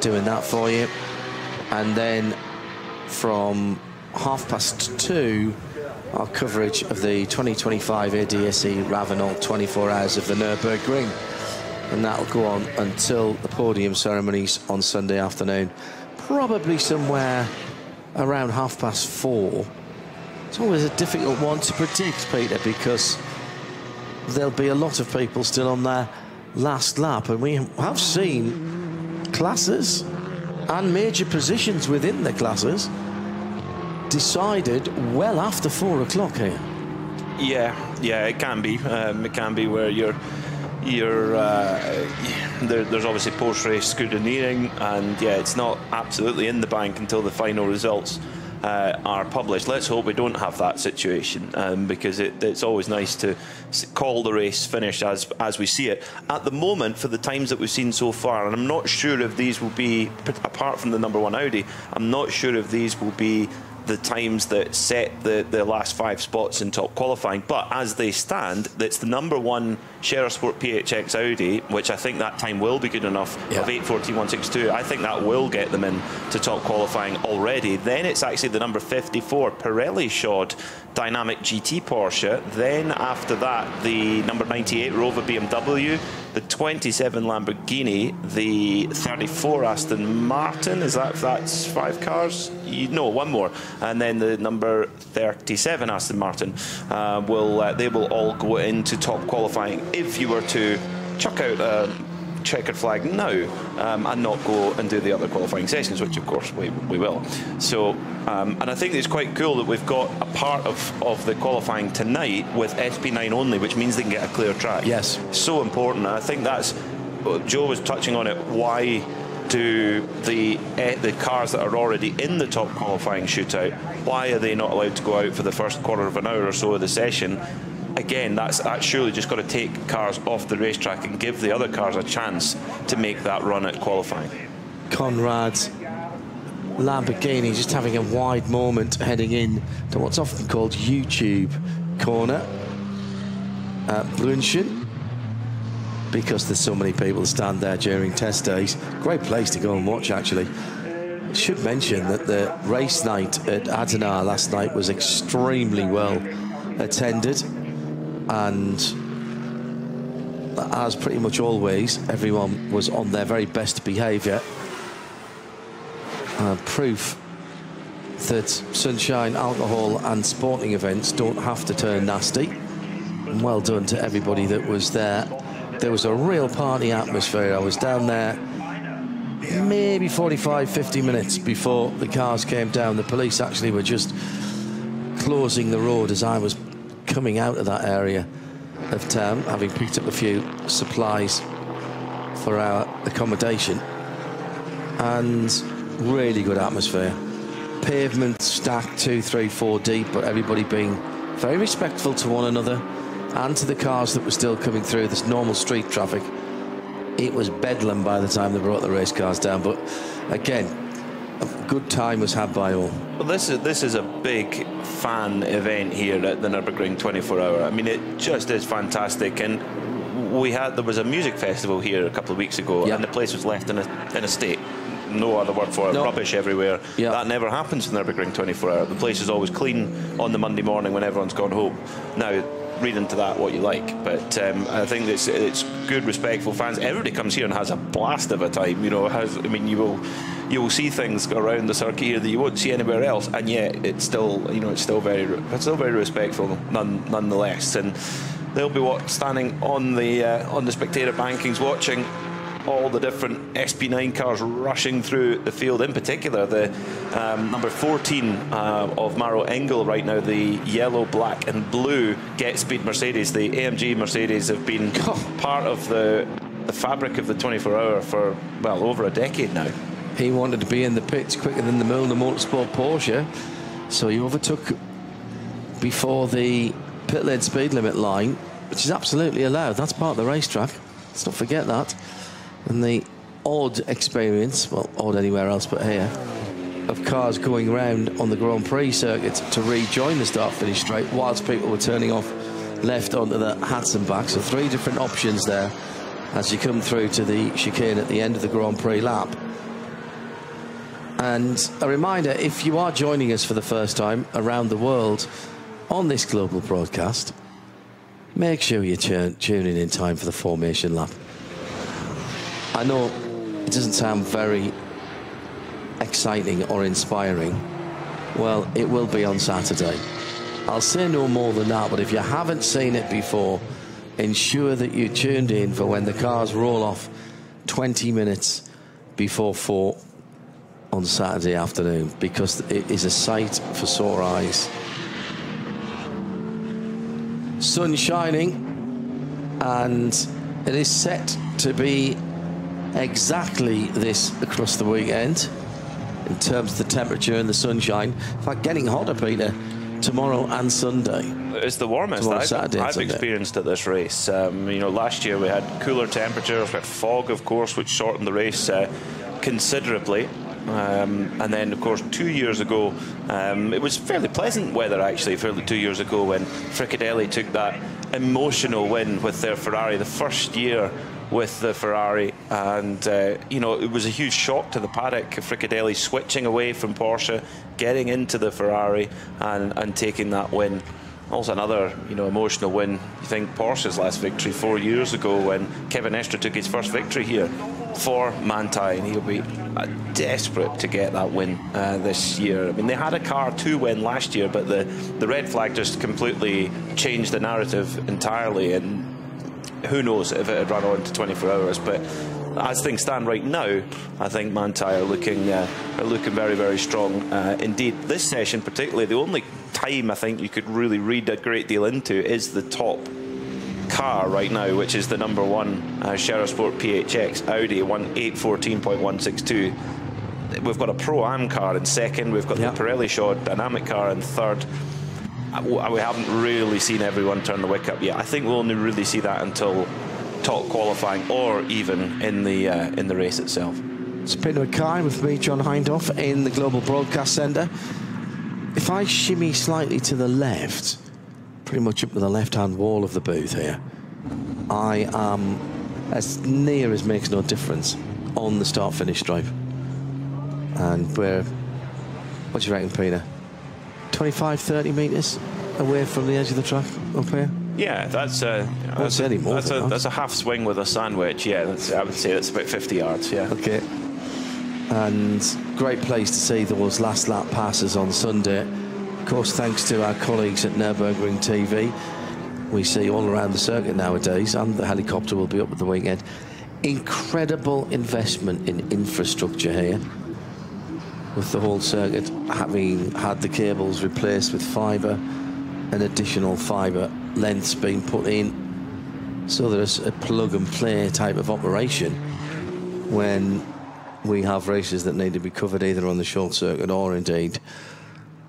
doing that for you. And then from 2:30, our coverage of the 2025 ADSE Ravenel 24 Hours of the Nürburgring. And that'll go on until the podium ceremonies on Sunday afternoon, probably somewhere around 4:30. It's always a difficult one to predict, Peter, because there'll be a lot of people still on their last lap, and we have seen classes and major positions within the classes decided well after 4 o'clock here. Yeah, it can be. It can be where there's obviously post-race scrutineering, and yeah, it's not absolutely in the bank until the final results are published. Let's hope we don't have that situation, because it's always nice to call the race finished as we see it. At the moment, for the times that we've seen so far, and I'm not sure if these will be, apart from the #1 Audi, I'm not sure if these will be the times that set the last 5 spots in top qualifying, but as they stand, it's the #1 Shera Sport PHX Audi, which I think that time will be good enough, of 8:14.162. I think that will get them in to top qualifying already. Then it's actually the number 54 Pirelli Shod Dynamic GT Porsche. Then after that, the number 98 Rover BMW, the 27 Lamborghini, the 34 Aston Martin. That's 5 cars? No, one more. And then the number 37 Aston Martin they will all go into top qualifying if you were to chuck out a checkered flag now and not go and do the other qualifying sessions, which of course we will. So and I think it's quite cool that we've got a part of the qualifying tonight with SP9 only, which means they can get a clear track. Yes, so important. And I think that's, Joe was touching on it, why do the cars that are already in the top qualifying shootout, why are they not allowed to go out for the first quarter of an hour or so of the session? Again, that's surely just got to take cars off the racetrack and give the other cars a chance to make that run at qualifying. Conrad's Lamborghini just having a wide moment heading in to what's often called YouTube corner at Brunchen, because there's so many people that stand there during test days. Great place to go and watch, actually. I should mention that the race night at Adana last night was extremely well attended, and as pretty much always, everyone was on their very best behaviour. Proof that sunshine, alcohol and sporting events don't have to turn nasty. And well done to everybody that was there. There was a real party atmosphere. I was down there maybe 45-50 minutes before the cars came down. The police actually were just closing the road as I was coming out of that area of town, having picked up a few supplies for our accommodation. And really good atmosphere. Pavement stacked 2, 3, 4 deep, but everybody being very respectful to one another and to the cars that were still coming through this normal street traffic. It was bedlam by the time they brought the race cars down, but again, a good time was had by all. Well, this is a big fan event here at the Nürburgring 24 Hour. I mean, it just is fantastic, and there was a music festival here a couple of weeks ago, and the place was left in a state. No other word for it. Rubbish everywhere. That never happens in Nürburgring 24 Hour. The place is always clean on the Monday morning when everyone's gone home. Now, read into that what you like, but I think it's good, respectful fans. Everybody comes here and has a blast of a time. You know, you will see things around the circuit here that you won't see anywhere else, and yet it's still very respectful nonetheless. And they'll be standing on the spectator bankings watching all the different SP9 cars rushing through the field. In particular, the number 14 of Maro Engel right now, the yellow, black and blue Get Speed Mercedes. The AMG Mercedes have been part of the fabric of the 24 Hour for, well, over a decade now. He wanted to be in the pits quicker than the Milner Motorsport Porsche, so he overtook before the pit lane speed limit line, which is absolutely allowed. That's part of the racetrack. Let's not forget that. And the odd experience, well, odd anywhere else but here, of cars going around on the Grand Prix circuit to rejoin the start-finish straight whilst people were turning off left onto the Hatzenbach. So 3 different options there as you come through to the chicane at the end of the Grand Prix lap. And a reminder, if you are joining us for the first time around the world on this global broadcast, make sure you tune in time for the formation lap. I know it doesn't sound very exciting or inspiring. Well, it will be on Saturday. I'll say no more than that, but if you haven't seen it before, ensure that you tuned in for when the cars roll off 20 minutes before 4 on Saturday afternoon, because it is a sight for sore eyes. Sun shining, and it is set to be exactly this across the weekend in terms of the temperature and the sunshine. In fact, getting hotter, Peter, tomorrow and Sunday. It's the warmest I've experienced at this race. You know, last year we had cooler temperatures, we had fog, of course, which shortened the race considerably. And then, of course, 2 years ago, it was fairly pleasant weather, actually, 2 years ago, when Fricadelli took that emotional win with their Ferrari, the first year with the Ferrari. And, you know, it was a huge shock to the paddock, Fricadelli switching away from Porsche, getting into the Ferrari and taking that win. Also another, you know, emotional win. You think Porsche's last victory 4 years ago when Kevin Estre took his first victory here for Manthey, and he'll be desperate to get that win this year. I mean, they had a car to win last year, but the red flag just completely changed the narrative entirely, and who knows if it had run on to 24 hours. But as things stand right now, I think Manthey are looking very, very strong indeed. This session particularly, the only time I think you could really read a great deal into is the top car right now, which is the number one Sherrasport PHX Audi 814.162. We've got a Pro-Am car in second, we've got the Pirelli Shaw dynamic car in third. We haven't really seen everyone turn the wick up yet. I think we'll only really see that until top qualifying, or even in the race itself. It's Peter McKay with me, John Hindhaugh, in the Global Broadcast Centre. If I shimmy slightly to the left, pretty much up to the left-hand wall of the booth here, I am as near as makes no difference on the start-finish stripe. And we're, what do you reckon, Peter? 25, 30 metres away from the edge of the track up here? Yeah, that's a half swing with a sandwich. Yeah, I would say that's about 50 yards. Yeah. Okay. And great place to see those last lap passes on Sunday. Of course, thanks to our colleagues at Nürburgring TV, we see all around the circuit nowadays, and the helicopter will be up at the weekend. Incredible investment in infrastructure here, with the whole circuit having had the cables replaced with fibre, and additional fibre lengths being put in, so there's a plug and play type of operation when we have races that need to be covered either on the short circuit or indeed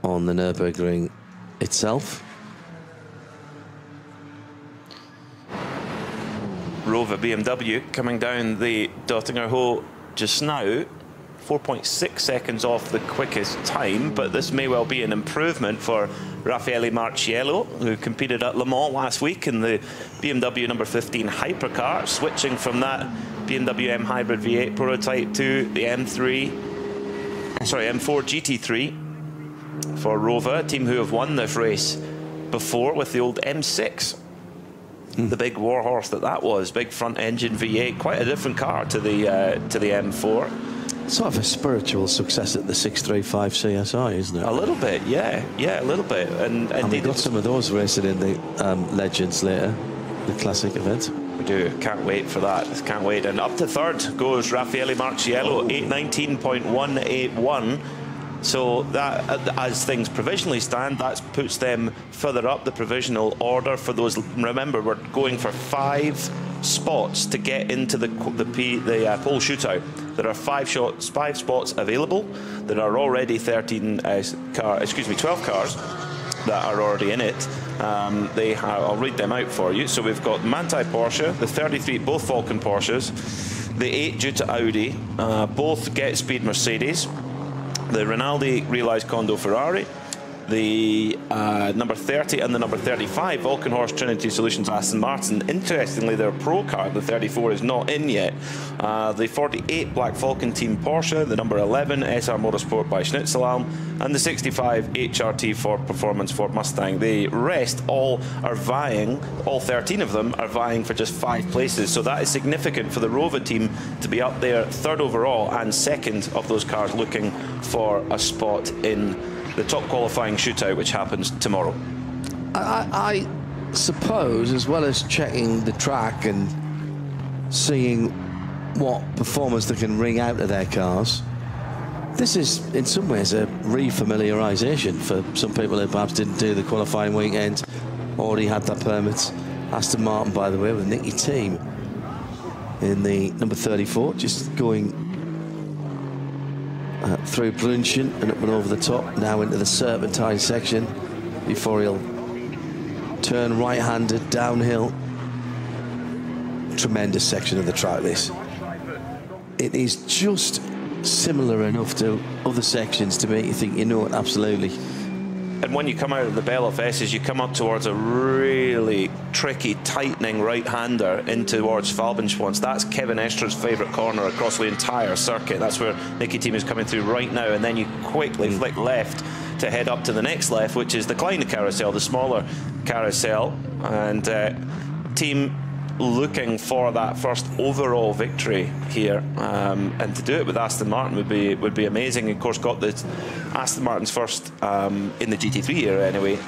on the Nürburgring itself. Rover BMW coming down the Döttinger Höhe just now, 4.6 seconds off the quickest time, but this may well be an improvement for Raffaele Marciello, who competed at Le Mans last week in the BMW number 15 hypercar, switching from that BMW M Hybrid V8 prototype to the M4 GT3 for Rover, a team who have won this race before with the old M6. The big warhorse that was, big front engine V8, quite a different car to the M4. Sort of a spiritual success at the 635 CSI, isn't it? A little bit, yeah, a little bit. And we got some of those racing in the Legends later, the classic event. We do, can't wait for that, can't wait. And up to third goes Raffaele Marciello, 819.181. So that, as things provisionally stand, that puts them further up the provisional order for those. Remember, we're going for 5 spots to get into the pole shootout. There are 5 spots available. There are already 12 cars that are already in it. I'll read them out for you. So we've got Manthey Porsche, the 33, both Falcon Porsches, the 8 Jutta Audi, both Get Speed Mercedes, the Rinaldi Realized Condo Ferrari, the number 30 and the number 35, Volkenhorst Trinity Solutions Aston Martin. Interestingly, their Pro car, the 34, is not in yet. The 48 Black Falcon Team Porsche, the number 11 SR Motorsport by Schnitzelalm, and the 65 HRT Ford Performance Ford Mustang. The rest all are vying, all 13 of them are vying for just 5 places. So that is significant for the Rover team to be up there 3rd overall and 2nd of those cars looking for a spot in the top qualifying shootout, which happens tomorrow. I suppose, as well as checking the track and seeing what performance they can wring out of their cars, this is in some ways a re-familiarisation for some people who perhaps didn't do the qualifying weekend, already had their permits. Aston Martin, by the way, with Nicky Thiem in the number 34, just going through Brunchen and up and over the top, now into the Serpentine section before he'll turn right-handed downhill. Tremendous section of the track, this. It is just similar enough to other sections to make you think, you know it, absolutely. And when you come out of the Bell of S's, you come up towards a really tricky, tightening right-hander in towards Falbenschwanz. That's Kevin Estra's favourite corner across the entire circuit. That's where Nicky Thiem is coming through right now. And then you quickly flick left to head up to the next left, which is the Kleine Carousel, the smaller carousel. And Thiem looking for that first overall victory here, and to do it with Aston Martin would be amazing. Of course, got the Aston Martin's first in the GT3 era anyway,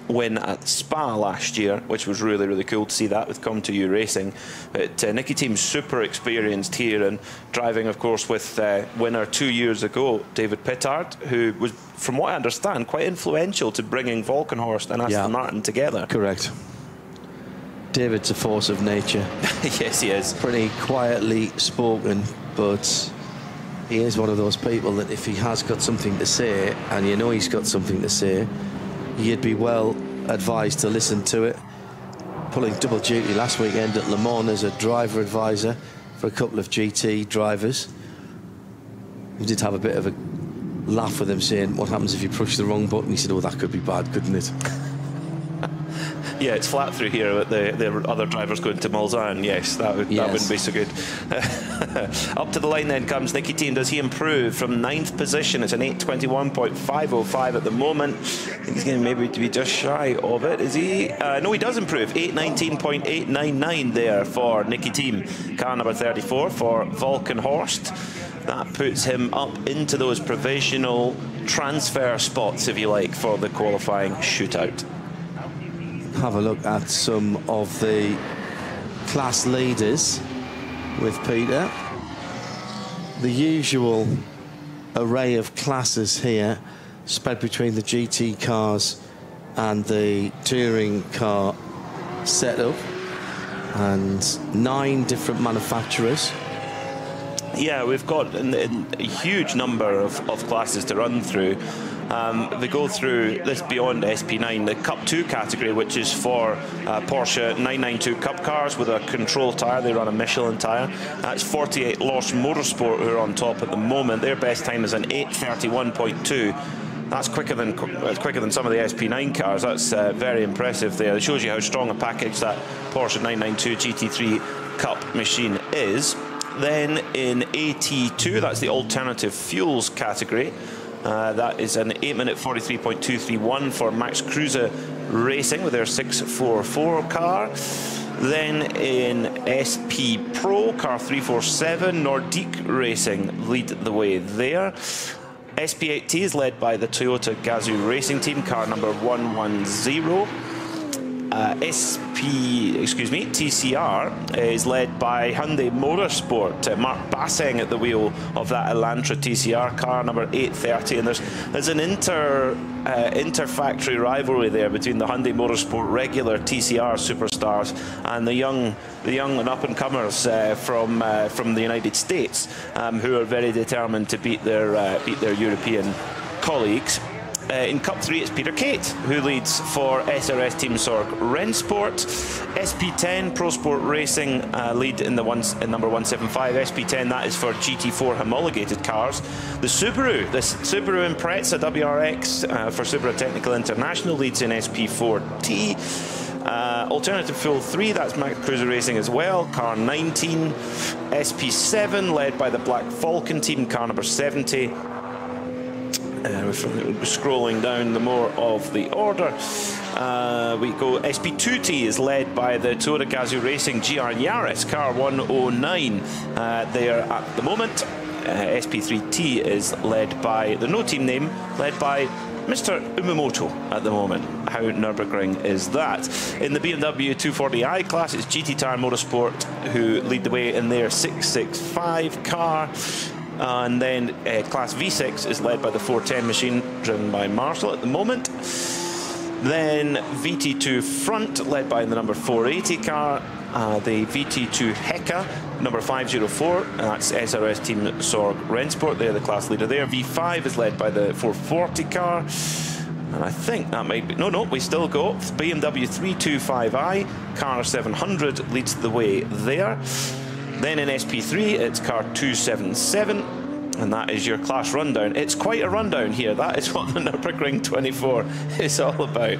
win at Spa last year, which was really cool to see that with Come2U Racing. But Nicky Thiem's super experienced here, and driving, of course, with winner 2 years ago, David Pittard, who was, from what I understand, quite influential to bringing Volkenhorst and Aston Martin together. Correct. David's a force of nature. Yes, he is. Pretty quietly spoken, but he is one of those people that if he has got something to say, and you know he's got something to say, you'd be well advised to listen to it. Pulling double duty last weekend at Le Mans as a driver advisor for a couple of GT drivers. We did have a bit of a laugh with him, saying, what happens if you push the wrong button? He said, oh, that could be bad, couldn't it? Yeah, it's flat through here with the other drivers going to Mulsanne. Yes, that wouldn't be so good. Up to the line then comes Nicky Thiem. Does he improve from 9th position? It's an 8:21.505 at the moment. He's going to maybe to be just shy of it. Is he? No, he does improve. 8:19.899 there for Nicky Thiem. Car number 34 for Volkenhorst. That puts him up into those provisional transfer spots, if you like, for the qualifying shootout. Have a look at some of the class leaders with Peter. The usual array of classes here spread between the GT cars and the touring car setup, and 9 different manufacturers. Yeah, we've got a huge number of classes to run through. We go through this beyond SP9, the Cup 2 category, which is for Porsche 992 Cup cars with a control tyre. They run a Michelin tyre. That's 48 Lost Motorsport who are on top at the moment. Their best time is an 8:31.2. That's quicker than some of the SP9 cars. That's very impressive there. It shows you how strong a package that Porsche 992 GT3 Cup machine is. Then in AT2, that's the alternative fuels category. That is an 8:43.231 for Max Kruse Racing with their 644 car. Then in SP Pro, car 347, Nordique Racing lead the way there. SP8T is led by the Toyota Gazoo Racing Team, car number 110. TCR is led by Hyundai Motorsport. Mark Basseng at the wheel of that Elantra TCR car number 830, and there's an inter-factory rivalry there between the Hyundai Motorsport regular TCR superstars and the young and up-and-comers from the United States, who are very determined to beat their European colleagues. in Cup 3, it's Peter Kate who leads for SRS Team Sorg Rennsport. SP10 Pro Sport Racing lead in the number 175. SP10, that is for GT4 homologated cars. The Subaru Impreza WRX for Subaru Technical International leads in SP4T. Alternative Fuel 3, that's Max Cruiser Racing as well, car 19. SP7 led by the Black Falcon team, car number 70. We're scrolling down the more of the order. We go SP2T is led by the Toyota Gazoo Racing GR Yaris, car 109 there at the moment. SP3T is led by the no team name, led by Mr. Umamoto at the moment. How Nürburgring is that? In the BMW 240i class, it's GT Tire Motorsport who lead the way in their 665 car. And then class V6 is led by the 410 machine driven by Marshall at the moment. Then VT2 Front led by the number 480 car. The VT2 Heka, number 504, that's SRS Team Sorg Rennsport, they're the class leader there. V5 is led by the 440 car, and I think that might be, no, we still go. BMW 325i, car 700 leads the way there. Then in SP3, it's car 277, and that is your class rundown. It's quite a rundown here. That is what the Nürburgring 24 is all about.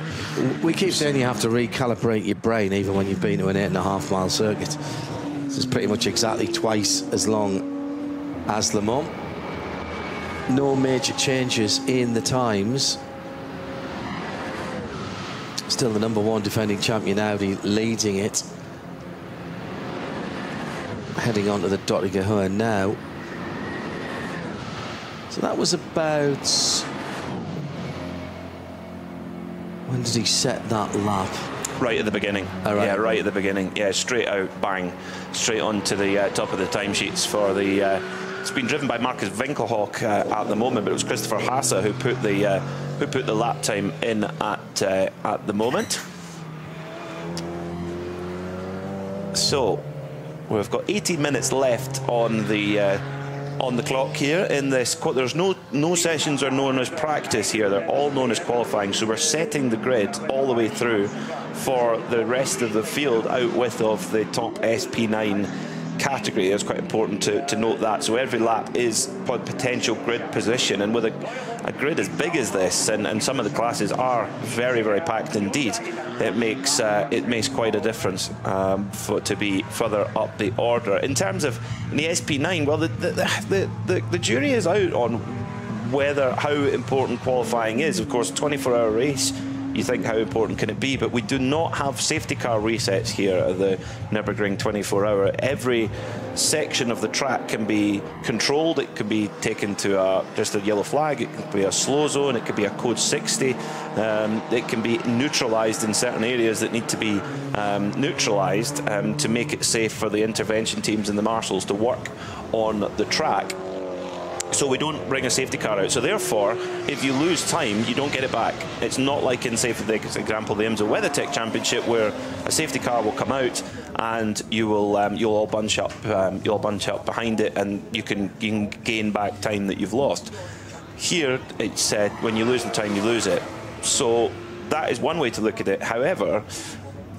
We keep saying you have to recalibrate your brain even when you've been to an 8.5 mile circuit. This is pretty much exactly twice as long as Le Mans. No major changes in the times. Still the number 1 defending champion Audi leading it. Heading on to the Döttinger now. So that was about... When did he set that lap? Right at the beginning. Right. Yeah, right at the beginning. Yeah, straight out, bang, straight onto the top of the timesheets for the... it's been driven by Marcus Winkelhock at the moment, but it was Christopher Hassa who put the lap time in at the moment. So we've got 18 minutes left on the clock here in this. There's no sessions are known as practice here. They're all known as qualifying. So we're setting the grid all the way through for the rest of the field out with of the top SP9 category. It's quite important to note that. So every lap is potential grid position, and with a grid as big as this, and some of the classes are very, very packed indeed, it makes quite a difference to be further up the order. In terms of the SP9, well, the jury is out on how important qualifying is. Of course, 24-hour race, you think how important can it be, but we do not have safety car resets here at the Nürburgring 24-hour. Every section of the track can be controlled. It could be taken to just a yellow flag, it could be a slow zone, it could be a code 60, it can be neutralised in certain areas that need to be neutralised to make it safe for the intervention teams and the marshals to work on the track. So we don't bring a safety car out. So therefore, if you lose time, you don't get it back. It's not like in, say, for the example, the IMSA WeatherTech Championship, where a safety car will come out and you'll all bunch up behind it, and you can gain back time that you've lost. Here, it's said when you lose the time, you lose it. So that is one way to look at it. However,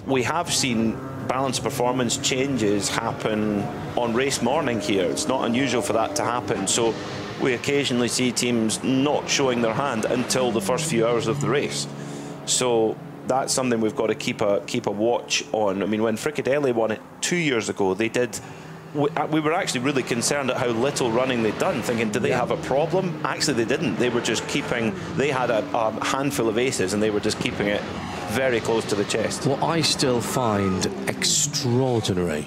we have seen balance performance changes happen on race morning here. It's not unusual for that to happen. So we occasionally see teams not showing their hand until the first few hours of the race. So that's something we've got to keep a watch on. I mean, when Fricadelli won it 2 years ago, they did. We were actually really concerned at how little running they'd done, thinking, did they have a problem? Actually, they didn't. They were just keeping. They had a handful of aces, and they were just keeping it very close to the chest. What I still find extraordinary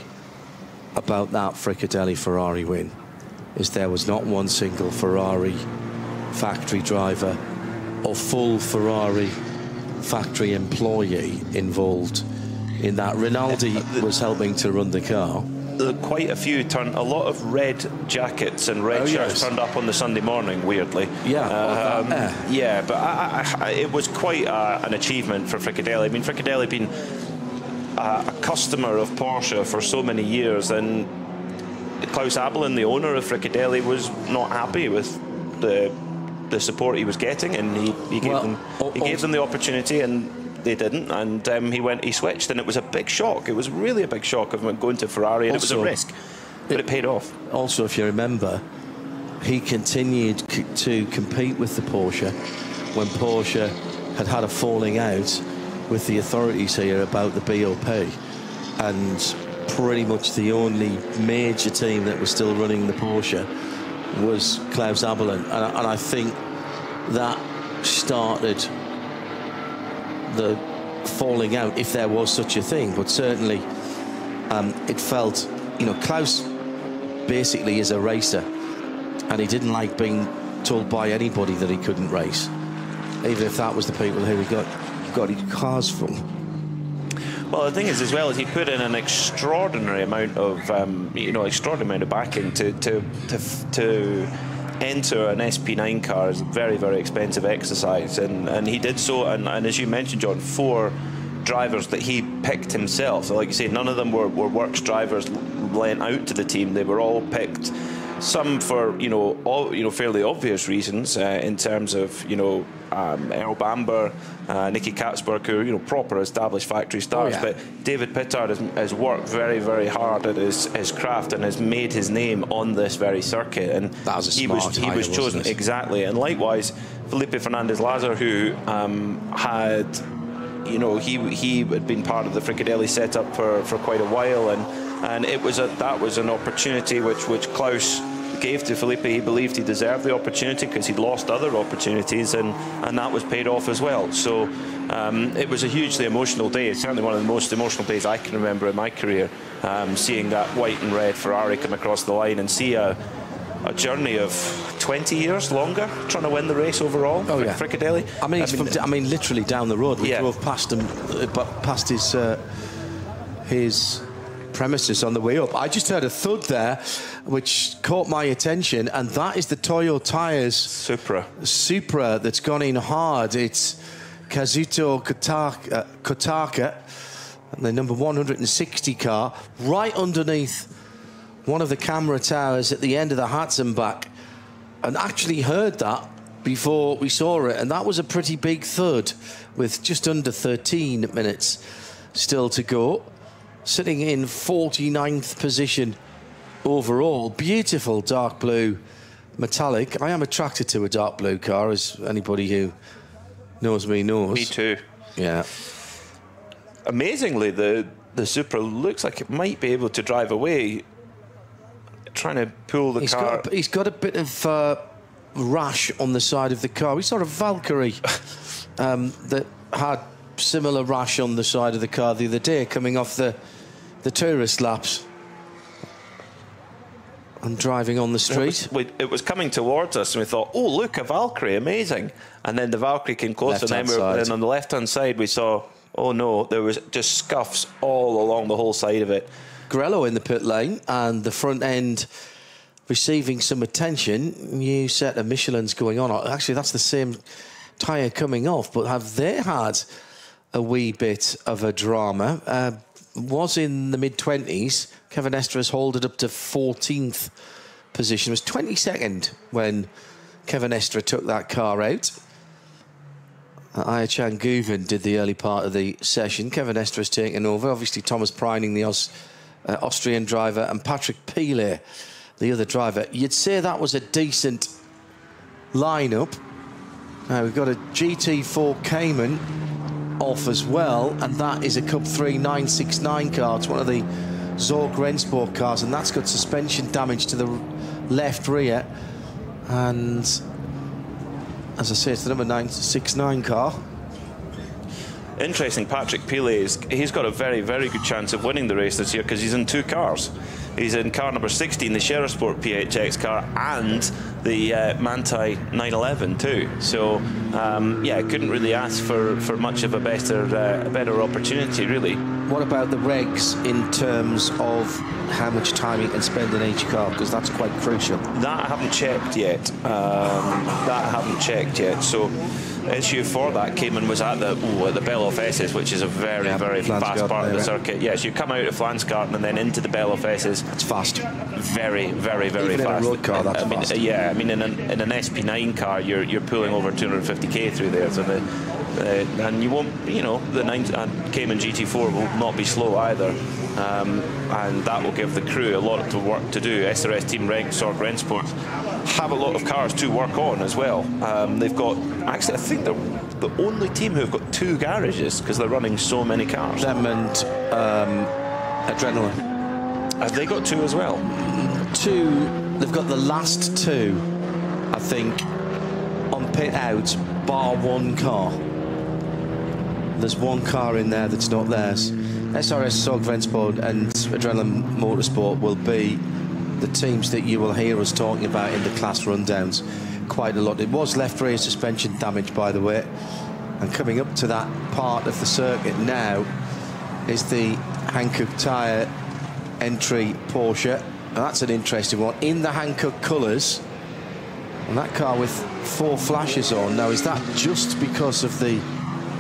about that Fricadelli Ferrari win is there was not one single Ferrari factory driver or full Ferrari factory employee involved in that. Rinaldi was helping to run the car. Quite a few a lot of red jackets and red shirts turned up on the Sunday morning, weirdly. Yeah, but it was quite an achievement for Fricadelli. I mean, Fricadelli had been a customer of Porsche for so many years, and Klaus Abelin, the owner of Fricadelli, was not happy with the the support he was getting, and he gave them the opportunity, and they didn't, and he switched, and it was a big shock. It was really a big shock of him going to Ferrari, and also, it was a risk, but it paid off. Also, if you remember, he continued to compete with the Porsche when Porsche had a falling out with the authorities here about the BOP, and pretty much the only major team that was still running the Porsche was Klaus Abelin, and I think that started the falling out, if there was such a thing. But certainly it felt, you know, Klaus basically is a racer, and he didn't like being told by anybody that he couldn't race, even if that was the people who he got his cars from. Well, the thing is, as well, is he put in an extraordinary amount of, backing to enter an SP9 car is a very, very expensive exercise, and he did so. And as you mentioned, John, 4 drivers that he picked himself. So, like you say, none of them were works drivers lent out to the team. They were all picked. Some for fairly obvious reasons in terms of Earl Bamber, Nicky Katzberg, who proper established factory stars. But David Pittard has worked very, very hard at his craft and has made his name on this very circuit. And that was he was chosen exactly. And likewise, Felipe Fernandez-Lazar, who had he had been part of the Fricadelli setup for quite a while, and that was an opportunity which Klaus gave to Felipe. He believed he deserved the opportunity because he'd lost other opportunities, and that was paid off as well. So it was a hugely emotional day. It's certainly one of the most emotional days I can remember in my career, seeing that white and red Ferrari come across the line and see a journey of 20 years longer trying to win the race overall. Oh yeah, Fricadelli. I mean, literally down the road. We drove past him, past his premises on the way up. I just heard a thud there, which caught my attention, and that is the Toyo Tires Supra that's gone in hard. It's Kazuto Kotaka, the number 160 car, right underneath one of the camera towers at the end of the Hatzenbach, and actually heard that before we saw it, and that was a pretty big thud with just under 13 minutes still to go. Sitting in 49th position overall. Beautiful dark blue metallic. I am attracted to a dark blue car, as anybody who knows me knows. Me too. Yeah. Amazingly, the Supra looks like it might be able to drive away, trying to pull the car. He's got a bit of rash on the side of the car. We saw a Valkyrie that had similar rash on the side of the car the other day, coming off the tourist laps and driving on the street. It was coming towards us, and we thought, oh, look, a Valkyrie, amazing. And then the Valkyrie came close, and then on the left-hand side we saw, oh no, there was just scuffs all along the whole side of it. Grello in the pit lane, and the front end receiving some attention. New set of Michelin's going on. Actually, that's the same tyre coming off, but have they had a wee bit of a drama? Was in the mid-20s. Kevin Estre has hauled it up to 14th position. It was 22nd when Kevin Estre took that car out. Ayachan Guven did the early part of the session. Kevin Estre has taken over. Obviously, Thomas Preining, the Austrian driver, and Patrick Pilet, the other driver. You'd say that was a decent lineup. Now we've got a GT4 Cayman off as well, and that is a Cup 3 969 car. It's one of the Zork Rennsport cars, and that's got suspension damage to the left rear. And as I say, it's the number 969 car. Interesting, Patrick Pilet, he's got a very, very good chance of winning the race this year because he's in 2 cars. He's in car number 16, the Sherasport PHX car, and the Manthey 911 too. So, couldn't really ask for much of a better opportunity, really. What about the regs in terms of how much time you can spend in each car? Because that's quite crucial. That I haven't checked yet. So, issue for that Cayman was at the Belle of Esses, which is a very, very fast part of the circuit. Yes, you come out of Flansgarten and then into the Belle of Esses. It's fast. Very, very, very Even fast. In a road car, that's fast. Yeah, I mean, in an SP9 car, you're pulling over 250k through there. So and you won't, you know, the Cayman GT4 will not be slow either, and that will give the crew a lot of work to do. SRS Team Sorg Rennsport have a lot of cars to work on as well. They've got, actually, I think they're the only team who have got 2 garages because they're running so many cars. Them and Adrenaline. Have they got 2 as well? 2. They've got the last 2, I think, on pit out, bar 1 car. There's 1 car in there that's not theirs. SRS Sorg Rennsport and Adrenaline Motorsport will be the teams that you will hear us talking about in the class rundowns quite a lot. It was left rear suspension damage, by the way, and coming up to that part of the circuit now is the Hankook tyre entry Porsche, and that's an interesting one in the Hankook colours, and that car with 4 flashes on. Now, is that just because of the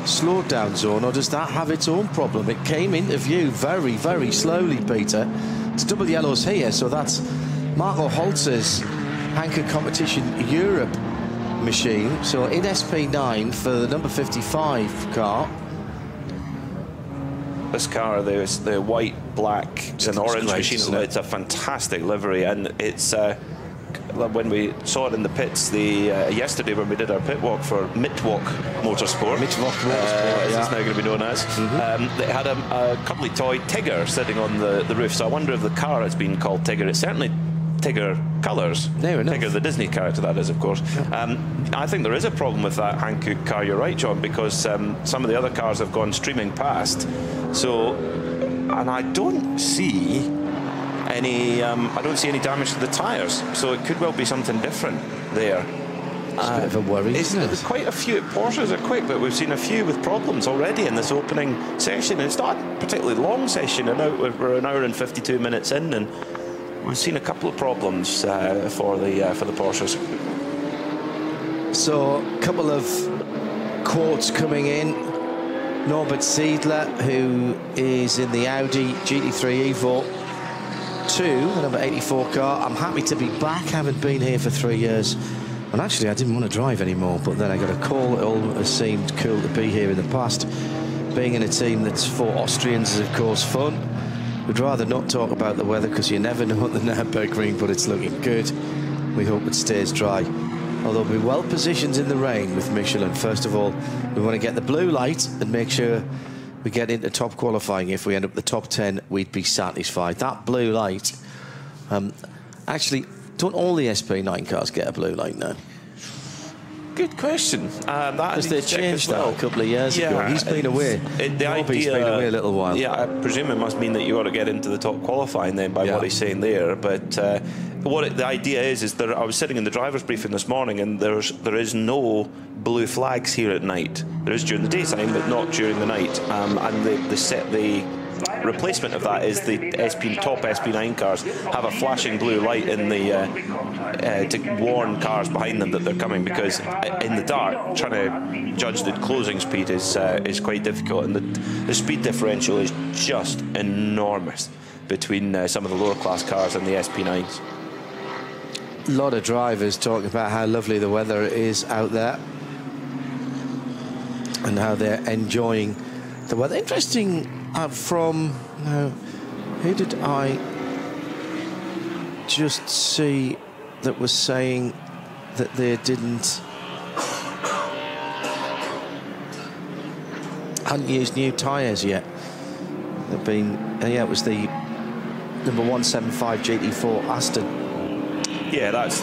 slowed down zone, or does that have its own problem? It came into view very, very slowly, Peter. It's double yellows here, so that's Marco Holz's Hankook Competition Europe machine. So in SP9 for the number 55 car. This car, there's the white, black, and orange machine. It's a fantastic livery, and it's when we saw it in the pits yesterday when we did our pit walk for Mittwoch Motorsport, as it's now going to be known as, they had a couple of toy Tigger sitting on the roof. So I wonder if the car has been called Tigger. It's certainly Tigger colours. Tigger, the Disney character, that is, of course. I think there is a problem with that Hankook car. You're right, John, because some of the other cars have gone streaming past. So, and I don't see any damage to the tyres, so it could well be something different there. It's a bit of a worry, isn't it? There's quite a few. Porsches are quick, but we've seen a few with problems already in this opening session. It's not a particularly long session, and we're an hour and 52 minutes in, and we've seen a couple of problems for the Porsches. So, a couple of quotes coming in. Norbert Siedler, who is in the Audi GT3 Evo 2, the number 84 car. I'm happy to be back. Haven't been here for 3 years. And actually, I didn't want to drive anymore, but then I got a call. It all has seemed cool to be here in the past. Being in a team that's for Austrians is, of course, fun. We'd rather not talk about the weather because you never know at the Nürburgring, but it's looking good. We hope it stays dry. Although we're well positioned in the rain with Michelin. First of all, we want to get the blue light and make sure we get into top qualifying. If we end up the top 10, we'd be satisfied. That blue light, actually, don't all the SP9 cars get a blue light now? Good question. Because they changed that a couple of years ago. He's been away. He's been away a little while. Yeah, I presume it must mean that you got to get into the top qualifying then by what he's saying there. But the idea is that I was sitting in the driver's briefing this morning, and there is no blue flags here at night. There is during the daytime, but not during the night. And the replacement of that is the top SP9 cars have a flashing blue light in the to warn cars behind them that they're coming, because in the dark trying to judge the closing speed is quite difficult, and the speed differential is just enormous between some of the lower class cars and the SP9s. A lot of drivers talking about how lovely the weather is out there and how they're enjoying the weather. Interesting. Who did I just see that was saying that they hadn't used new tyres yet? They've been, it was the number 175 GT4 Aston. Yeah, that's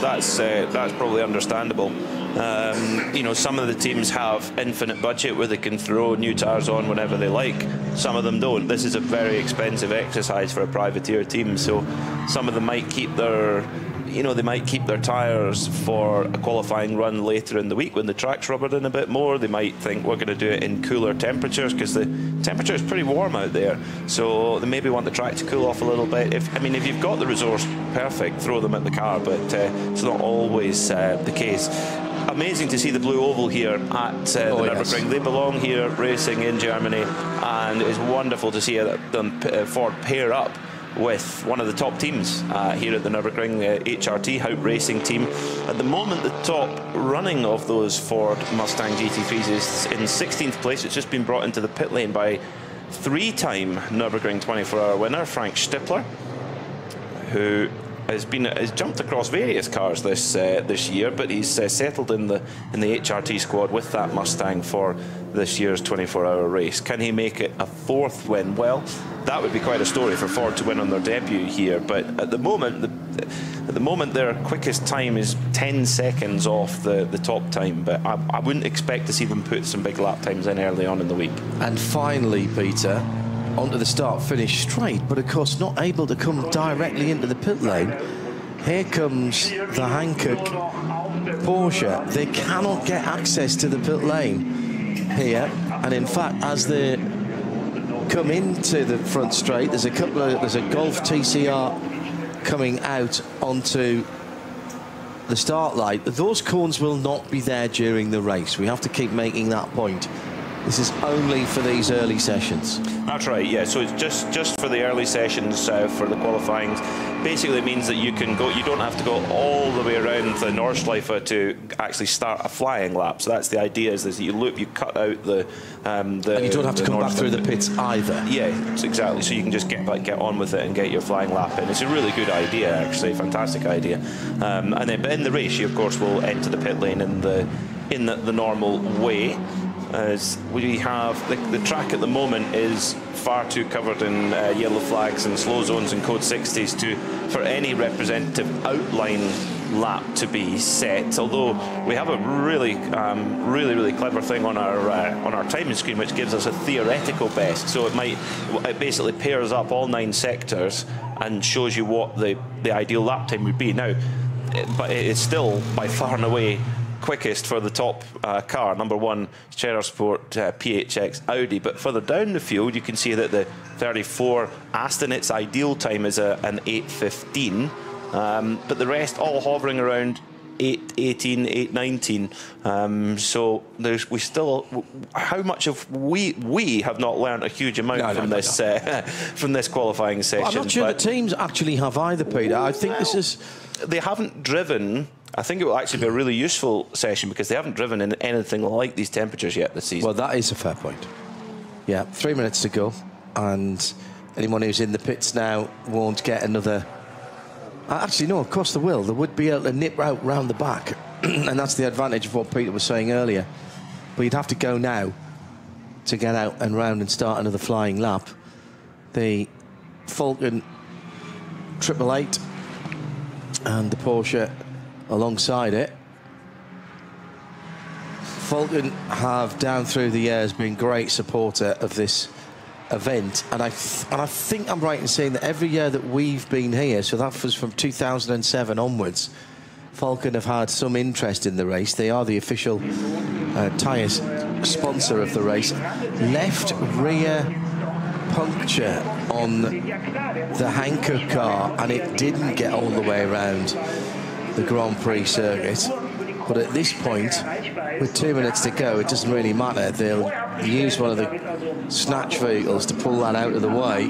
probably understandable. Some of the teams have infinite budget where they can throw new tyres on whenever they like. Some of them don't. This is a very expensive exercise for a privateer team, so some of them might keep their tyres for a qualifying run later in the week when the track's rubbered in a bit more. They might think we're going to do it in cooler temperatures because the temperature is pretty warm out there, so they maybe want the track to cool off a little bit. If you've got the resource, perfect, throw them at the car, but it's not always the case. amazing to see the blue oval here at the Nürburgring. Yes. They belong here, racing in Germany, and it's wonderful to see them Ford pair up with one of the top teams here at the Nürburgring, HRT, Haupt Racing Team. At the moment, the top running of those Ford Mustang GT3s is in 16th place. It's just been brought into the pit lane by 3-time Nürburgring 24-hour winner Frank Stippler, who has jumped across various cars this year, but he's settled in the HRT squad with that Mustang for this year's 24-hour race. Can he make it a 4th win? Well, that would be quite a story for Ford to win on their debut here. But at the moment, their quickest time is 10 seconds off the top time. But I wouldn't expect to see them put some big lap times in early on in the week. And finally, Peter, onto the start-finish straight, but of course not able to come directly into the pit lane. Here comes the Hankook Porsche. They cannot get access to the pit lane here, and in fact, as they come into the front straight, there's a Golf TCR coming out onto the start line. Those corns will not be there during the race. We have to keep making that point. This is only for these early sessions. That's right, yeah. So it's just for the early sessions for the qualifying. Basically, it means that you can go. You don't have to go all the way around the Nordschleife to actually start a flying lap. So that's the idea: is that you loop, you cut out the. And you don't have to come back through the pits either. Yeah, exactly. So you can just get on with it and get your flying lap in. It's a really good idea, actually, fantastic idea. And then, but in the race, you of course will enter the pit lane in the normal way. As we have the track at the moment is far too covered in yellow flags and slow zones and code 60s for any representative outline lap to be set. Although we have a really clever thing on our timing screen which gives us a theoretical best. So it basically pairs up all 9 sectors and shows you what the ideal lap time would be. Now, but it is still by far and away quickest for the top car, number 1 Cherer Sport PHX Audi. But further down the field, you can see that the 34 Aston, its ideal time is an 8:15, but the rest all hovering around 8:18, 8:19. So we still, how much of we have not learned a huge amount from this qualifying session. Well, I'm not sure the teams actually have either, Peter. I think they haven't driven. I think it will actually be a really useful session because they haven't driven in anything like these temperatures yet this season. Well, that is a fair point. Yeah, 3 minutes to go, and anyone who's in the pits now won't get another. Actually, no, of course they will. They would be able to nip out round the back, and that's the advantage of what Peter was saying earlier. But you'd have to go now to get out and round and start another flying lap. The Falcon 888 and the Porsche alongside it. Falcon have down through the years been great supporter of this event, and I think I'm right in saying that every year that we've been here, so that was from 2007 onwards, Falcon have had some interest in the race. They are the official tyre sponsor of the race. Left rear puncture on the Hankook car, and it didn't get all the way around the Grand Prix circuit. But at this point, with 2 minutes to go, it doesn't really matter. They'll use one of the snatch vehicles to pull that out of the way.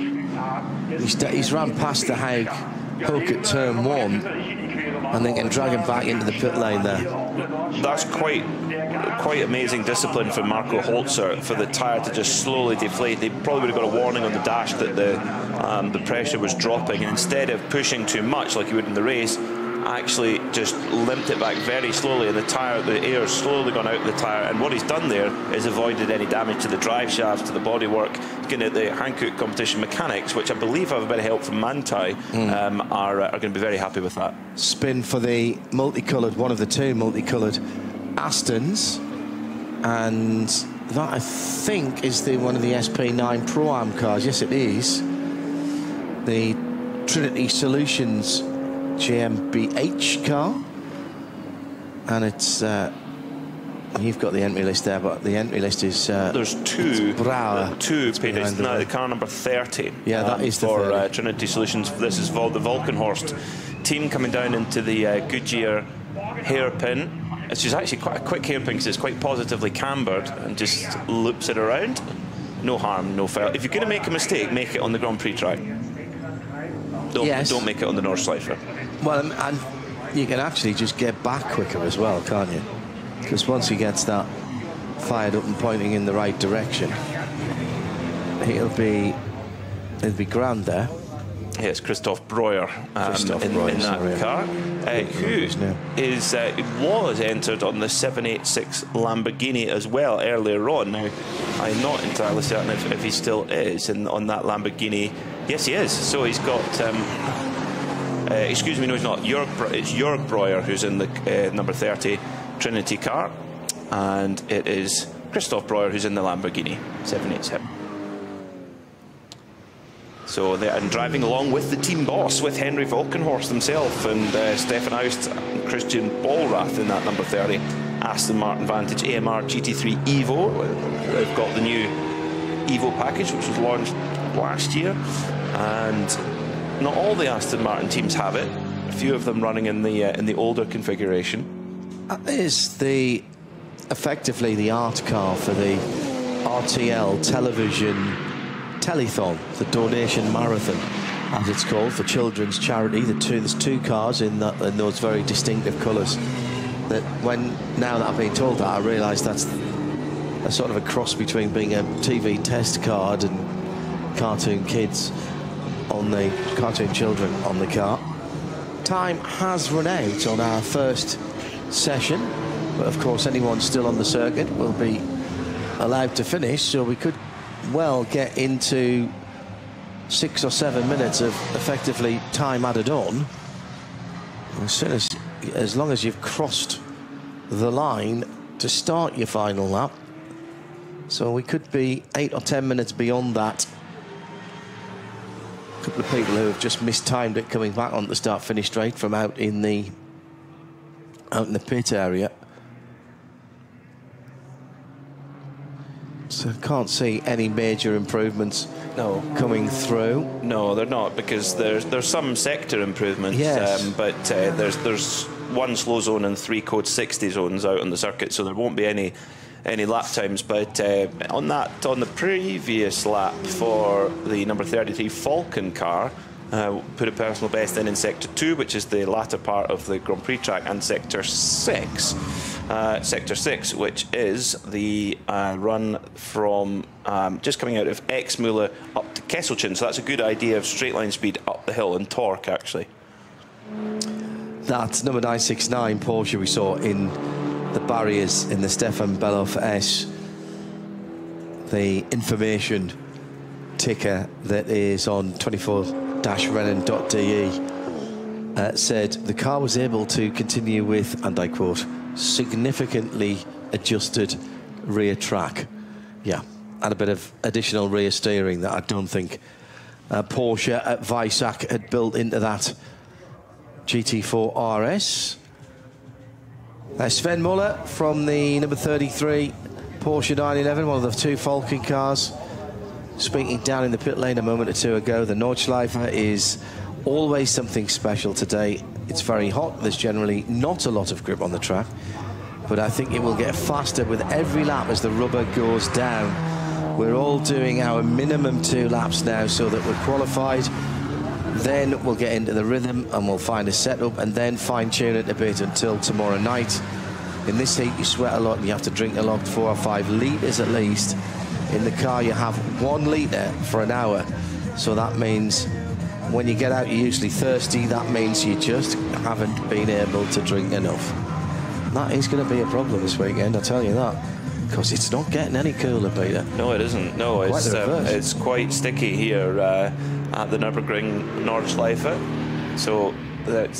He's ran past the Hook at turn 1, and they can drag him back into the pit lane there. That's quite amazing discipline from Marco Holzer for the tyre to just slowly deflate. They probably would have got a warning on the dash that the pressure was dropping, and instead of pushing too much like you would in the race, actually just limped it back very slowly, and the air has slowly gone out of the tyre. And what he's done there is avoided any damage to the drive shafts, to the bodywork. Looking at the Hankook competition mechanics, which I believe have a bit of help from Manthey, are going to be very happy with that. Spin for the multicoloured, one of the 2 multicoloured Astons, and that I think is one of the SP9 Pro-Am cars. Yes, it is. The Trinity Solutions GmbH car, and it's you've got the entry list there, but the entry list is there's two pages. Now the car number 30, yeah, that is for Trinity Solutions. This is the Valkenhorst team coming down into the Goodyear hairpin. It's just actually quite a quick hairpin because it's quite positively cambered and just loops it around. No harm, no foul. If you're going to make a mistake, make it on the Grand Prix track. Don't make it on the Nordschleife. Well, and you can actually just get back quicker as well, can't you? Because once he gets that fired up and pointing in the right direction, it'll be grand there. Yeah, it's Christoph Breuer in that car, who was entered on the 786 Lamborghini as well earlier on. Now, I'm not entirely certain if he still is on that Lamborghini. Yes, he is. So he's got. Excuse me, no, he's not. It's Jörg Breuer who's in the number 30 Trinity car, and it is Christoph Breuer who's in the Lamborghini 787. So they're driving along with the team boss, with Henry Volkenhorst himself and Stefan Aust and Christian Bollrath in that number 30 Aston Martin Vantage AMR GT3 Evo. They've got the new Evo package, which was launched last year, and not all the Aston Martin teams have it. A few of them running in the older configuration. That is effectively the art car for the RTL television telethon, the donation marathon, as it's called, for children's charity. There's two cars in those very distinctive colours. That now that I've been told that, I realise that's a sort of a cross between being a TV test card and cartoon kids on the cartoon children on the car. Time has run out on our first session, but of course anyone still on the circuit will be allowed to finish, so we could well get into 6 or 7 minutes of effectively time added on as long as you've crossed the line to start your final lap. So we could be 8 or 10 minutes beyond that. A couple of people who have just mistimed it coming back on the start-finish straight from out in the pit area. So can't see any major improvements coming through. No, they're not, because there's some sector improvements. Yes. But there's one slow zone and 3 code 60 zones out on the circuit, so there won't be any lap times. But on the previous lap for the number 33 Falcon car, put a personal best in sector 2, which is the latter part of the Grand Prix track, and sector 6. Sector 6, which is the run from just coming out of Exmühle up to Kesselchen. So that's a good idea of straight line speed up the hill and torque, actually. That's number 969 Porsche we saw in the barriers in the Stefan Bellof S. The information ticker that is on 24-rennen.de said the car was able to continue with, and I quote, significantly adjusted rear track. Yeah, and a bit of additional rear steering that I don't think Porsche at Weissach had built into that GT4 RS. Sven Muller from the number 33 Porsche 911, one of the 2 Falcon cars, speaking down in the pit lane a moment or 2 ago. The Nordschleife is always something special today. It's very hot. There's generally not a lot of grip on the track, but I think it will get faster with every lap as the rubber goes down. We're all doing our minimum 2 laps now so that we're qualified. Then we'll get into the rhythm and we'll find a setup and then fine-tune it a bit until tomorrow night. In this heat, you sweat a lot and you have to drink a lot, 4 or 5 litres at least. In the car, you have 1 litre for an hour. So that means when you get out, you're usually thirsty. That means you just haven't been able to drink enough. That is going to be a problem this weekend, I tell you that, because it's not getting any cooler, Peter. No, it isn't. No, it's quite sticky here at the Nürburgring Nordschleife. So the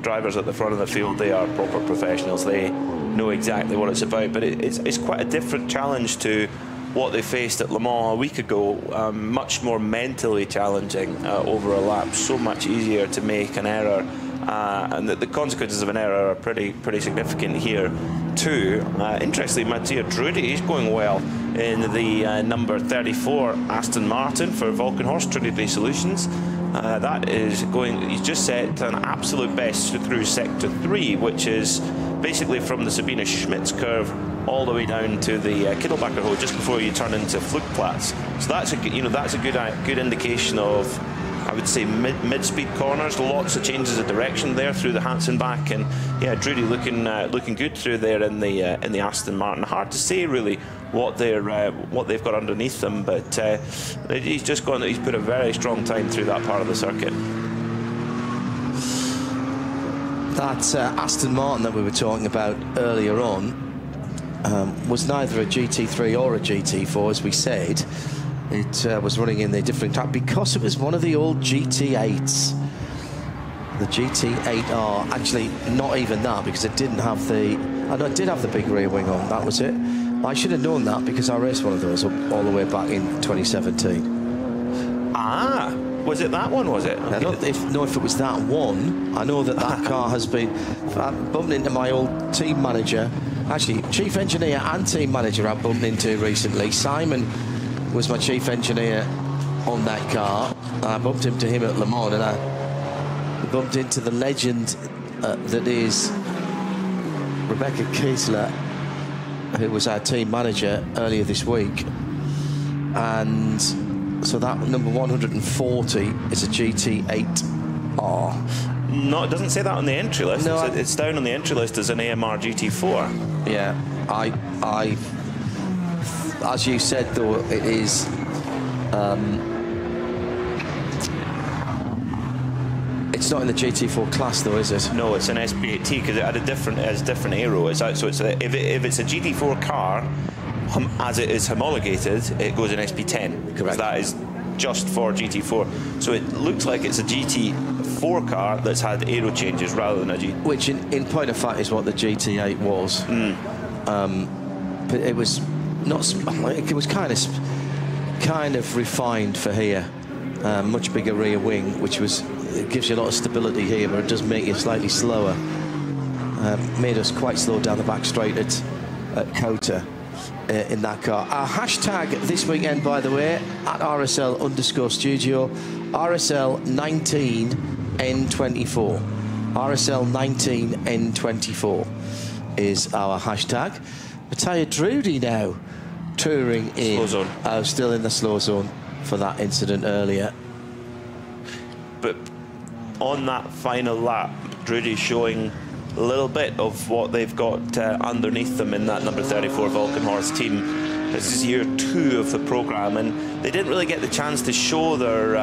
drivers at the front of the field, they are proper professionals. They know exactly what it's about, but it's quite a different challenge to what they faced at Le Mans a week ago. Much more mentally challenging over a lap. So much easier to make an error, and the consequences of an error are pretty significant here too. Interestingly, Mattia Drudi is going well in the number 34 Aston Martin for Volkenhorst Trinity Solutions. That is going, he's just set an absolute best through sector 3, which is basically from the Sabine Schmitz curve all the way down to the Kittelbacher Hohe just before you turn into Flugplatz. So that's a good indication of, I would say, mid-speed corners. Lots of changes of direction there through the Hansenbach, and yeah, Drury looking good through there in the Aston Martin. Hard to say really what they've got underneath them, but he's put a very strong time through that part of the circuit. That Aston Martin that we were talking about earlier on was neither a GT3 or a GT4, as we said. It was running in the different track because it was one of the old GT8s. The GT8R, actually not even that, because it didn't have the... I know it did have the big rear wing on, that was it. I should have known that because I raced one of those all the way back in 2017. Ah, was it that one, was it? Okay. I don't know if it was that one. I know that car has been... I bumped into my old team manager, actually chief engineer and team manager I bumped into recently. Simon was my chief engineer on that car. I bumped into him at Le Mans, and I bumped into the legend that is Rebecca Kiesler, who was our team manager earlier this week. And so that number 140 is a GT8R. No, it doesn't say that on the entry list. No, it's down on the entry list as an AMR GT4. Yeah, I as you said, though, it is it's not in the GT4 class, though, is it? No, it's an SP8T because it had a different aero. So it's if it's a GT4 car, as it is homologated, it goes in SP10. Correct. That is just for GT4. So it looks like it's a GT4 car that's had aero changes rather than a GT. Which, in point of fact, is what the GT8 was. But it was not. It was kind of refined for here. Much bigger rear wing, which it gives you a lot of stability here, but it does make you slightly slower. Made us quite slow down the back straight at Kota in that car. Our hashtag this weekend, by the way, at RSL_studio, RSL19N24. RSL19N24 is our hashtag. Matteo Drudi now touring in. Slow zone. Still in the slow zone for that incident earlier. But on that final lap, Drudi showing a little bit of what they've got underneath them in that number 34 Volkenhorst team. This is year 2 of the programme, and they didn't really get the chance to show their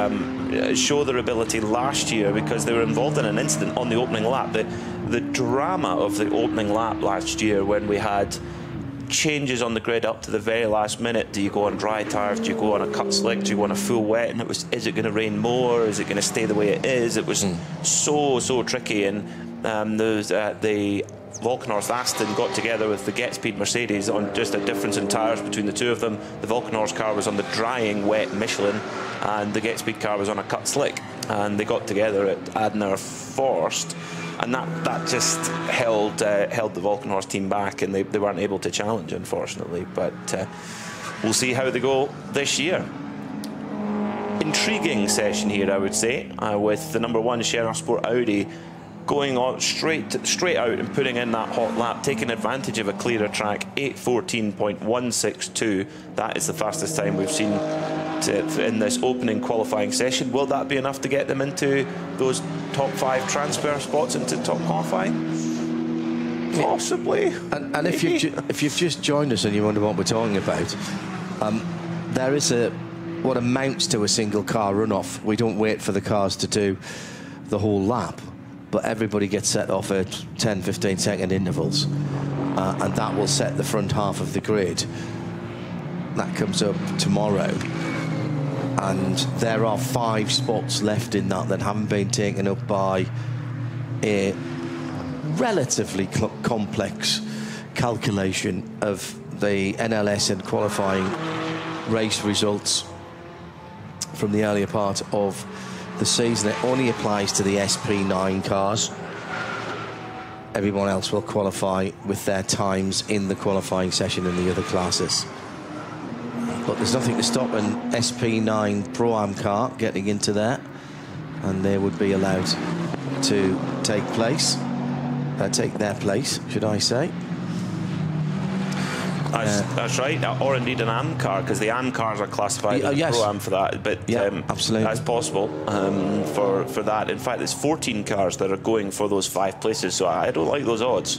ability last year because they were involved in an incident on the opening lap. The drama of the opening lap last year, when we had changes on the grid up to the very last minute. Do you go on dry tyres? Do you go on a cut slick? Do you go on a full wet? And is it going to rain more? Is it going to stay the way it is? It was so tricky, and the Volkenhorst Aston got together with the Get Speed Mercedes on just a difference in tyres between the two of them. The Volkenhorst car was on the drying wet Michelin, and the Get Speed car was on a cut slick, and they got together at Adner Forst, and that just held the Volkenhorst team back, and they weren't able to challenge, unfortunately. But we'll see how they go this year. Intriguing session here, I would say, with the number 1 Scherer Sport Audi going on straight out and putting in that hot lap, taking advantage of a clearer track. 8:14.162. That is the fastest time we've seen in this opening qualifying session. Will that be enough to get them into those top 5 transfer spots into top qualifying? Possibly. And if you've just joined us and you wonder what we're talking about, there is what amounts to a single car runoff. We don't wait for the cars to do the whole lap, but everybody gets set off at 10-15 second intervals, and that will set the front half of the grid. That comes up tomorrow, and there are 5 spots left in that haven't been taken up by a relatively complex calculation of the NLS and qualifying race results from the earlier part of the season. It only applies to the SP9 cars. Everyone else will qualify with their times in the qualifying session in the other classes. But there's nothing to stop an SP9 Pro-Am car getting into there, and they would be allowed to take place. take their place, should I say. That's right, or indeed an AM car, because the AM cars are classified as Pro-Am for that. But absolutely, that's possible for that. In fact, there's 14 cars that are going for those 5 places, so I don't like those odds,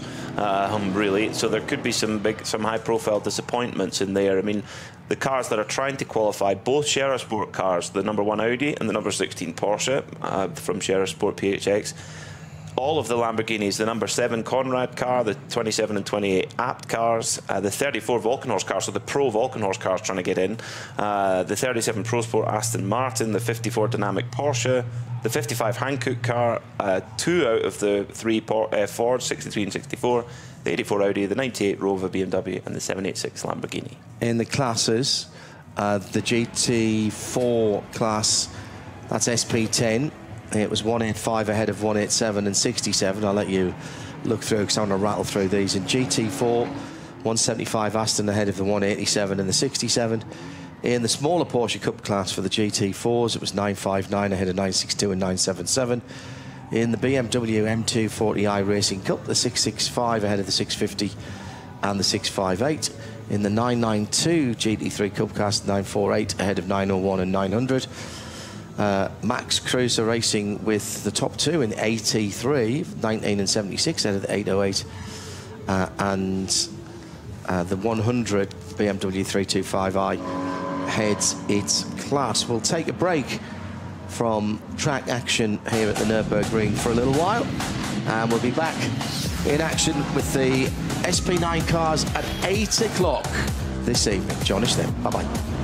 really. So there could be some high-profile disappointments in there. I mean, the cars that are trying to qualify, both Scherer Sport cars, the number 1 Audi and the number 16 Porsche from Scherer Sport PHX, all of the Lamborghinis, the number 7 Conrad car, the 27 and 28 Abt cars, the 34 Volkenhorst cars, so the Pro Volkenhorst cars trying to get in, the 37 Pro Sport Aston Martin, the 54 Dynamic Porsche, the 55 Hankook car, 2 out of the 3 Ford, 63 and 64, the 84 Audi, the 98 Rover BMW, and the 786 Lamborghini. In the classes, the GT4 class, that's SP10. It was 185 ahead of 187 and 67. I'll let you look through because I'm going to rattle through these. In GT4, 175 Aston ahead of the 187 and the 67. In the smaller Porsche Cup class for the GT4s, it was 959 ahead of 962 and 977. In the BMW M240i Racing Cup, the 665 ahead of the 650 and the 658. In the 992 GT3 Cup class, 948 ahead of 901 and 900. Max Cruiser racing with the top 2 in the AT3, 19 and 76 out of the 808, and the 100 BMW 325i heads its class. We'll take a break from track action here at the Nürburgring for a little while, and we'll be back in action with the SP9 cars at 8 o'clock this evening. Join us then. Bye-bye.